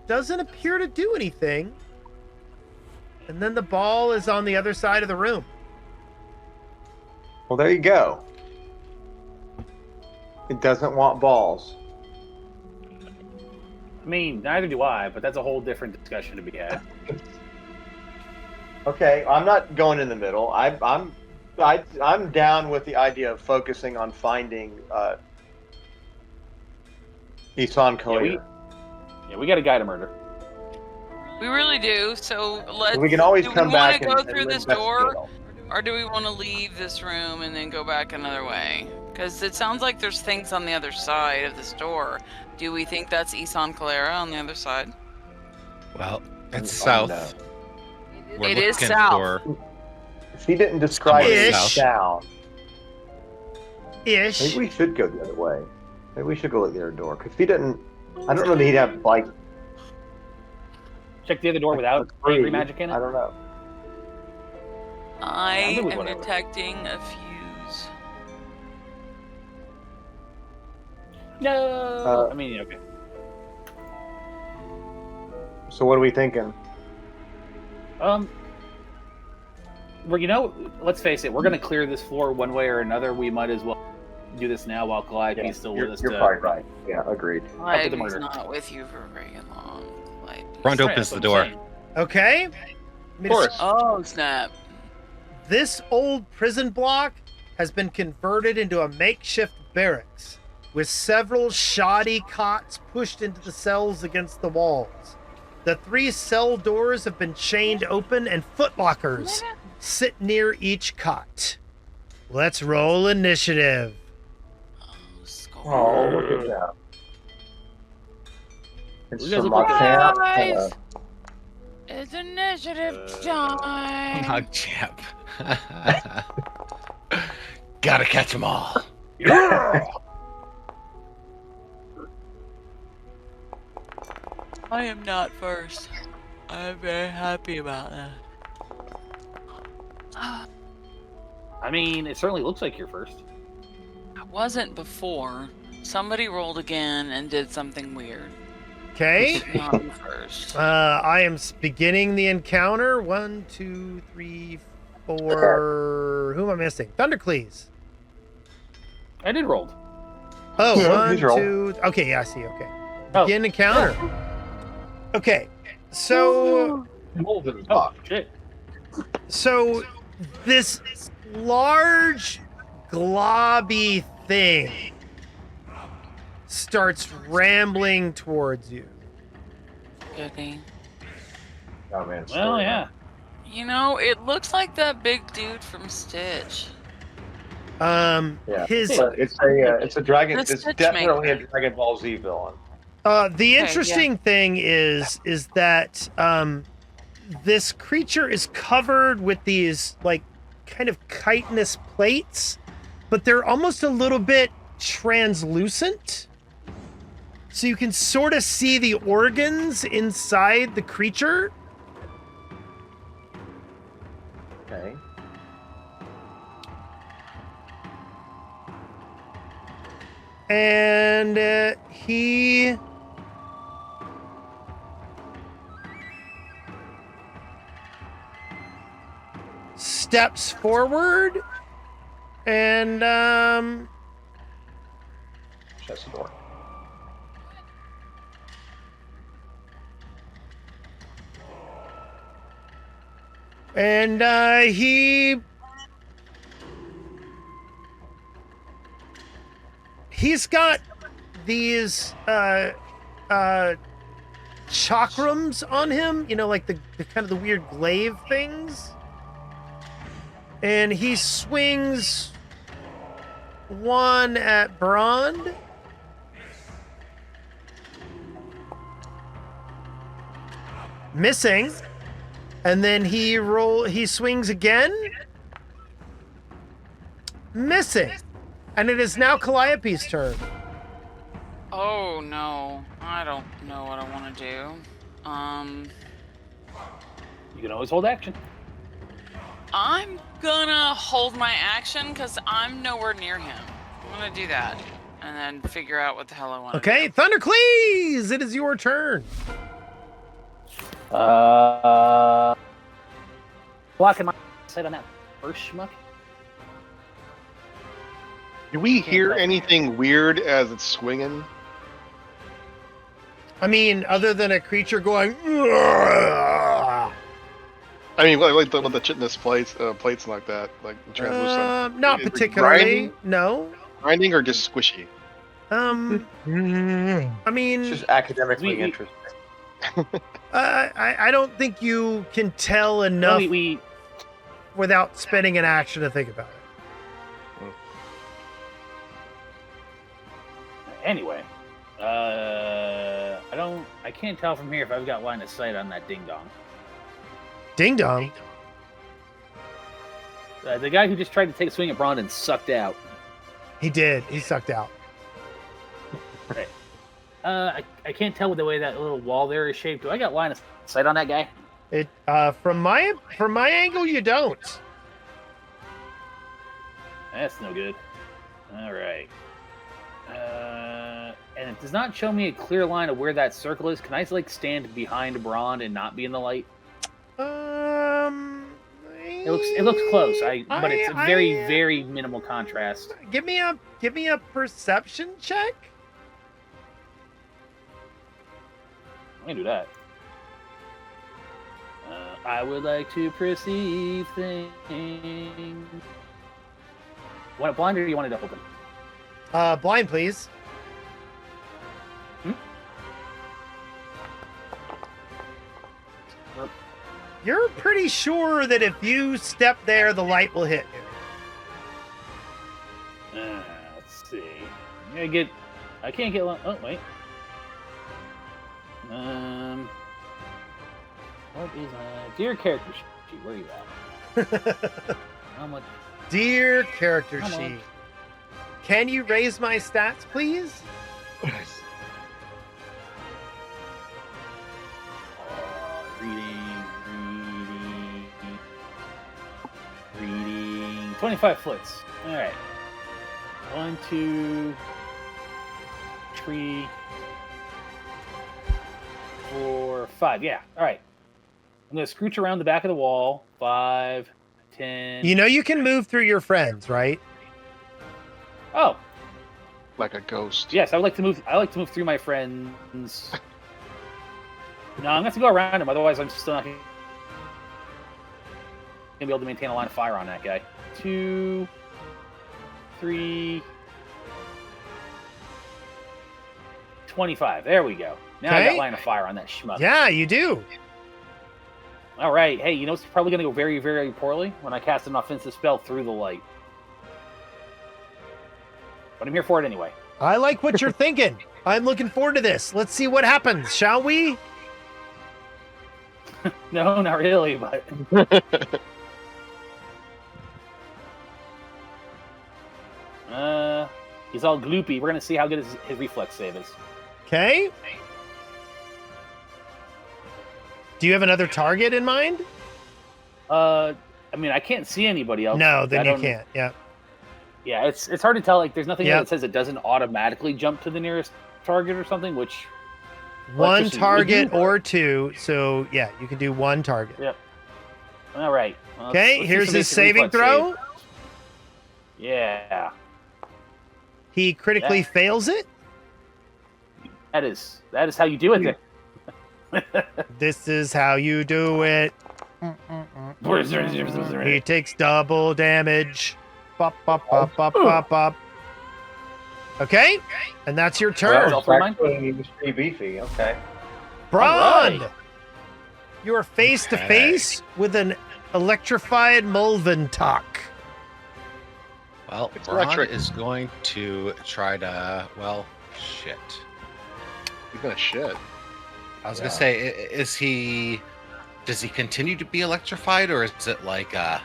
Doesn't appear to do anything. And then the ball is on the other side of the room. well, there you go. It doesn't want balls. I mean, neither do I, but that's a whole different discussion to be had. Okay, I'm not going in the middle. I'm down with the idea of focusing on finding Isan Kalir. We got a guy to murder. We really do. So let's. We can always do come we back want to and go through this investigate door, all. or do we want to leave this room and then go back another way? Because it sounds like there's things on the other side of this door. Do we think that's Isan Kalera on the other side? Well, it's Oh, south. no. We're It is looking south. for- She didn't describe it as Ish. down. Ish. Maybe we should go the other way. Maybe we should go at the other door. Because if he didn't, I don't know that he'd have, like, Check the other door without angry magic in it. I don't know. I I'm good with am whatever. detecting a fuse. No. I mean, okay. So what are we thinking? Well, let's face it. We're going to clear this floor one way or another. We might as well do this now while Calliope's still with us. You're probably right. Yeah, agreed. After the Calliope's murder. not with you for very long. Front Right, opens that's the what I'm door. saying. Okay. Of course. Oh, snap. This old prison block has been converted into a makeshift barracks with several shoddy cots pushed into the cells against the walls. The 3 cell doors have been chained open and footlockers sit near each cot. Let's roll initiative. Oh, look at that. It's You guys from look like Guys, Montana. it's initiative time. Hug chap. Gotta catch them all. I am not first. I'm very happy about that. I mean, it certainly looks like you're first. I wasn't before. Somebody rolled again and did something weird. Okay. Not me first. I am beginning the encounter. 1, 2, 3, 4. Who am I missing? Thundercleese. I did roll. Oh, Yeah, 1, he's rolled. 2. Okay, yeah, I see. Okay. Oh. Begin encounter. Okay. So Oh, shit. So this large globby thing starts rambling towards you. Goody. Oh, man. Well, yeah. You know, it looks like that big dude from Stitch. Yeah. His It's a dragon. The It's Stitch definitely Maker. a Dragon Ball Z villain. the Okay, interesting thing is that this creature is covered with these like kind of chitinous plates, but they're almost a little bit translucent. So you can sort of see the organs inside the creature. Okay. And he steps forward and Shuts the door. And he's got these chakrams on him, you know, like the kind of the weird glaive things. And he swings one at Brond. Missing. And then he swings again. Missing. And it is now Calliope's turn. Oh no, I don't know what I want to do. You can always hold action. I'm gonna hold my action because I'm nowhere near him. I'm gonna do that and then figure out what the hell I want to do. Okay, Thundercleese, it is your turn. Blocking my sight on that first schmuck. Do we hear anything weird as it's swinging? I mean, other than a creature going. "Ugh." I mean, like the chitinous plates and like that, like translucent. Not Is it particularly. grinding? No. Grinding or just squishy? I mean, It's just academically We- interesting. I don't think you can tell enough without spending an action to think about it. Anyway, I can't tell from here if I've got line of sight on that ding dong. Ding dong. The guy who just tried to take a swing at Brond and sucked out. He did. He sucked out. Right. I can't tell with the way that little wall there is shaped. Do I got line of sight on that guy? It from my angle, you don't. That's no good. All right. And it does not show me a clear line of where that circle is. Can I like stand behind Brond and not be in the light? It looks close. But it's a very minimal contrast. Give me a perception check. I can do that. I would like to perceive things. Want it blind or do you want it to open? Blind, please. You're pretty sure that if you step there, the light will hit you. Let's see. I can't get. Oh wait. What is dear character sheet? Where are you at? How much? Dear character Come on. sheet, can you raise my stats, please? Reading. 25 flits. All right. 1, 2, 3, 4, 5. Yeah. All right. I'm gonna scooch around the back of the wall. 5, 10. You know you can move through your friends, right? Oh, Like a ghost. yes. I like to move through my friends. No, I'm gonna have to go around him. Otherwise, I'm still not gonna be able to maintain a line of fire on that guy. 2, 3, 25. There we go. Now I Okay. got line of fire on that schmuck. Yeah, you do. All right. Hey, you know it's probably going to go very, very poorly when I cast an offensive spell through the light. But I'm here for it anyway. I like what you're thinking. I'm looking forward to this. Let's see what happens, shall we? No, not really, but he's all gloopy. We're going to see how good his reflex save is. Okay. Do you have another target in mind? I mean, I can't see anybody else. No, then I you don't- can't. Yeah. Yeah, it's hard to tell. Like, there's nothing Yeah. there that says it doesn't automatically jump to the nearest target or something. Which One Electricity, target would you- or two. So yeah, you can do one target. Yep. All right. Well, Okay, let's do here's some his basic saving reflex throw. save. Yeah, He critically Yeah. fails it. that is how you do it. Then. This is how you do it. He takes double damage. Bop, bop, bop, bop, bop, bop. Okay, and that's your turn. Well, for mine? Actually, he was pretty beefy. Okay. Braun! Alright. You are face to face with an electrified Mulventalk. Well, It's Braun electric. is going to try to. Well, shit. He's gonna shit. I was gonna say, is he? Does he continue to be electrified, or is it like I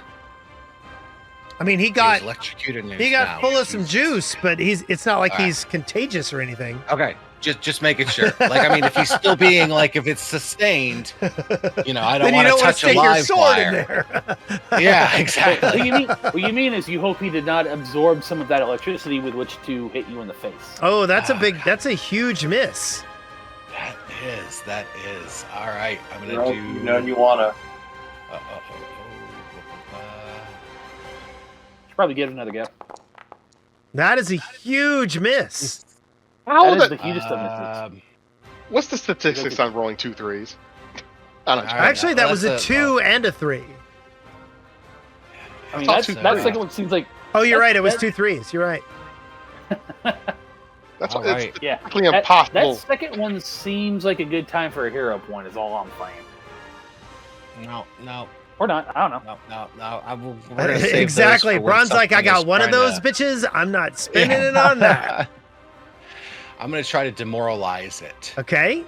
mean, he he was got electrocuted? And he is got now- full of some juice, but it's not like Alright. he's contagious or anything. Okay, just making sure. Like, I mean, if he's still being like, if it's sustained, you know, I don't Then you want don't to want touch to a stick your live sword in wire. there. Yeah, exactly. What you mean is you hope he did not absorb some of that electricity with which to hit you in the face. Oh, that's a huge miss. That is. All right, I'm You gonna know, do. you know you want to. Should probably give it another go. That is a huge miss. How That is the, the hugest of misses. what's the statistics on rolling 2 3s? I don't know. All right. Actually, that was a That's 2 and a 3. I mean, thought that's, two that threes. second one seems like Oh, you're right. It was that- 2 3s. You're right. That's All it's right. yeah. practically impossible. That second one seems like a good time for a hero point. Is all I'm saying. No. Or not. I don't know. No. We're gonna save those Exactly. for when Braun's like, I something got is one of trying those to- bitches. I'm not spending it on that. I'm gonna try to demoralize it. Okay.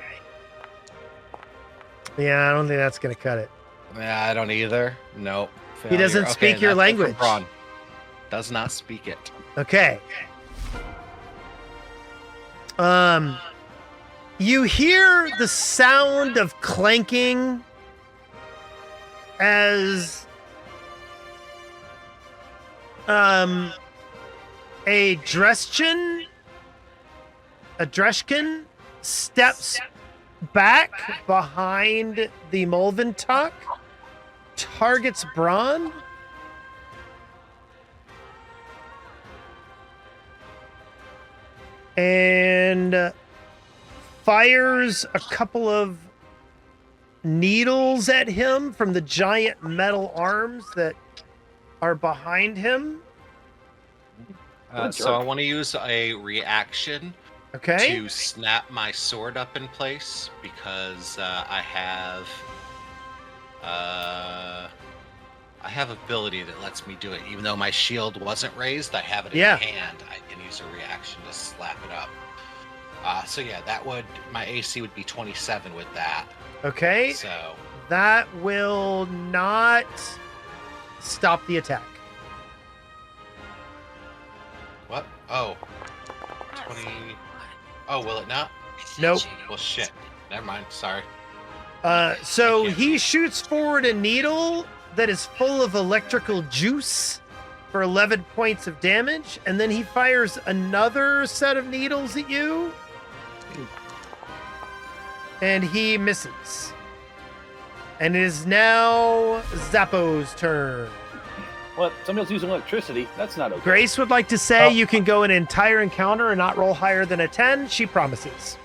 Yeah, I don't think that's gonna cut it. I don't either. Nope. He doesn't Failure. speak Okay, your that's it for language. Braun. Does not speak it. Okay. You hear the sound of clanking as a Dreshkin steps back behind the Mulventalk, targets Braun. And fires a couple of needles at him from the giant metal arms that are behind him. So I want to use a reaction Okay. to snap my sword up in place because I have ability that lets me do it. Even though my shield wasn't raised, I have it in Yeah. hand. I can use a reaction to slap it up. So yeah, my AC would be 27 with that. Okay. So That will not stop the attack. what? Oh, 20. Oh, will it not? Nope. Well, shit. Never mind. Sorry. So he shoots forward a needle that is full of electrical juice for 11 points of damage, and then he fires another set of needles at you, and he misses. And it is now Zappo's turn. What? Somebody else using electricity? That's not okay. Grace would like to say you can go an entire encounter and not roll higher than a 10. She promises.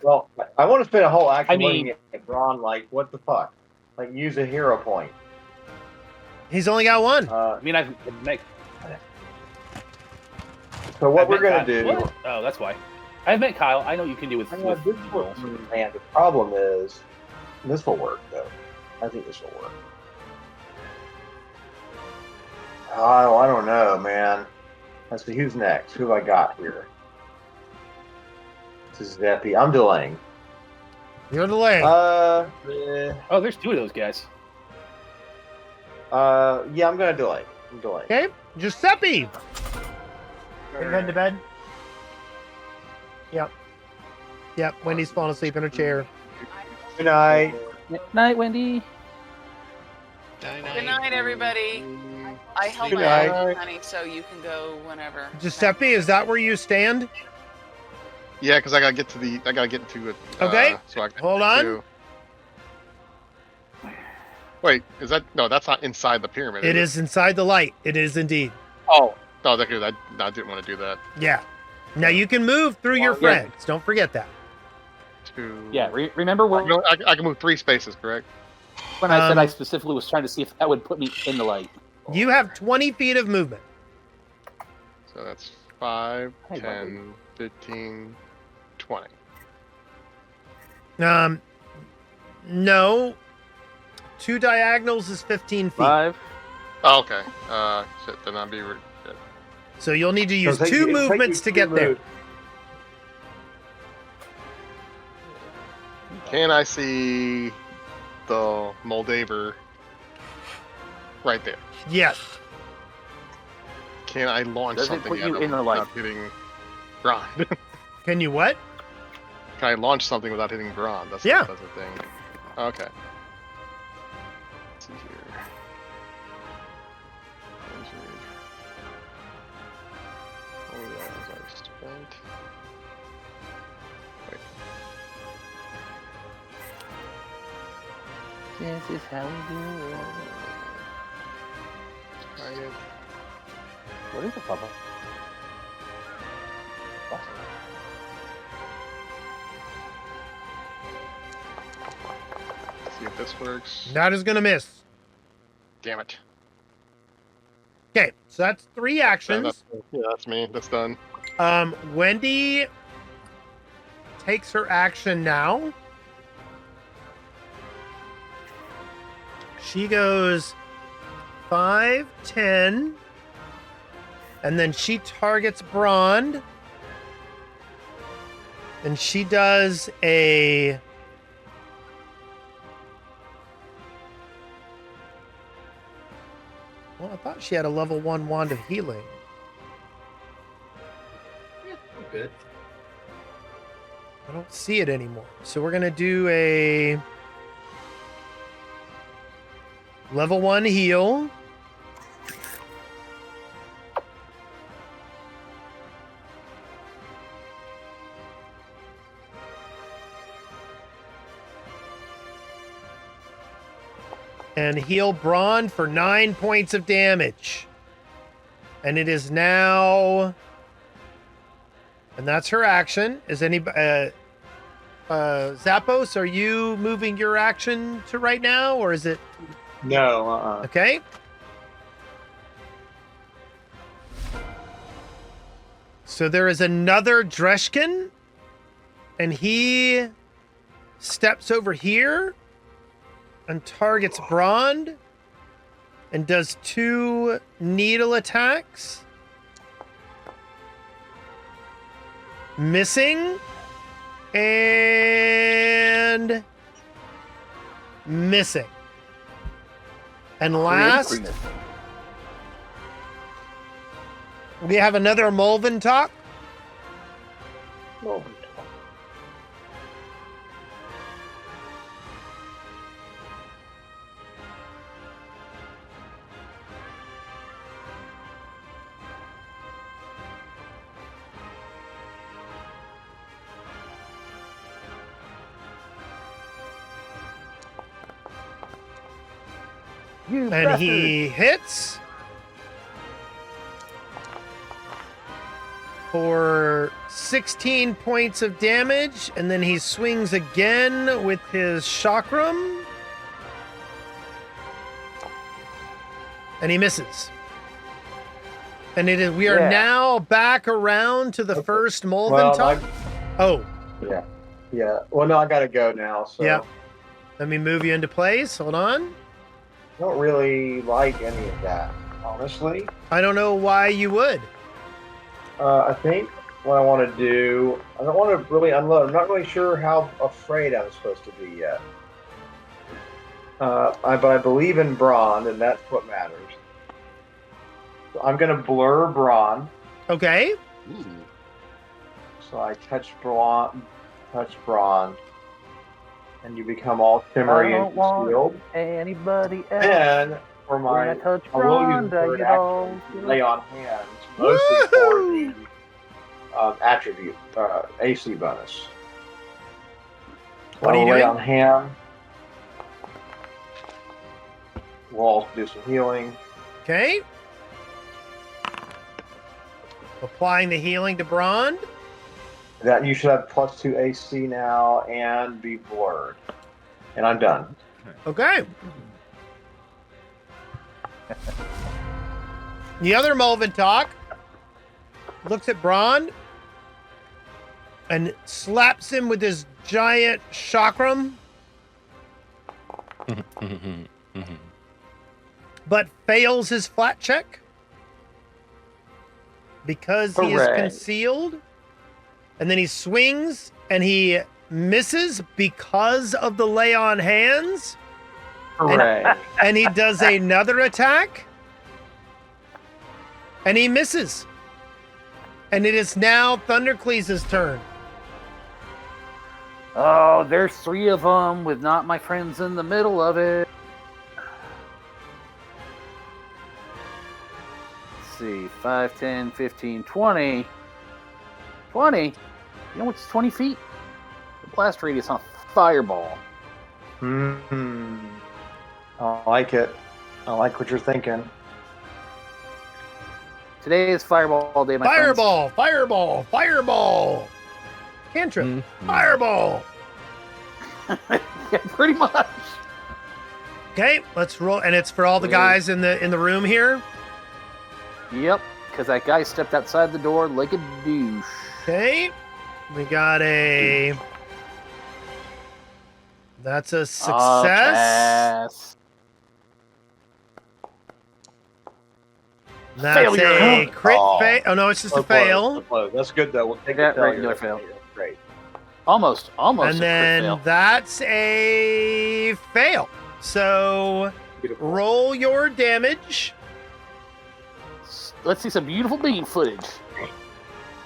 Well, I want to spend a whole action I mean- looking at Braun like, what the fuck? Like, use a hero point. He's only got one. I mean, I've met. So what I've we're met gonna Kyle. do? What? Oh, that's why. I've met Kyle. I know what you can do with. Man, with this will, rolls. man, the problem is, this will work though. I think this will work. Oh, I don't know, man. Let's see who's next. Who have I got here? This is Zeppy. I'm delaying. You're delaying. Oh, there's two of those guys. Yeah, I'm gonna delay. I'm delaying. Okay, Giuseppe. Head to bed. Yep. Wendy's falling asleep in her chair. Good night. Night, Wendy. Good night, everybody. I held Good my night. own, honey, so you can go whenever. Giuseppe, is that where you stand? Yeah, because I gotta get to it. Okay, So I can hold on. do- Wait, is that no? That's not inside the pyramid. It is inside the light. It is indeed. Oh no, that's good. I didn't want to do that. Yeah. Now you can move through your Yeah. friends. Don't forget that. To Yeah. Remember where? I can move 3 spaces, correct? when I said I specifically was trying to see if that would put me in the light. You have 20 feet of movement. So that's 5, Hey, 10, 15, 20. No. 2 diagonals is 15 feet. 5. Oh, okay. Shit, then I'd be... shit. So you'll need to use It'll take 2 you- it'll take movements you to 2 get there. moves. Can I see the Moldaver right there? Yes. Can I launch Does it something put at you him in the light? without hitting Braun? Can you what? Can I launch something without hitting Braun? That's Yeah. That's the thing. Okay. Let's see here. Oh yeah, was I spent? Wait. This is how we do it. Target. What is the papa? See if this works. That is going to miss. Damn it. Okay, so that's 3 actions. That's me. That's done. Wendy takes her action now. She goes 5, 10, and then she targets Brond. And she does a... Well, I thought she had a level 1 wand of healing. Good. I don't see it anymore. So we're going to do a level 1 heal. And heal Braun for 9 points of damage. And it is now... And that's her action. Is anybody... Zappos, are you moving your action to right now, or is it... No, Okay. So there is another Dreshkin, and he steps over here and targets Brond and does 2 needle attacks. Missing and missing. And last, we have another Mulvin talk. And he hits for 16 points of damage, and then he swings again with his chakram, and he misses. And it is we are now back around to the first Mulvin Well, talk. Oh, yeah. Well, no, I gotta go now. So yeah. Let me move you into place. Hold on. I don't really like any of that, honestly. I don't know why you would. I think what I want to do, I don't want to really unload. I'm not really sure how afraid I'm supposed to be yet. But I believe in Braun, and that's what matters. So I'm going to blur Braun. Okay. Ooh. So I touch Braun, and you become all shimmery and concealed. Anybody else? And for my, When I touch I will use Braun, the word I get all action to lay on hands, mostly for the attribute, AC bonus. What are you I'll lay doing? on hand. We'll also do some healing. Okay. Applying the healing to Brond. That you should have +2 AC now and be blurred. And I'm done. Okay. The other Molventalk looks at Braun and slaps him with his giant chakram, but fails his flat check because he is Hooray. concealed. And then he swings and he misses because of the lay on hands. Hooray. And he does another attack. And he misses. And it is now Thundercleese' turn. Oh, there's 3 of them with not my friends in the middle of it. Let's see, 5, 10, 15, 20. 20? You know what's 20 feet? The blast radius on Fireball. Hmm. I like it. I like what you're thinking. Today is Fireball Day, my friends. Fireball! Fireball! Fireball! Cantrip. Fireball! Yeah, pretty much. Okay, let's roll. And it's for all the guys in the room here. Yep, because that guy stepped outside the door like a douche. Okay, we got a. That's a success. Pass. That's Failure. a crit Oh. fail. Oh no, it's just So a fail. close, so close. That's good though. We'll take Yeah, the regular failure. fail. Great. Almost And a crit then fail. that's a fail. So Beautiful. roll your damage. Let's see some beautiful bean footage.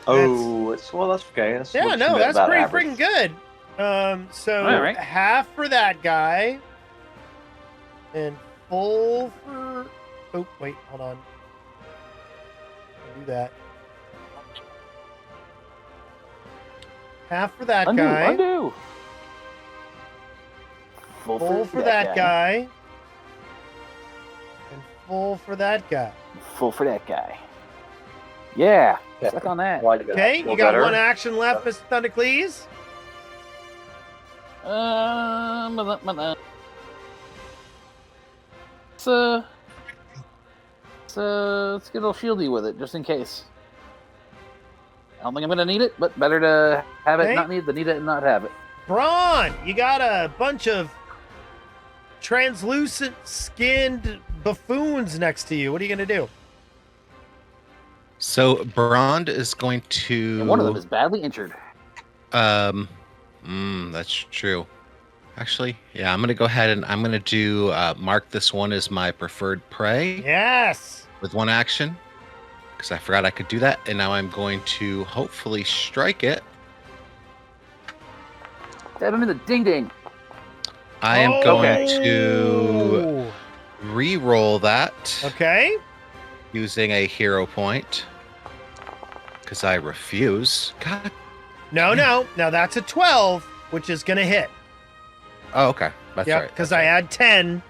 Oh, that's okay. That's Yeah, what no, you meant that's about pretty average. freaking good. So All right. half for that guy, and full for. Oh wait, hold on. I'll do that. Half for that Undo, guy. undo. Full for that guy. And full for that guy. Full for that guy. Yeah, Yeah. stuck on that. Why did that Okay, feel you got better? one action left, Mr. Thundercleese. Let's get a little shieldy with it, just in case. I don't think I'm gonna need it, but better to have Okay. it not need than need it and not have it. Braun, you got a bunch of translucent skinned buffoons next to you. What are you going to do? So Brond is going to. And one of them is badly injured. That's true. Actually, yeah, I'm gonna go ahead and I'm gonna do mark this one as my preferred prey Yes. with one action because I forgot I could do that, and now I'm going to hopefully strike it. Stab him in the ding ding. I am going Oh. to re-roll that Okay. using a hero point because I refuse. God. No. Now that's a 12, which is going to hit. Oh, okay. That's Yep, right. because that's I right. add 10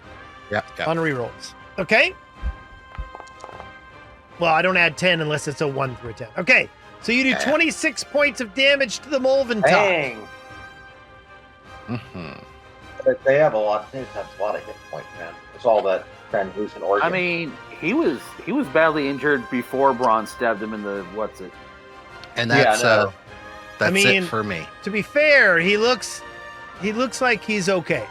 Yeah. on rerolls. Okay. Well, I don't add 10 unless it's a 1 through a 10. Okay. So you do Yeah. 26 points of damage to the Molventalk. Dang. Mm-hmm. They have a lot. They have a lot of hit points, man. It's all that translucent organ. I mean, he was badly injured before Braun stabbed him in the what's it? And Yeah, that's no. that's mean- it for me. To be fair, he looks like he's okay.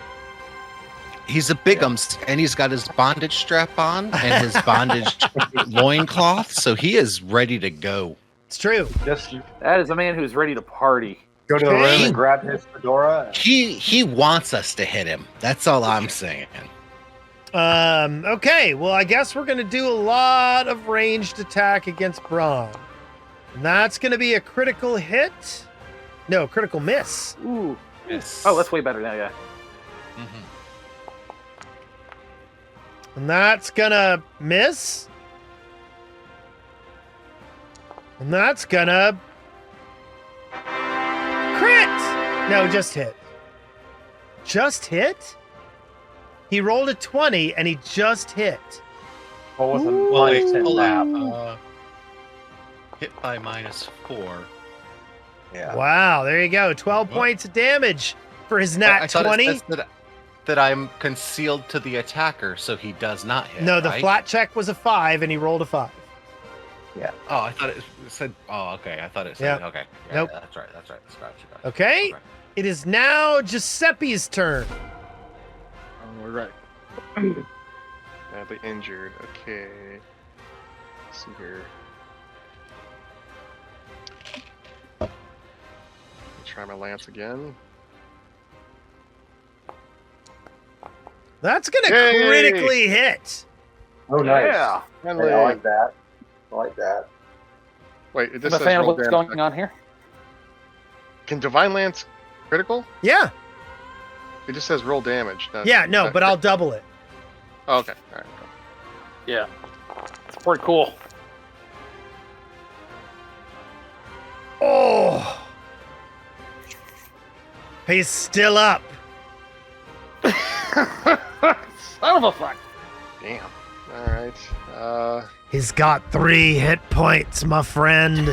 He's a bigums, and he's got his bondage strap on and his bondage loincloth, so he is ready to go. It's true. just That is a man who's ready to party. go to the room Okay. and grab his fedora. He wants us to hit him. That's all I'm saying. Okay, well, I guess we're going to do a lot of ranged attack against Braun. And that's going to be a critical hit. No, critical miss. Ooh. Yes. Oh, that's way better now, yeah. Mhm. And that's going to miss. And that's going to crit. No, just hit. Just hit? He rolled a 20 and he just hit. What was Ooh. Well, wait, the hold lap? on. Hit by -4. Yeah. Wow, there you go. 12 points of damage for his nat I thought 20. It says that that I'm concealed to the attacker, so he does not hit. No, the right? flat check was a 5, and he rolled a 5. Oh, I thought it said. Oh, okay. I thought it said. Yep. Okay. Yeah, Nope. That's right. Gotcha. Okay. It is now Giuseppe's turn. All right. Badly injured. Okay. Let's see here. Try my lance again. That's gonna Yay! critically hit. Oh, nice. Yeah. Friendly. I like that. I like that. Wait, it I'm just a says fan of roll what's damage. going on here. Can Divine Lance critical? Yeah. It just says roll damage. Yeah. No, but I'll double it. Oh, okay. All right. Yeah. It's pretty cool. Oh. He's still up. Son of a fuck. Damn. All right. He's got 3 hit points, my friend.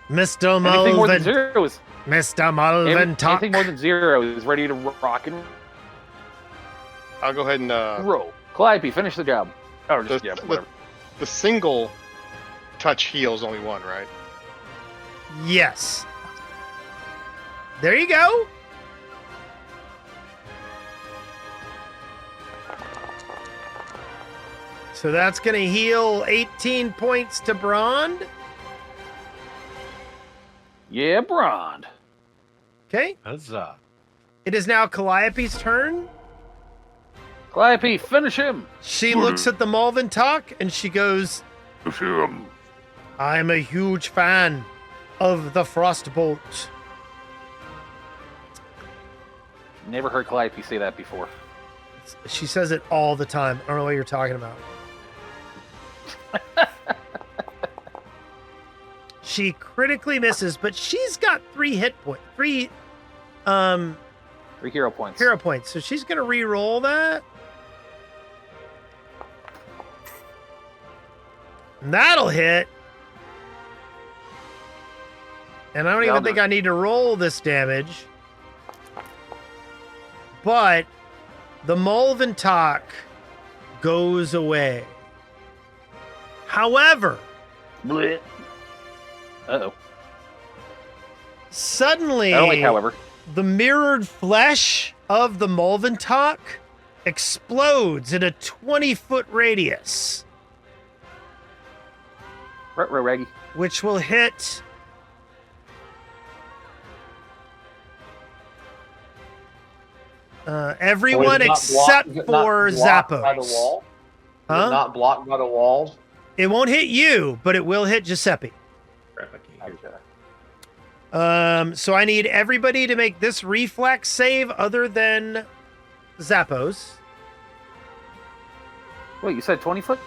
Mr. Anything more than Mulvin. 0 is Mr. Mulvin, talk. anything more than 0 is ready to rock and I'll go ahead and roll. Calliope, finish the job. Or just The- whatever. the single touch heal is only 1, right? Yes. There you go. So that's going to heal 18 points to Brond. Yeah, Brond. Okay. Huzzah. It is now Calliope's turn. Calliope, finish him. She looks at the Malvin talk and she goes, I'm a huge fan of the Frostbolt. Never heard Calliope say that before. She says it all the time. I don't know what you're talking about. She critically misses, but she's got 3 hit points. 3 3 hero points. hero points. So she's going to re-roll that. And that'll hit. And I don't even think I need to roll this damage. But the Mulvin talk goes away. However, Blech. Uh-oh. suddenly, I don't like however. the mirrored flesh of the Mulvin talk explodes in a 20-foot radius, Ruh-roh, Raggy. which will hit everyone except for Zappos. By the wall? Is it Huh? not blocked by the walls? It won't hit you, but it will hit Giuseppe. Crap, I can't hear that. So I need everybody to make this reflex save other than Zappos. Wait, you said 20 foot?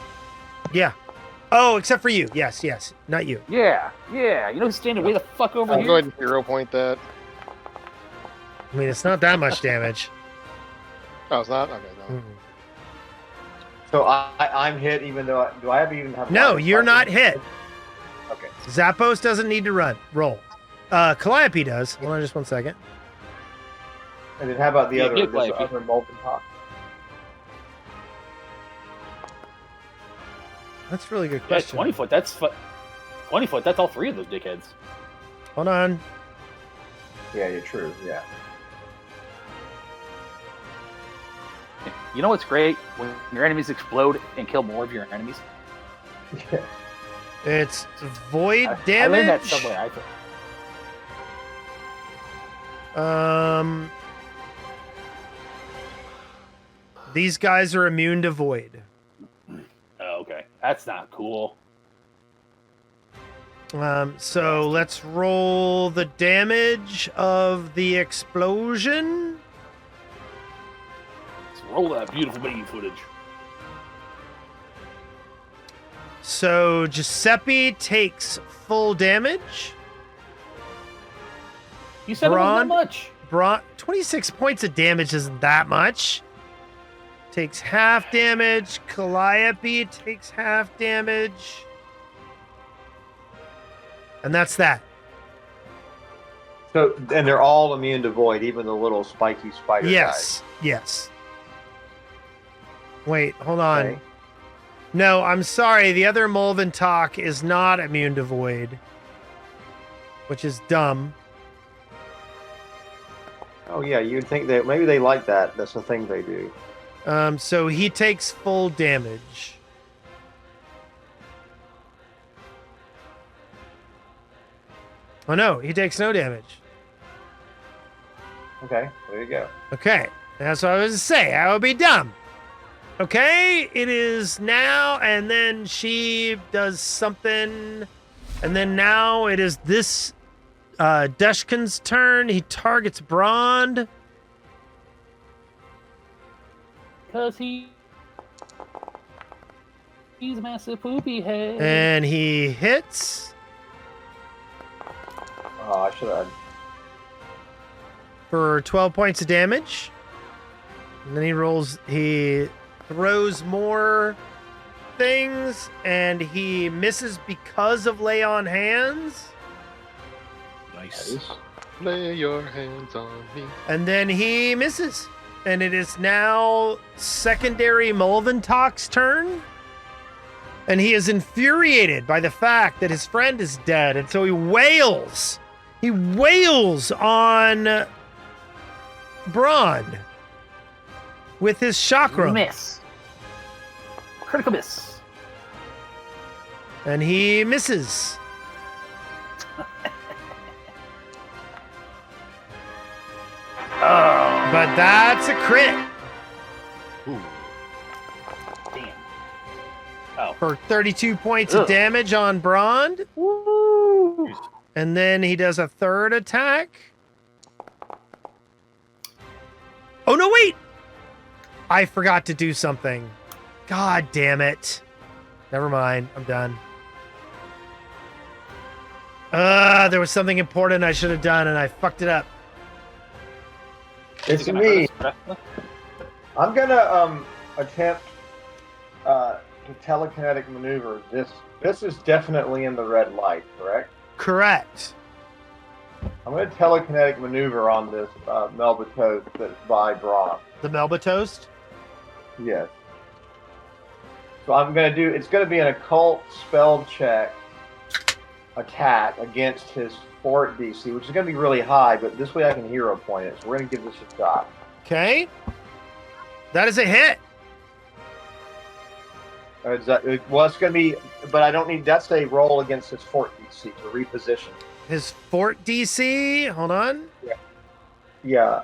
Yeah. Oh, except for you. Yes, not you. Yeah. You know who's standing way the fuck over I'll here? go ahead and hero point that. I mean, it's not that much damage. Oh, it's not? Okay, no. Mm. So I'm hit even though do I even have No, line of you're sight? not hit. Okay. Zappos doesn't need to roll. Calliope does. Hold on just one second. And then how about the Yeah, other get this Calliope. other molten top? That's a really good Yeah, question. 20 foot. That's 20 foot. That's all 3 of those dickheads. Hold on. Yeah, you're true. Yeah. You know what's great? When your enemies explode and kill more of your enemies. It's void I damage. learned that somewhere. I thought. These guys are immune to void. Oh, okay. That's not cool. So let's roll the damage of the explosion. Let's roll that beautiful baby footage. So Giuseppe takes full damage. You said it wasn't Braun? that much. 26 points of damage isn't that much. Takes half damage. Calliope takes half damage. And that's that. So, and they're all immune to void, even the little spiky spider Yes. Yes. Wait, hold on. Okay. No, I'm sorry. The other Mulventalk is not immune to void, which is dumb. Oh yeah, you'd think that maybe they like that. That's the thing they do. So he takes full damage. Oh no, he takes no damage. Okay, there you go. Okay, that's what I was to say. I would be dumb. Okay, it is now, and then she does something, and then now it is this Deshkin's turn. He targets Brond. Because he's a massive poopy head. And he hits Oh, I should have. for 12 points of damage. And then he throws more things, and he misses because of lay on hands. Nice. Lay your hands on me. And then he misses. And it is now secondary Mulventalk's turn. And he is infuriated by the fact that his friend is dead. And so he wails. He wails on Brond with his chakra. Miss. Critical miss. And he misses. Oh, But that's a crit Ooh. damn. Oh. for 32 points of Ugh. damage on Brond. Woo! And then he does a third attack. Oh, no, wait! I forgot to do something. God damn it. Never mind. I'm done. There was something important I should have done, and I fucked it up. It's You gonna me. hurt us? I'm gonna attempt to telekinetic maneuver. This is definitely in the red light, correct? Correct. I'm gonna telekinetic maneuver on this Melba Toad that's by Braun. The Melba Toast? Yes. So I'm gonna do. It's gonna be an occult spell check attack against his fort DC, which is gonna be really high. But this way I can hero point it. So we're gonna give this a shot. Okay. That is a hit. Well, it's gonna be, but I don't need. That's a roll against his fort DC to reposition. His fort DC, hold on. Yeah.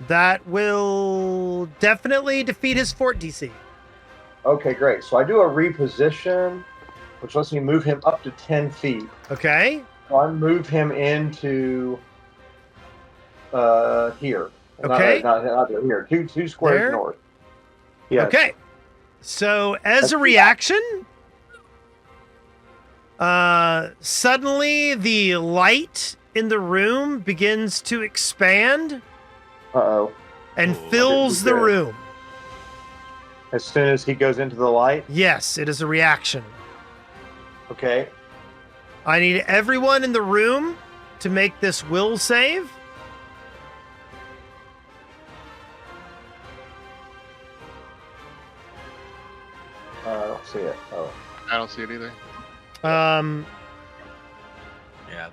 That will definitely defeat his fort DC. Okay, great. So I do a reposition, which lets me move him up to 10 feet. Okay. So I move him into here. Okay. Not here. Two squares There? north. Yes. Okay. So as That's a reaction, suddenly the light in the room begins to expand Uh-oh. and Oh, fills the okay. room. As soon as he goes into the light. Yes, it is a reaction. Okay. I need everyone in the room to make this will save. I don't see it. Oh. I don't see it either. Yeah,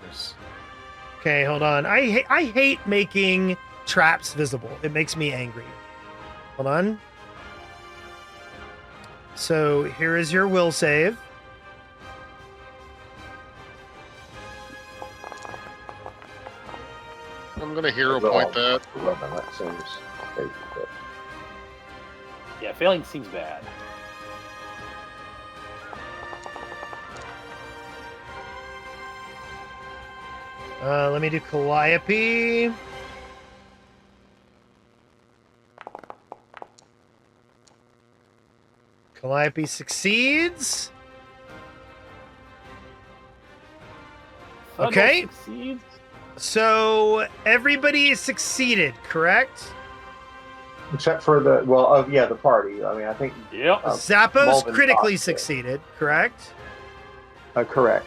there's. Okay, hold on. I hate making traps visible. It makes me angry. Hold on. So here is your will save. I'm gonna hero point that. 11, that seems safe. Yeah, failing seems bad. Let me do Calliope. Calliope succeeds. Okay. Succeeds. So everybody succeeded, correct? Except for the the party. I mean, I think Yep. Zappos Mulven critically Fox, succeeded, correct? correct.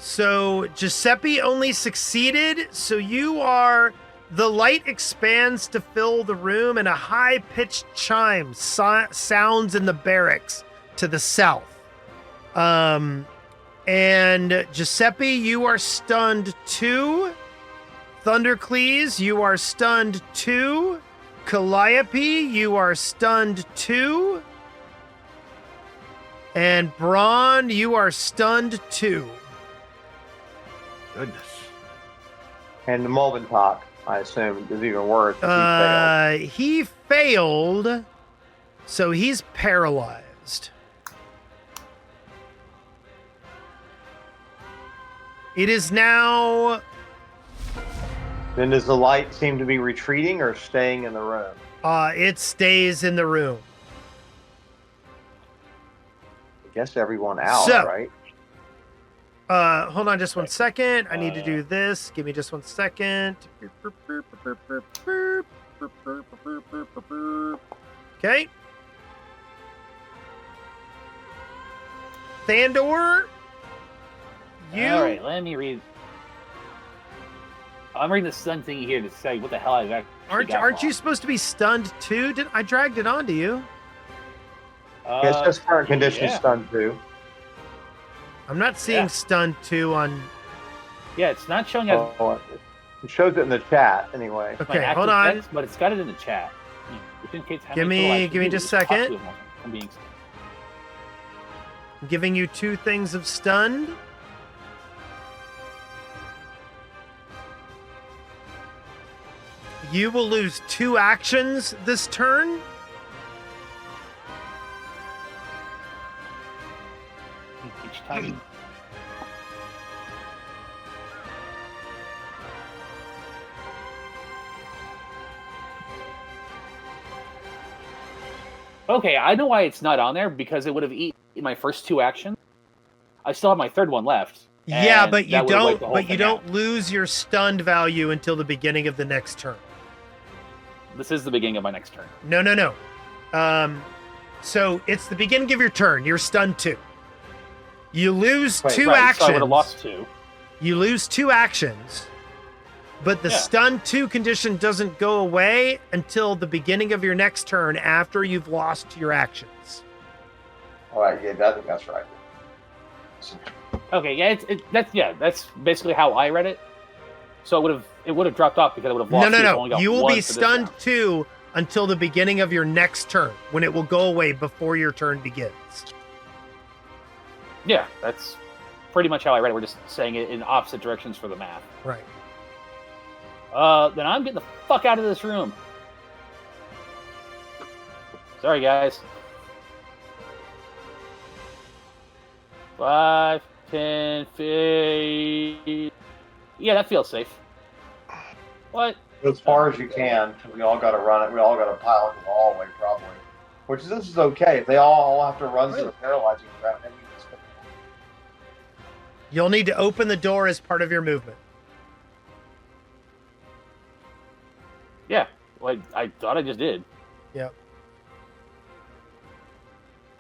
So Giuseppe only succeeded. So the light expands to fill the room, and a high-pitched chime sounds in the barracks to the south. And Giuseppe, you are stunned 2. Thundercleese, you are stunned 2. Calliope, you are stunned 2. And Braun, you are stunned 2. Goodness. And the Mulventalk, I assume, is even worse. He failed, so he's paralyzed. It is now... Then does the light seem to be retreating or staying in the room? It stays in the room. I guess everyone out, So- right? Hold on just one second. I need to do this. Give me just one second. Okay. Thandor, you... All right, let me read. I'm reading the stun thingy here to say what the hell I've actually got aren't you wrong. supposed to be stunned too? I dragged it onto you. It's just current condition yeah. stun 2. I'm not seeing Yeah. stunned 2 on... Yeah, it's not showing as It shows it in the chat anyway. my Okay, active hold on. status, but it's got it in the chat. Which indicates how Give many me- total give me actions just a you second. possibly want. I'm being... I'm giving you 2 things of stunned. You will lose 2 actions this turn. Each time. Okay, I know why it's not on there, because it would have eaten my first 2 actions. I still have my third one left. Yeah, and but you that would've wiped don't. the whole But you thing don't out. lose your stunned value until the beginning of the next turn. This is the beginning of my next turn. No. So it's the beginning of your turn. You're stunned 2. You lose Wait, 2 Right, actions. so I would have lost 2. You lose 2 actions, but the Yeah. stun 2 condition doesn't go away until the beginning of your next turn after you've lost your actions. All right, yeah, I think that's right. Okay, yeah, that's basically how I read it. So it would have dropped off because I would have lost. two, so I only No. got You will one be for this stunned round. 2 until the beginning of your next turn, when it will go away before your turn begins. Yeah, that's pretty much how I read it. We're just saying it in opposite directions for the math. Right. Then I'm getting the fuck out of this room. Sorry, guys. 5, 10, 50. Yeah, that feels safe. What? As far as you can, 'cause we all got to run it. We all got to pile into the hallway, probably. This is okay. If they all have to run through a paralyzing crap, then you just... You'll need to open the door as part of your movement. Yeah, like I thought I just did. Yep.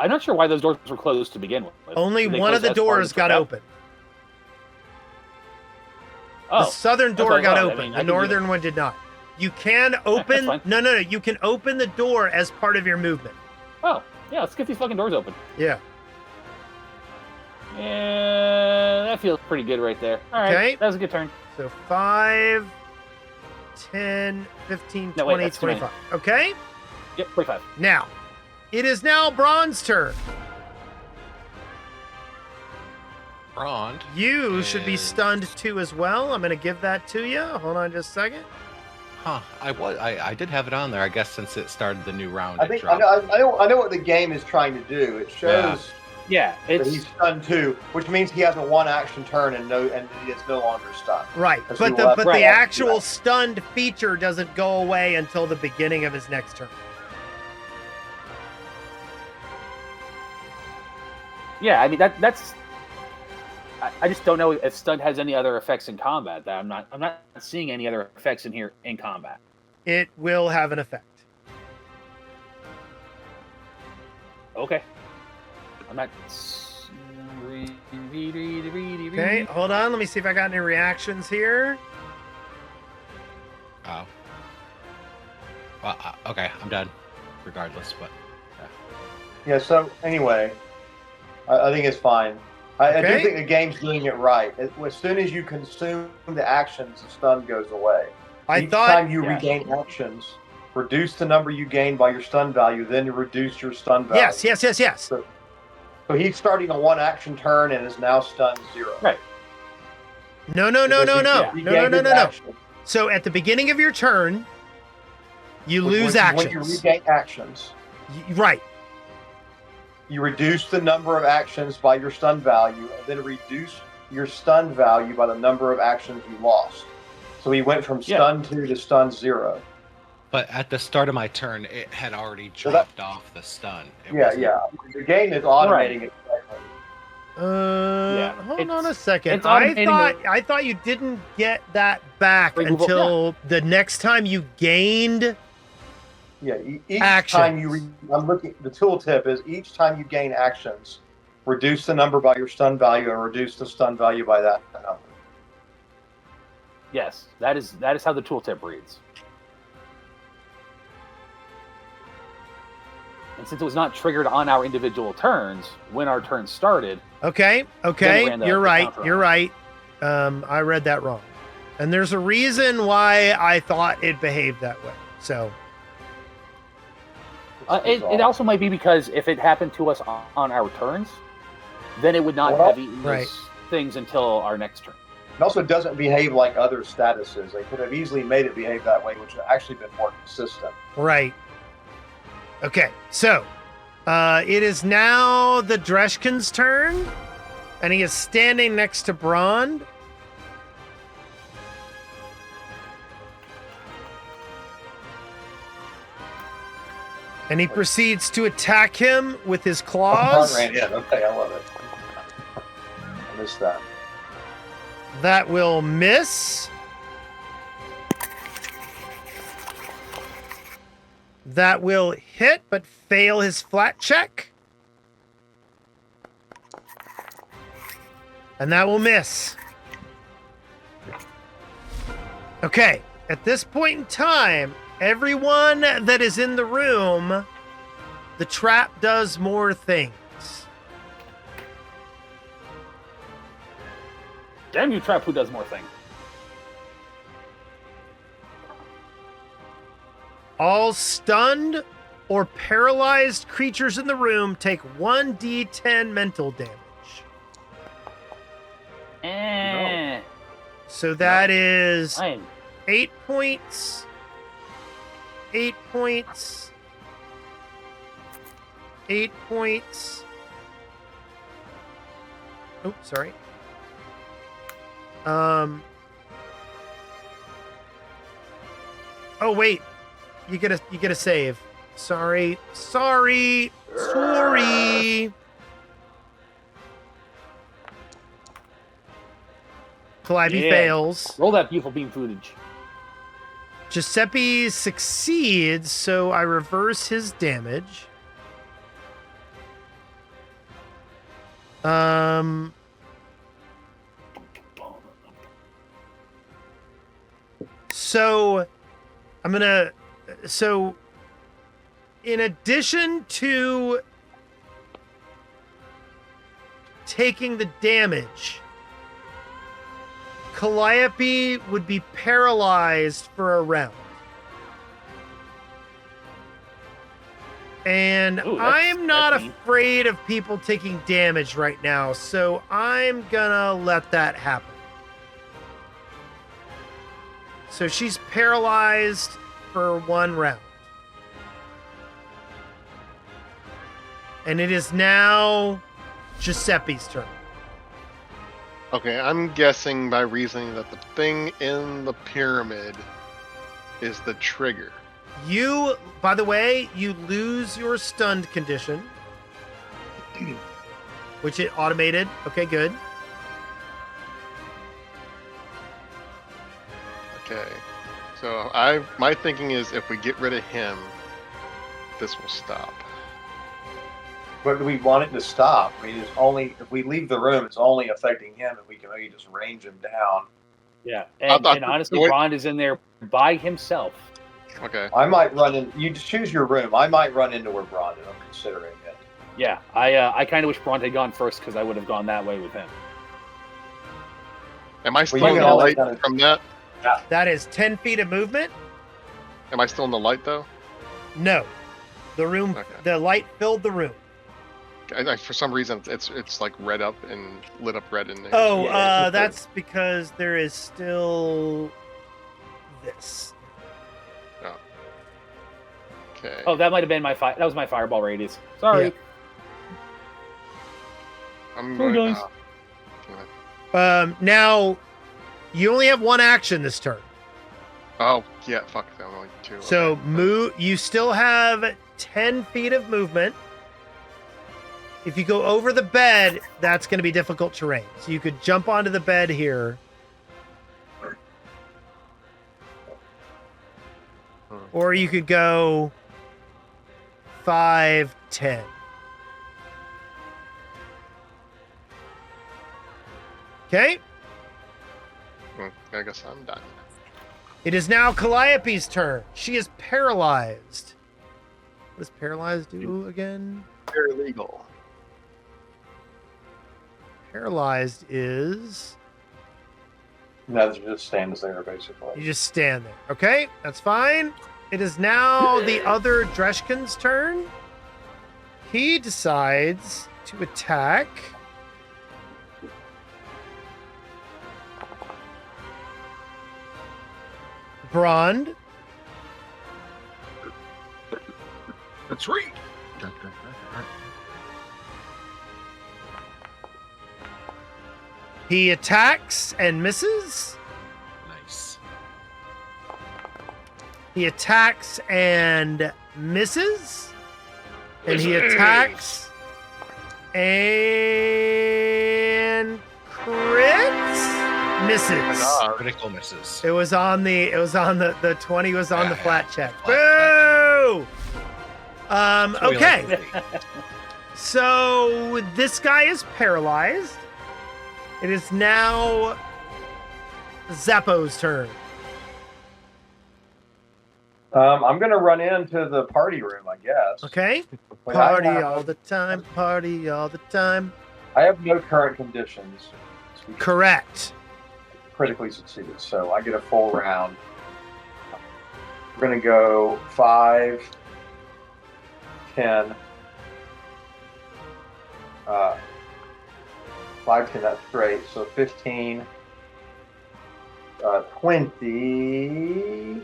I'm not sure why those doors were closed to begin with. Only Did they one close of the as part doors the got trap? open. Oh, The southern that's what door I got thought. I open. mean, I The can do northern one did not. You can open... fine. No. You can open the door as part of your movement. oh, yeah. Let's get these fucking doors open. Yeah. Yeah, that feels pretty good right there. All right, Okay. that was a good turn. So 5, 10, 15, No, wait, 20, that's too many. 25. Okay? Yep, 25. Now, it is now Braun's turn. Braun. You should be And- stunned 2 as well. I'm going to give that to you. Hold on just a second. Huh. I did have it on there. I guess since it started the new round, I it think I dropped. know what the game is trying to do. It shows Yeah, that it's he's stunned 2, which means he has a 1 action turn and he is no longer stunned. Right. Because But we the left- but right. the actual stunned feature doesn't go away until the beginning of his next turn. yeah. I mean that's. I just don't know if stun has any other effects in combat. That I'm not seeing any other effects in here in combat. It will have an effect. Okay. I'm not. Okay, hold on. Let me see if I got any reactions here. Oh. Well, okay, I'm done. Regardless, but Yeah. So anyway, I think it's fine. I do Okay. think the game's doing it right. As soon as you consume the actions, the stun goes away. Each time you regain actions, reduce the number you gain by your stun value, then you reduce your stun value. Yes. So he's starting a 1-action turn and is now stunned 0. Right. No. So at the beginning of your turn, you lose actions. When you regain actions. Right. You reduce the number of actions by your stun value, and then reduce your stun value by the number of actions you lost. So he went from stun 2 to stun 0. But at the start of my turn, it had already dropped off the stun. The game is automating it correctly. Hold on a second. I thought you didn't get that back until the next time you gained. Yeah, each time I'm looking. The tooltip is each time you gain actions, reduce the number by your stun value and reduce the stun value by that number. Yes, that is how the tooltip reads. And since it was not triggered on our individual turns when our turn started. Okay. You're right. I read that wrong, and there's a reason why I thought it behaved that way. So. It also might be because if it happened to us on our turns, then it would not have eaten those things until our next turn. It also doesn't behave like other statuses. They could have easily made it behave that way, which would actually been more consistent. Right. Okay, so it is now the Dreshkin's turn, and he is standing next to Brond. And he proceeds to attack him with his claws. Ran in. Okay, I love it. I missed that. That will miss. That will hit, but fail his flat check. And that will miss. Okay, at this point in time, everyone that is in the room, the trap does more things. Damn you, trap, who does more things? All stunned or paralyzed creatures in the room take 1d10 mental damage. So that is 8 points. 8 points. 8 points. Oh, sorry. Oh wait. You get a save. Sorry. Calliope fails. Roll that beautiful beam footage. Giuseppe succeeds, so I reverse his damage. So I'm gonna. So, in addition to taking the damage, Calliope would be paralyzed for a round. And I am not afraid of people taking damage right now, so I'm gonna let that happen. So she's paralyzed for 1 round. And it is now Giuseppe's turn. Okay, I'm guessing by reasoning that the thing in the pyramid is the trigger. You, by the way, you lose your stunned condition, which it automated. Okay, good. Okay. So my thinking is if we get rid of him, this will stop. But do we want it to stop? I mean, it's only if we leave the room, it's only affecting him, and we can maybe just range him down. Yeah, I thought- and honestly, wait. Brond is in there by himself. Okay. I might run in. You just choose your room. I might run into where Brond is. I'm considering it. Yeah, I kind of wish Brond had gone first because I would have gone that way with him. Am I still you in the know, light like, from that? That is 10 feet of movement. Am I still in the light though? No, the room, Okay. the light filled the room. For some reason, it's like red up and lit up red in there. Oh, Yeah, that's because there is still this. Okay. Oh, that might have been that was my fireball radius. Sorry. Yeah. I'm Sorry, going. guys. Now, you only have one action this turn. Oh yeah, fuck. I'm only 2. So okay. move. You still have 10 feet of movement. If you go over the bed, that's going to be difficult terrain. So you could jump onto the bed here. Or you could go 5, 10. Okay. I guess I'm done. It is now Calliope's turn. She is paralyzed. What does paralyzed do again? Paralegal. Paralyzed is... No, it just stands there basically. You just stand there. Okay, that's fine. It is now the other Dreshkin's turn. He decides to attack. Brond. That's right. He attacks and misses. Nice. He attacks and misses. And he attacks and crits. Misses. Critical misses. It was on the 20 was on the Yeah, flat check. flat Boo! That's what we like Okay. to see. So this guy is paralyzed. It is now Zappo's turn. I'm gonna run into the party room, I guess. Okay. Wait, I Party have- all the time. Party all the time. I have no current conditions. Correct. Critically succeeded, so I get a full round. We're gonna go 5, 10. 5, 10, that's great. So 15, 20.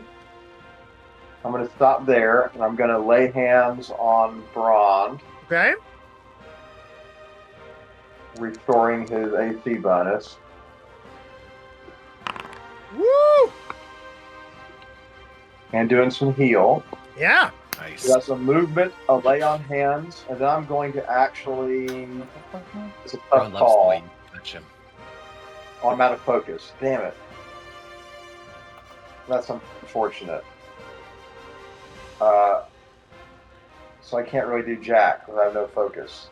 I'm going to stop there, and I'm going to lay hands on Brond, Okay. restoring his AC bonus. Woo! And doing some heal. Yeah. Nice. So that's a movement, a lay on hands, and then I'm going to actually... It's a Ron tough loves the call. way you touch him. Oh, I'm out of focus. Damn it. That's unfortunate. So I can't really do jack because I have no focus.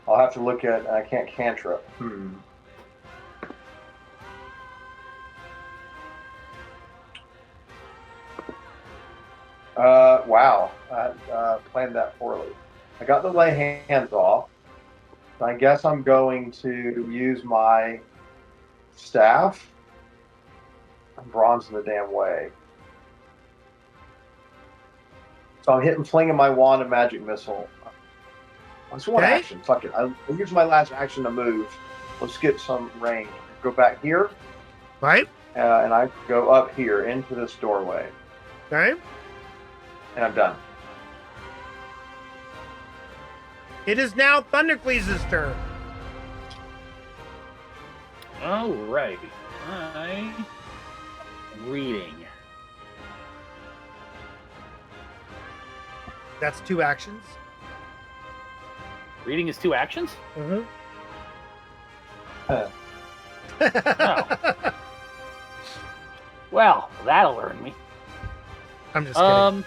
I'll have to look at... I can't cantrip. Wow. I planned that poorly. I got the lay hands off. I guess I'm going to use my staff. Bronze in the damn way. So I'm hitting, flinging my wand and magic missile. That's one Okay. action. Fuck it. I'll use my last action to move. Let's get some range. Go back here, Right. and I go up here into this doorway, Okay. and I'm done. It is now Thunderclease's turn. All right. Reading. That's 2 actions. Reading is 2 actions? Mm-hmm. Well, that'll learn me. I'm just kidding.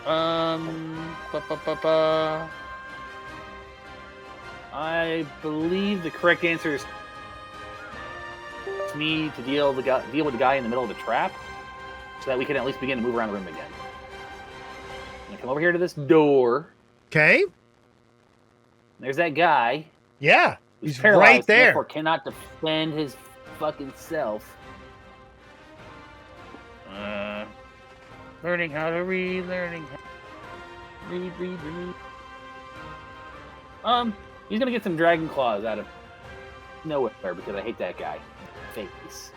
I believe the correct answer is me to deal with the guy in the middle of the trap, so that we can at least begin to move around the room again. I'm gonna come over here to this door. Okay. There's that guy. Yeah. Who's He's paralyzed, right there. Therefore, cannot defend his fucking self. Learning how to read. Read. He's gonna get some dragon claws out of nowhere because I hate that guy. Face.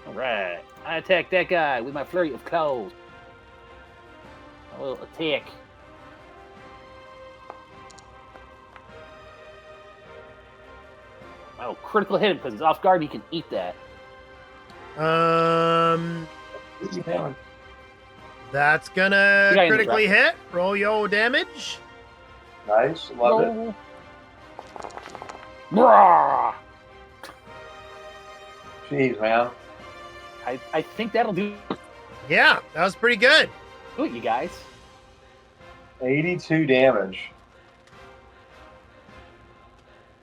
Alright. I attack that guy with my flurry of claws. I will attack. Oh, critical hit him because it's off guard. He can eat that. That's gonna You got critically hit. Roll your damage. Nice, love it. Brah! Jeez, man. I think that'll do Yeah, that was pretty good. it, you guys. 82 damage.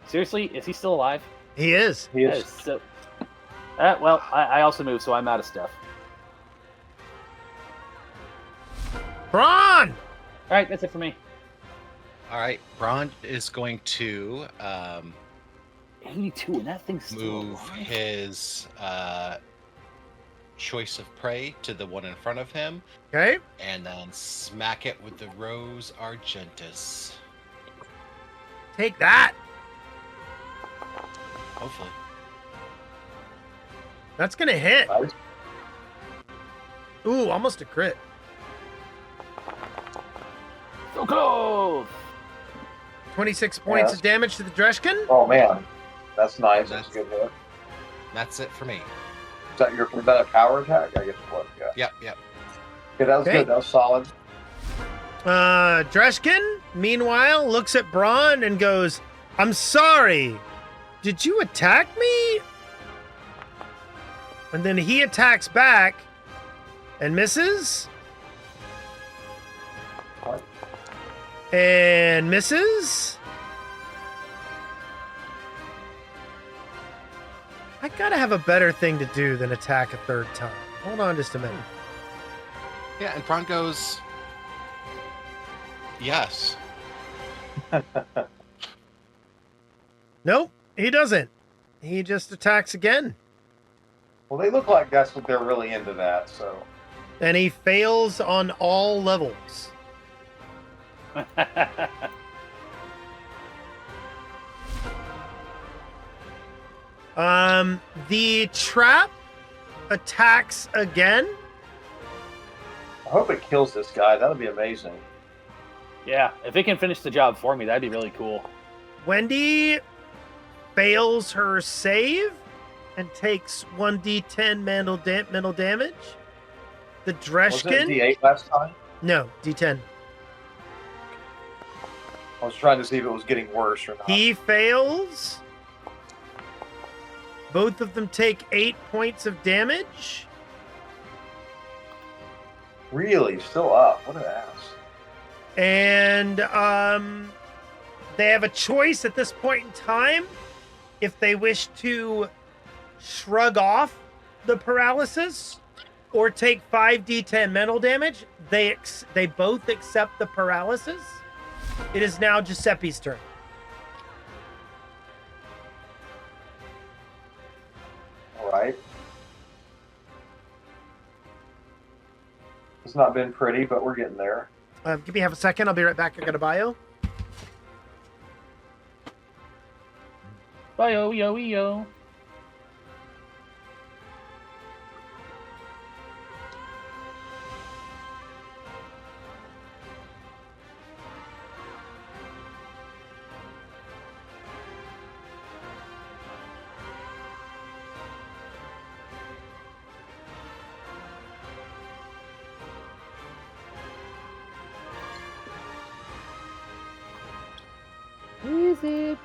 Seriously, is he still alive? He is. He That is. is so. Well, I also moved, so I'm out of stuff. Braun! All right, that's it for me. All right, Braun is going to 82, and that thing's still move alive. his choice of prey to the one in front of him, Okay. and then smack it with the Rose Argentus. Take that. Hopefully. That's gonna hit. Nice. Ooh, almost a crit. So close. 26 points Yeah. of damage to the Dreshkin. Oh, man. That's nice. That's a good hit. That's it for me. Is that a power attack? I guess it was, yeah. Yep. Okay, that was Okay. good. That was solid. Dreshkin, meanwhile, looks at Braun and goes, I'm sorry. Did you attack me? And then he attacks back and misses. What? And misses. I gotta have a better thing to do than attack a third time. Hold on just a minute. Yeah, and Braun goes, yes. Nope, he doesn't. He just attacks again. Well, they look like that's what they're really into that, so. And he fails on all levels. The trap attacks again. I hope it kills this guy. That'll be amazing. Yeah, if it can finish the job for me, that'd be really cool. Wendy fails her save and takes 1d10 mental damage. The Was it Dreshkin. D8 last time? No, d10. I was trying to see if it was getting worse or not. He fails. Both of them take 8 points of damage. Really? Still up? What an ass. And they have a choice at this point in time if they wish to shrug off the paralysis or take 5d10 mental damage. They both accept the paralysis. It is now Giuseppe's turn. All right. It's not been pretty, but we're getting there. Give me half a second. I'll be right back. I got a bio. Yo, yo, yo. Is it?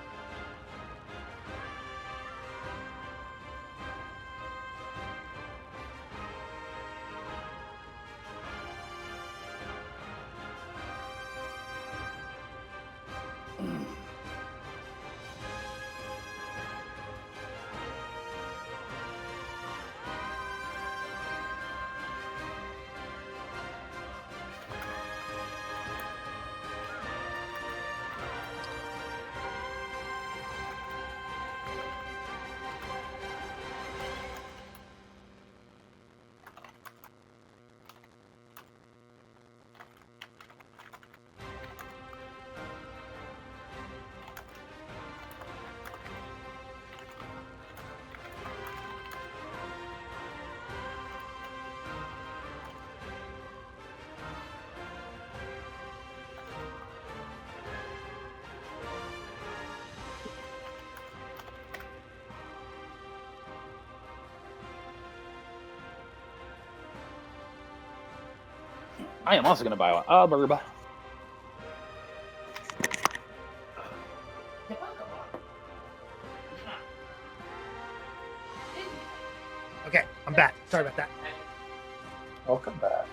I am also going to buy one. Oh, Burba. Okay, I'm back. Sorry about that. Welcome back.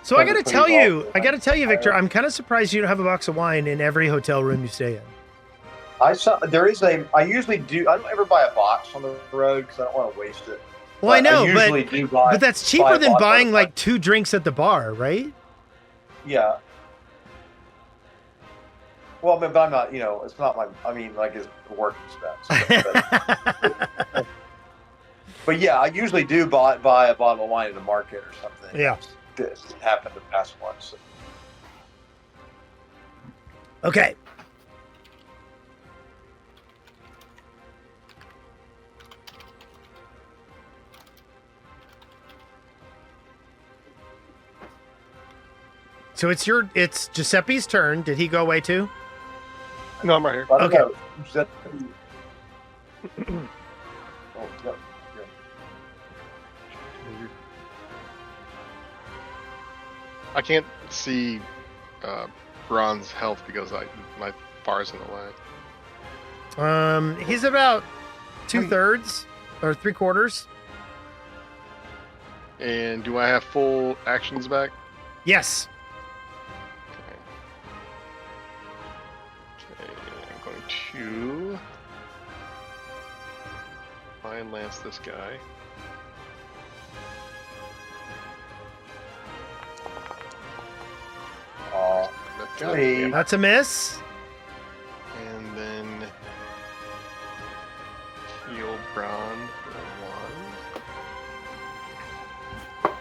So I gotta tell you, Victor, I'm kind of surprised you don't have a box of wine in every hotel room you stay in. I usually do. I don't ever buy a box on the road because I don't want to waste it. Well, I know, but that's cheaper than buying like 2 drinks at the bar, right? Yeah. Well, but I'm not. It's not my. I mean, like it's work expense. But yeah, I usually do buy a bottle of wine at the market or something. Yeah. This happened to pass once. Okay. So it's Giuseppe's turn. Did he go away too? No, I'm right here. Okay. I can't see Bron's health because my bar's in the way. He's about 2/3 or 3/4. And do I have full actions back? Yes. Okay, I'm going to Lion Lance this guy. Three. That's a miss. And then heal Bron for 1.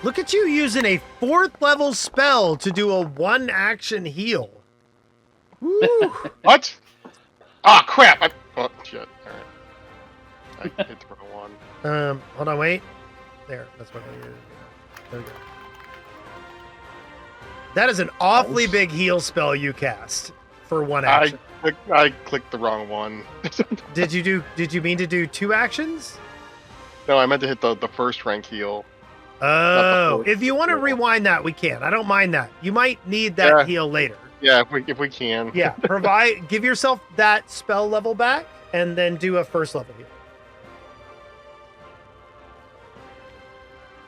Look at you using a 4th level spell to do a 1-action heal. Woo. What? Ah, crap! Oh, shit. Alright. I hit the wrong one. Hold on, wait. There, that's what I needed. There we go. That is an awfully big heal spell you cast for 1 action. I clicked the wrong one. Did you mean to do 2 actions? No, I meant to hit the first rank heal. Oh, if you want to rewind that, we can. I don't mind that. You might need that heal later. Yeah, if we can. Yeah, give yourself that spell level back, and then do a 1st level heal.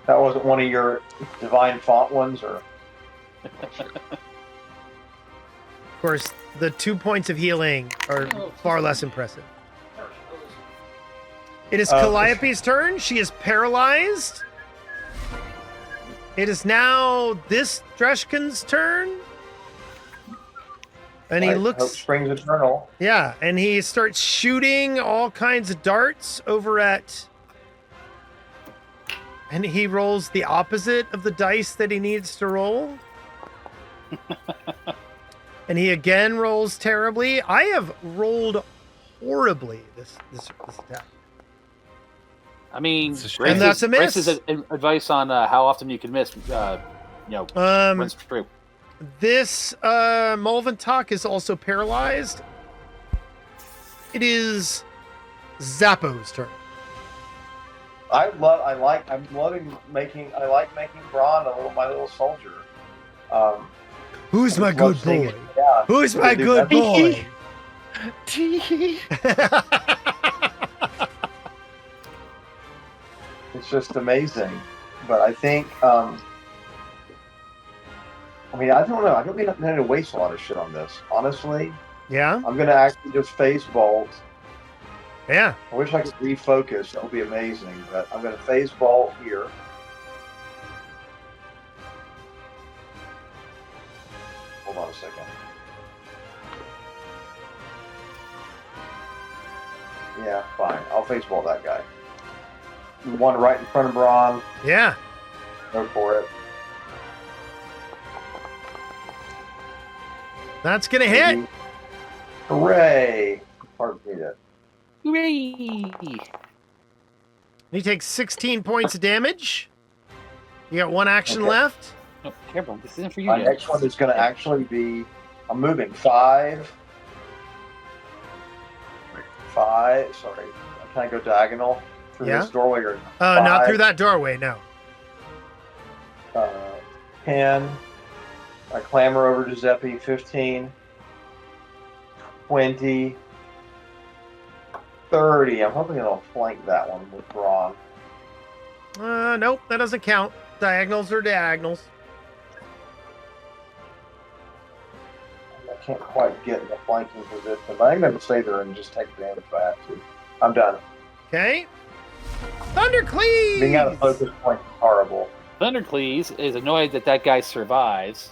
That wasn't one of your divine font ones, or? Of course, the 2 points of healing are far less impressive. It is Calliope's turn. She is paralyzed. It is now this Dreshkin's turn. And he looks... Hope springs eternal. Yeah, and he starts shooting all kinds of darts over at... And he rolls the opposite of the dice that he needs to roll. And he again rolls terribly. I have rolled horribly this attack. I mean, and that's a miss. Grace's advice on how often you can miss, runs true. This Mulventok is also paralyzed. It is Zappo's turn. I like making Bron my little soldier. Who's my good boy? Yeah. Who's my good boy? It's just amazing. But I think, I don't know. I don't think I'm going to waste a lot of shit on this, honestly. Yeah? I'm going to actually just phase bolt. Yeah. I wish I could refocus. That would be amazing. But I'm going to phase bolt here. Hold on a second. Yeah, fine. I'll phase bolt that guy. One right in front of Bron. Yeah. Go for it. That's going to hit. Hooray. Hard to beat it. Hooray! He takes 16 points of damage. You got 1 action left. No, careful. This isn't for you. My next one is going to actually be, I'm moving 5. 5, sorry. Can I go diagonal through this doorway? Or not through that doorway, no. 10. I clamber over Giuseppe. 15. 20. 30. I'm hoping it'll flank that one with Braun. Nope, that doesn't count. Diagonals are diagonals. I can't quite get in the flanking position, but I think I'm going to stay there and just take damage if I have to. I'm done. Okay. Thundercleave! Being out of focus point is horrible. Thundercleave is annoyed that that guy survives.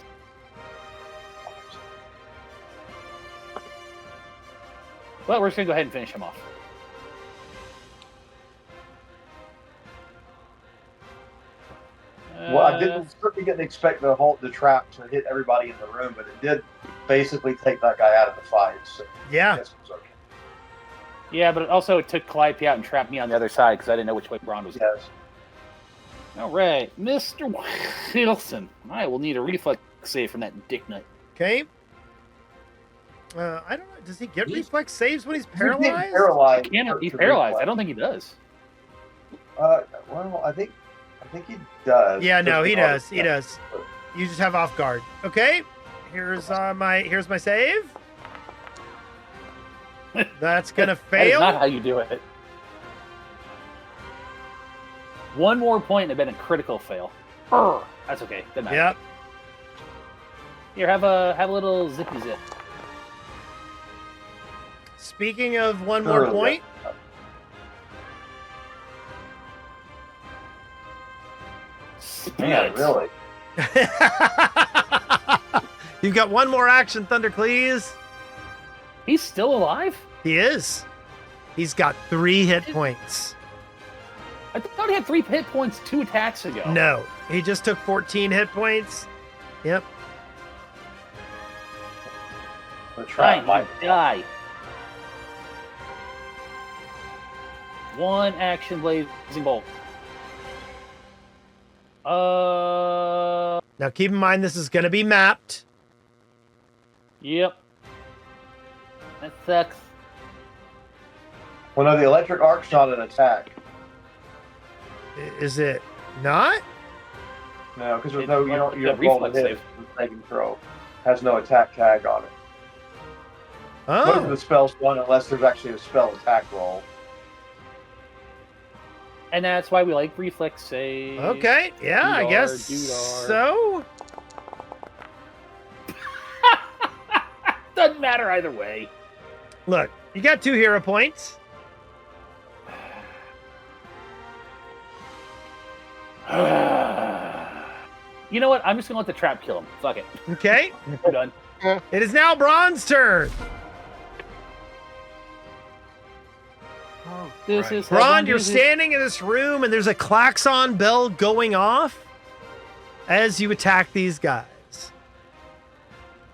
Well, we're just going to go ahead and finish him off. Well, I certainly didn't expect the trap to hit everybody in the room, but it did basically take that guy out of the fight. So Yeah. I guess it was okay. Yeah, but it took Calliope out and trapped me on the other side because I didn't know which way Braun was going. Yes. All right, Mr. Wilson. I will need a reflex save from that dick nut. Okay. I don't know. Does he get reflex saves when he's He's being paralyzed? paralyzed. He's paralyzed. I don't think he does. Well, I think he does. Yeah, no, he does. He Yeah. does. You just have off guard. Okay. Here's my save. That's gonna That is fail. not how you do it. One more point and it'd been a critical fail. That's okay. Doesn't matter. Yep. Here, have a little zippy zip. Speaking of one more point, Man, really? you've got one more action, Thundercleave. He's still alive? He is. He's got 3 hit points. I thought he had 3 hit points 2 attacks ago. No, he just took 14 hit points. Yep. The trap might Die. One action blazing bolt. Now keep in mind this is going to be mapped. Yep. That sucks. Well, no, the electric arc's not an attack. Is it not? No, because there's It- no you the don't roll a reflex hit. save. The saving throw has no attack tag on it. Most of Oh, the spells don't unless there's actually a spell attack roll. And that's why we like reflex save. okay. Yeah, I Doodar, guess doodar. so. Doesn't matter either way. Look, you got 2 hero points. You know what? I'm just gonna let the trap kill him. Fuck it. Okay. We're done. It is now Braun's turn. This is how Braun, Braun you're uses- standing in this room and there's a klaxon bell going off as you attack these guys.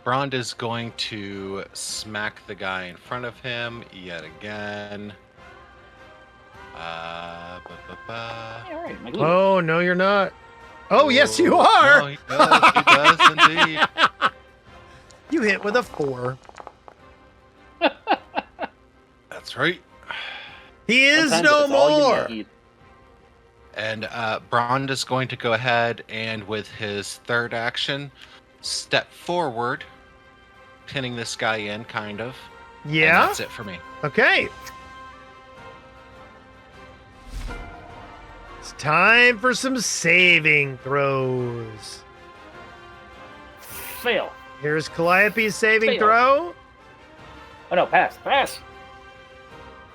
Brond is going to smack the guy in front of him yet again. Yeah, all right, my glue. Oh, no, you're not. Oh, yes, you are. No, he does. He does indeed. You hit with a 4. That's right. He is Sometimes no it's all you more. need. And Brond is going to go ahead and, with his third action, step forward, pinning this guy in, kind of. And Yeah. that's it for me. Okay. It's time for some saving throws. Fail. Here's Calliope's saving Fail. throw. Oh no, pass.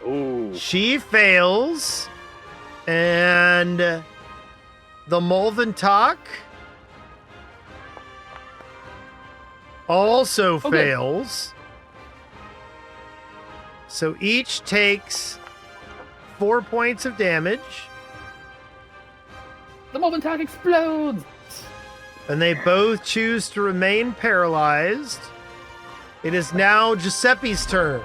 Ooh. She fails. And the Molventalk also good. fails. So each takes 4 points of damage. The Molventalk explodes. And they both choose to remain paralyzed. It is now Giuseppe's turn.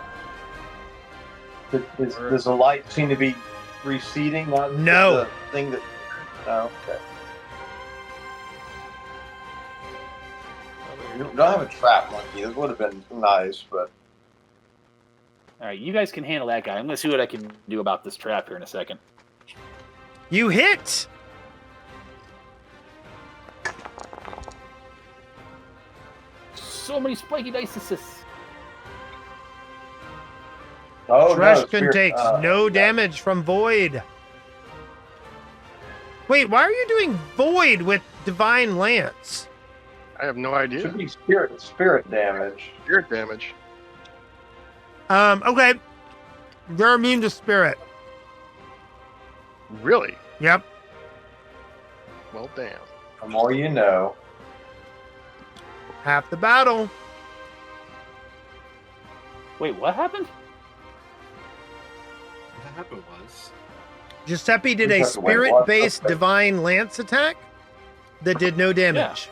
Does the light seem to be receding? Not No. The thing that. Oh, okay. You don't have a trap monkey. This would have been nice, but All right, you guys can handle that guy. I'm gonna see what I can do about this trap here in a second. You hit. so many spiky dice. Oh, no, Treshkin Spirit- takes no damage from Void. Wait, why are you doing Void with Divine Lance? I have no It idea. should be spirit damage. Spirit damage. Okay. They're immune to spirit. Really? Yep. Well, damn. The more you know. Half the battle. Wait, what happened? What happened was Giuseppe did a Wait, what? spirit-based Divine Lance attack that did no damage.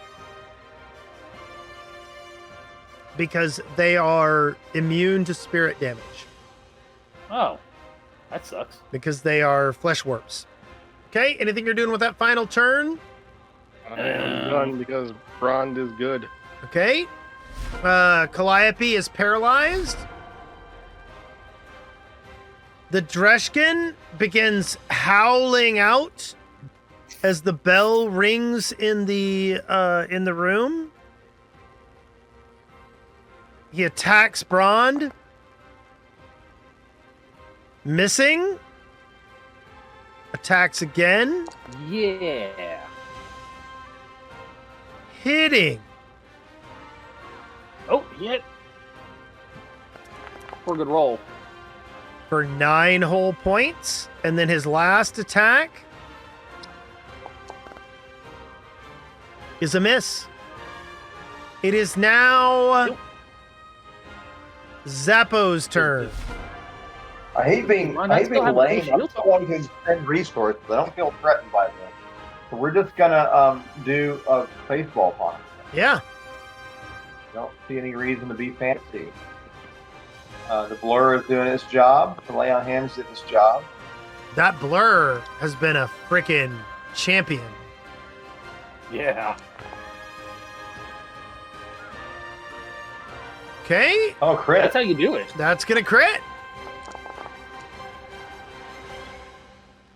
Because they are immune to spirit damage. Oh, that sucks. Because they are fleshwarps. Okay, anything you're doing with that final turn? I am done because Brond is good. Okay. Calliope is paralyzed. The Dreshkin begins howling out as the bell rings in the room. He attacks Brond. Missing. Attacks again. Yeah. Hitting. Oh, he hit. For a good roll. For 9 whole points. And then his last attack is a miss. It is now Zappo's turn. I hate being Ron, I still have lame. a I'm shield. someone who spend resources. I don't feel threatened by them. So we're just gonna do a baseball upon it. Yeah. Don't see any reason to be fancy. The blur is doing its job. The lay on hands did its job. That blur has been a freaking champion. Yeah. Okay. Oh, crit! That's how you do it. That's going to crit.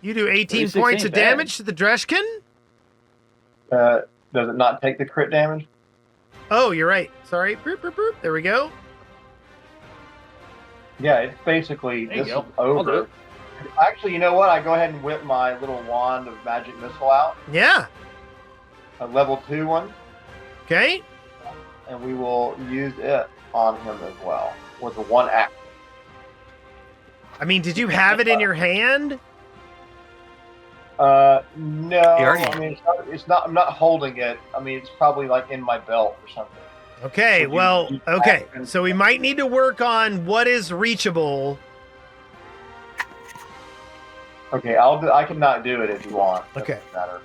You do 18 36 points ain't of bad. damage to the Dreshkin. Does it not take the crit damage? Oh, you're right. Sorry. Boop, boop, boop. There we go. Yeah, it's basically There you this go. is I'll do over. it. Actually, you know what? I go ahead and whip my little wand of magic missile out, Yeah. a level 2 one, Okay. and we will use it on him as well with the one act. I mean, did you have it in your hand? No. already- I mean, it's not. I'm not holding it. I mean, it's probably like in my belt or something. Okay. Would you- Well, you okay. action- So we might need to work on what is reachable. Okay, I can not do it if you want. Okay. Doesn't matter.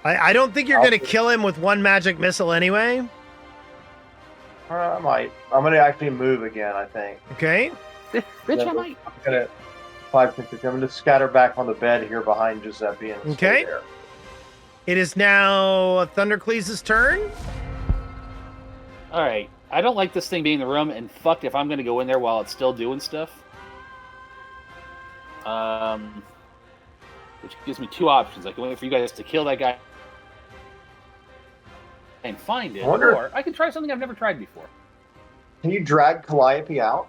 I don't think you're I'll going to do it. kill him with one magic missile anyway. I might. I'm gonna actually move again. I think. Okay. Bitch, I might. I'm gonna 5, 6, 6. I'm gonna scatter back on the bed here behind Giuseppe and stay Okay. there. It is now Thundercleese' turn. All right. I don't like this thing being in the room, and fuck if I'm going to go in there while it's still doing stuff. Which gives me 2 options. I can wait for you guys to kill that guy and find it, I wonder- or I can try something I've never tried before. Can you drag Calliope out?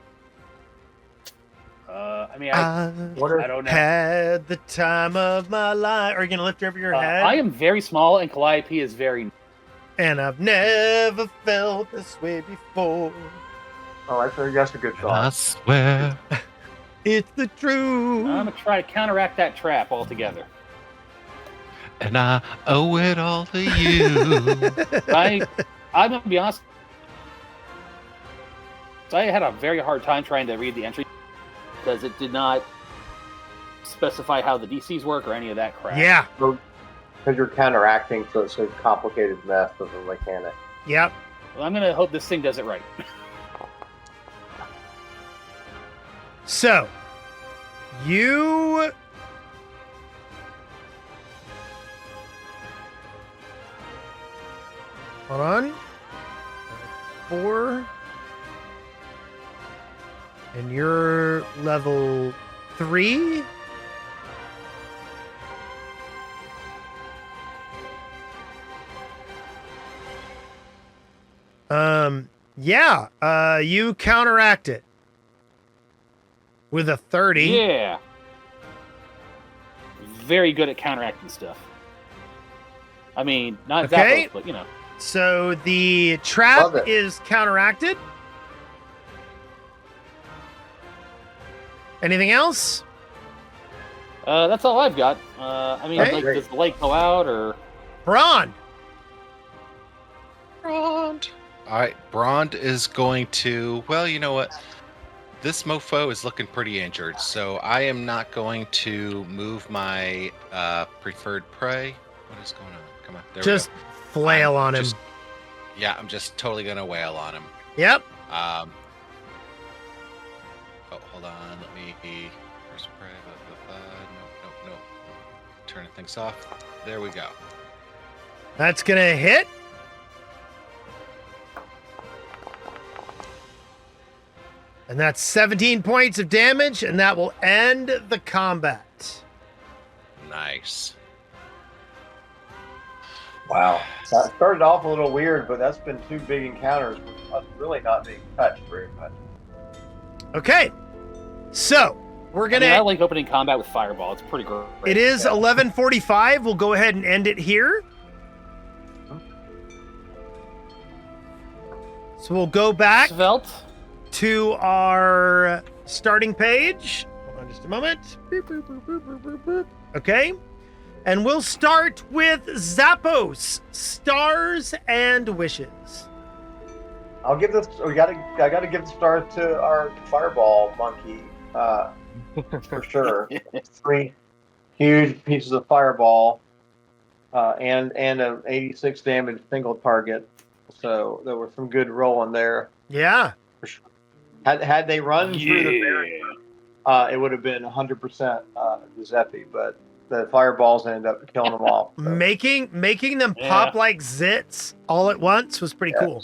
I mean, I What I don't know. Had the time of my life. Are you gonna lift her over your head? I am very small, and Calliope is very. And I've never felt this way before. Oh, that's a good I thought. swear. It's the truth. I'm gonna try to counteract that trap altogether. And I owe it all to you. I'm gonna be honest. So I had a very hard time trying to read the entry because it did not specify how the DCs work or any of that crap. Yeah. Because you're counteracting, so it's a complicated mess of a mechanic. Yep. Well, I'm gonna hope this thing does it right. So, you hold on. 4. And you're level 3. Yeah, you counteract it with a 30. Yeah. Very good at counteracting stuff. I mean, not Okay. Zappos, but you know. So the trap Love it. is counteracted. Anything else? That's all I've got. I mean, Okay. like, does the light go out or? Braun. Brond. All right, Brond is going to. Well, you know what? This mofo is looking pretty injured, so I am not going to move my preferred prey. What is going on? Come on, there Just we go. flail I'm on him. just- Yeah, I'm just totally gonna wail on him. Yep. Oh, hold on. Let me first prey. No. Turning things off. There we go. That's going to hit. And that's 17 points of damage, and that will end the combat. Nice. Wow. That started off a little weird, but that's been 2 big encounters with us really not being touched very much. Okay. So, we're I going mean, I to... like opening combat with Fireball. It's pretty great. It is 11:45. We'll go ahead and end it here. So we'll go back Svelte. to our starting page. Hold on just a moment. Boop, boop, boop, boop, boop, boop, boop. Okay. And we'll start with Zappos, Stars and Wishes. I'll give this. I gotta give the stars to our fireball monkey, for sure. 3 huge pieces of fireball, and an 86 damage single target. So there was some good rolling there. Yeah. For sure. Had they run through the barrier, it would have been 100% Giuseppe, but the fireballs ended up killing them off. So. Making them pop like zits all at once was pretty cool.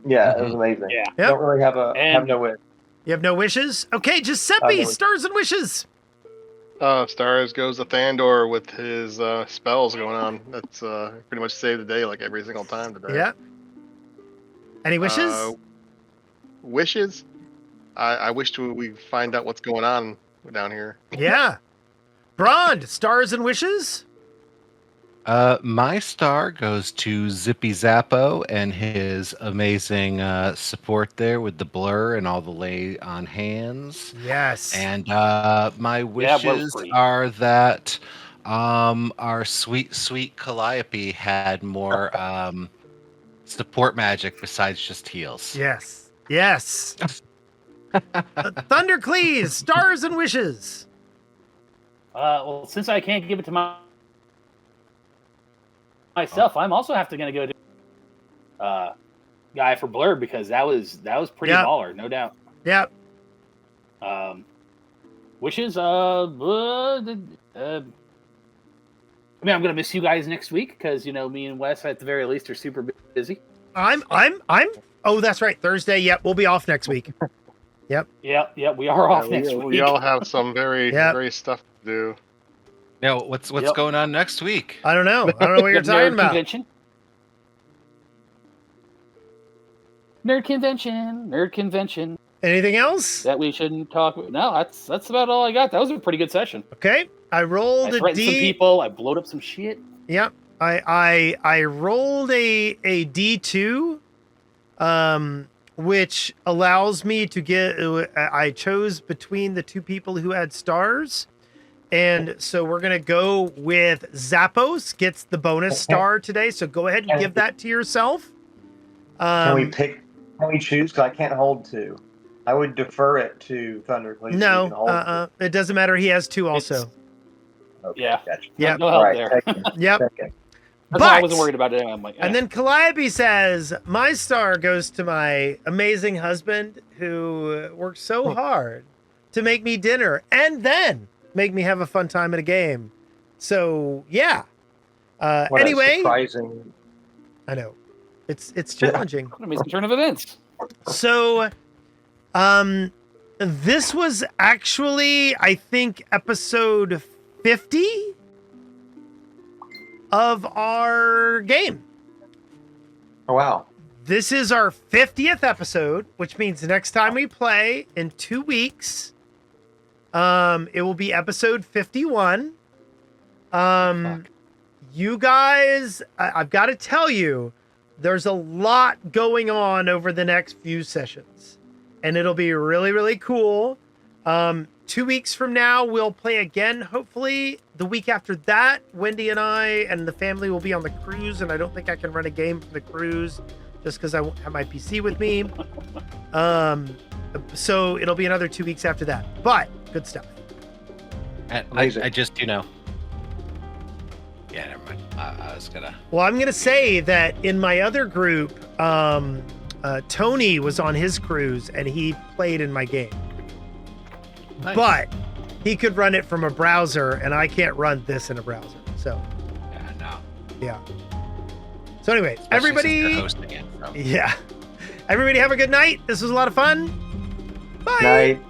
Yeah, it was amazing. Yeah. Yep. Don't really have no wish. You have no wishes? Okay, Giuseppe, no. Stars and Wishes. Stars goes to Thandor with his spells going on. That's pretty much saved the day like every single time today. Yeah. Any wishes? Wishes? I wish we find out what's going on down here. Yeah. Brond, Stars and Wishes? My star goes to Zippy Zappo and his amazing support there with the blur and all the lay on hands. Yes. And my wishes are that our sweet Calliope had more support magic besides just heals. Yes. Yes. Thundercleese, Stars and Wishes. Well, since I can't give it to myself, I'm also going to go to Guy for Blur because that was pretty baller, no doubt. Yep. Wishes. I mean, I'm gonna miss you guys next week because me and Wes at the very least are super busy. I'm. Oh, that's right. Thursday. Yep, we'll be off next week. Yep. Yep. We are off next week. We all have some very stuff to do. Now, what's going on next week? I don't know. I don't know what you're talking about. Nerd convention. Anything else that we shouldn't talk about? No, that's about all I got. That was a pretty good session. Okay, I rolled I threatened some people. I blowed up some shit. Yep, I rolled a D2, which allows me to get. I chose between the 2 people who had stars, and so we're gonna go with Zappos gets the bonus star today. So go ahead and give that to yourself. Can we pick? Can we choose? Because I can't hold 2. I would defer it to Thundercliff. No, it doesn't matter. He has 2 also. Okay, yeah. Gotcha. Yeah. No help there. Yep. That's why I wasn't worried about it. I'm like, And then Calliope says, my star goes to my amazing husband who worked so hard to make me dinner and then make me have a fun time at a game. So, yeah. What anyway. surprising. I know. It's challenging. What an amazing turn of events. So, this was actually, I think, episode 50 of our game. Oh, wow. This is our 50th episode, which means next time we play in 2 weeks, it will be episode 51. You guys, I've got to tell you, there's a lot going on over the next few sessions, and it'll be really, really cool. 2 weeks from now, we'll play again. Hopefully, the week after that, Wendy and I and the family will be on the cruise, and I don't think I can run a game from the cruise just because I won't have my PC with me. So it'll be another 2 weeks after that. But good stuff. I just, yeah, never mind. I was gonna. Well, I'm gonna say that in my other group, Tony was on his cruise and he played in my game. Nice. But he could run it from a browser, and I can't run this in a browser. So, Yeah, no. yeah. So, anyways, Especially everybody, since you're hosting it, so. yeah, everybody, have a good night. This was a lot of fun. Bye. Night.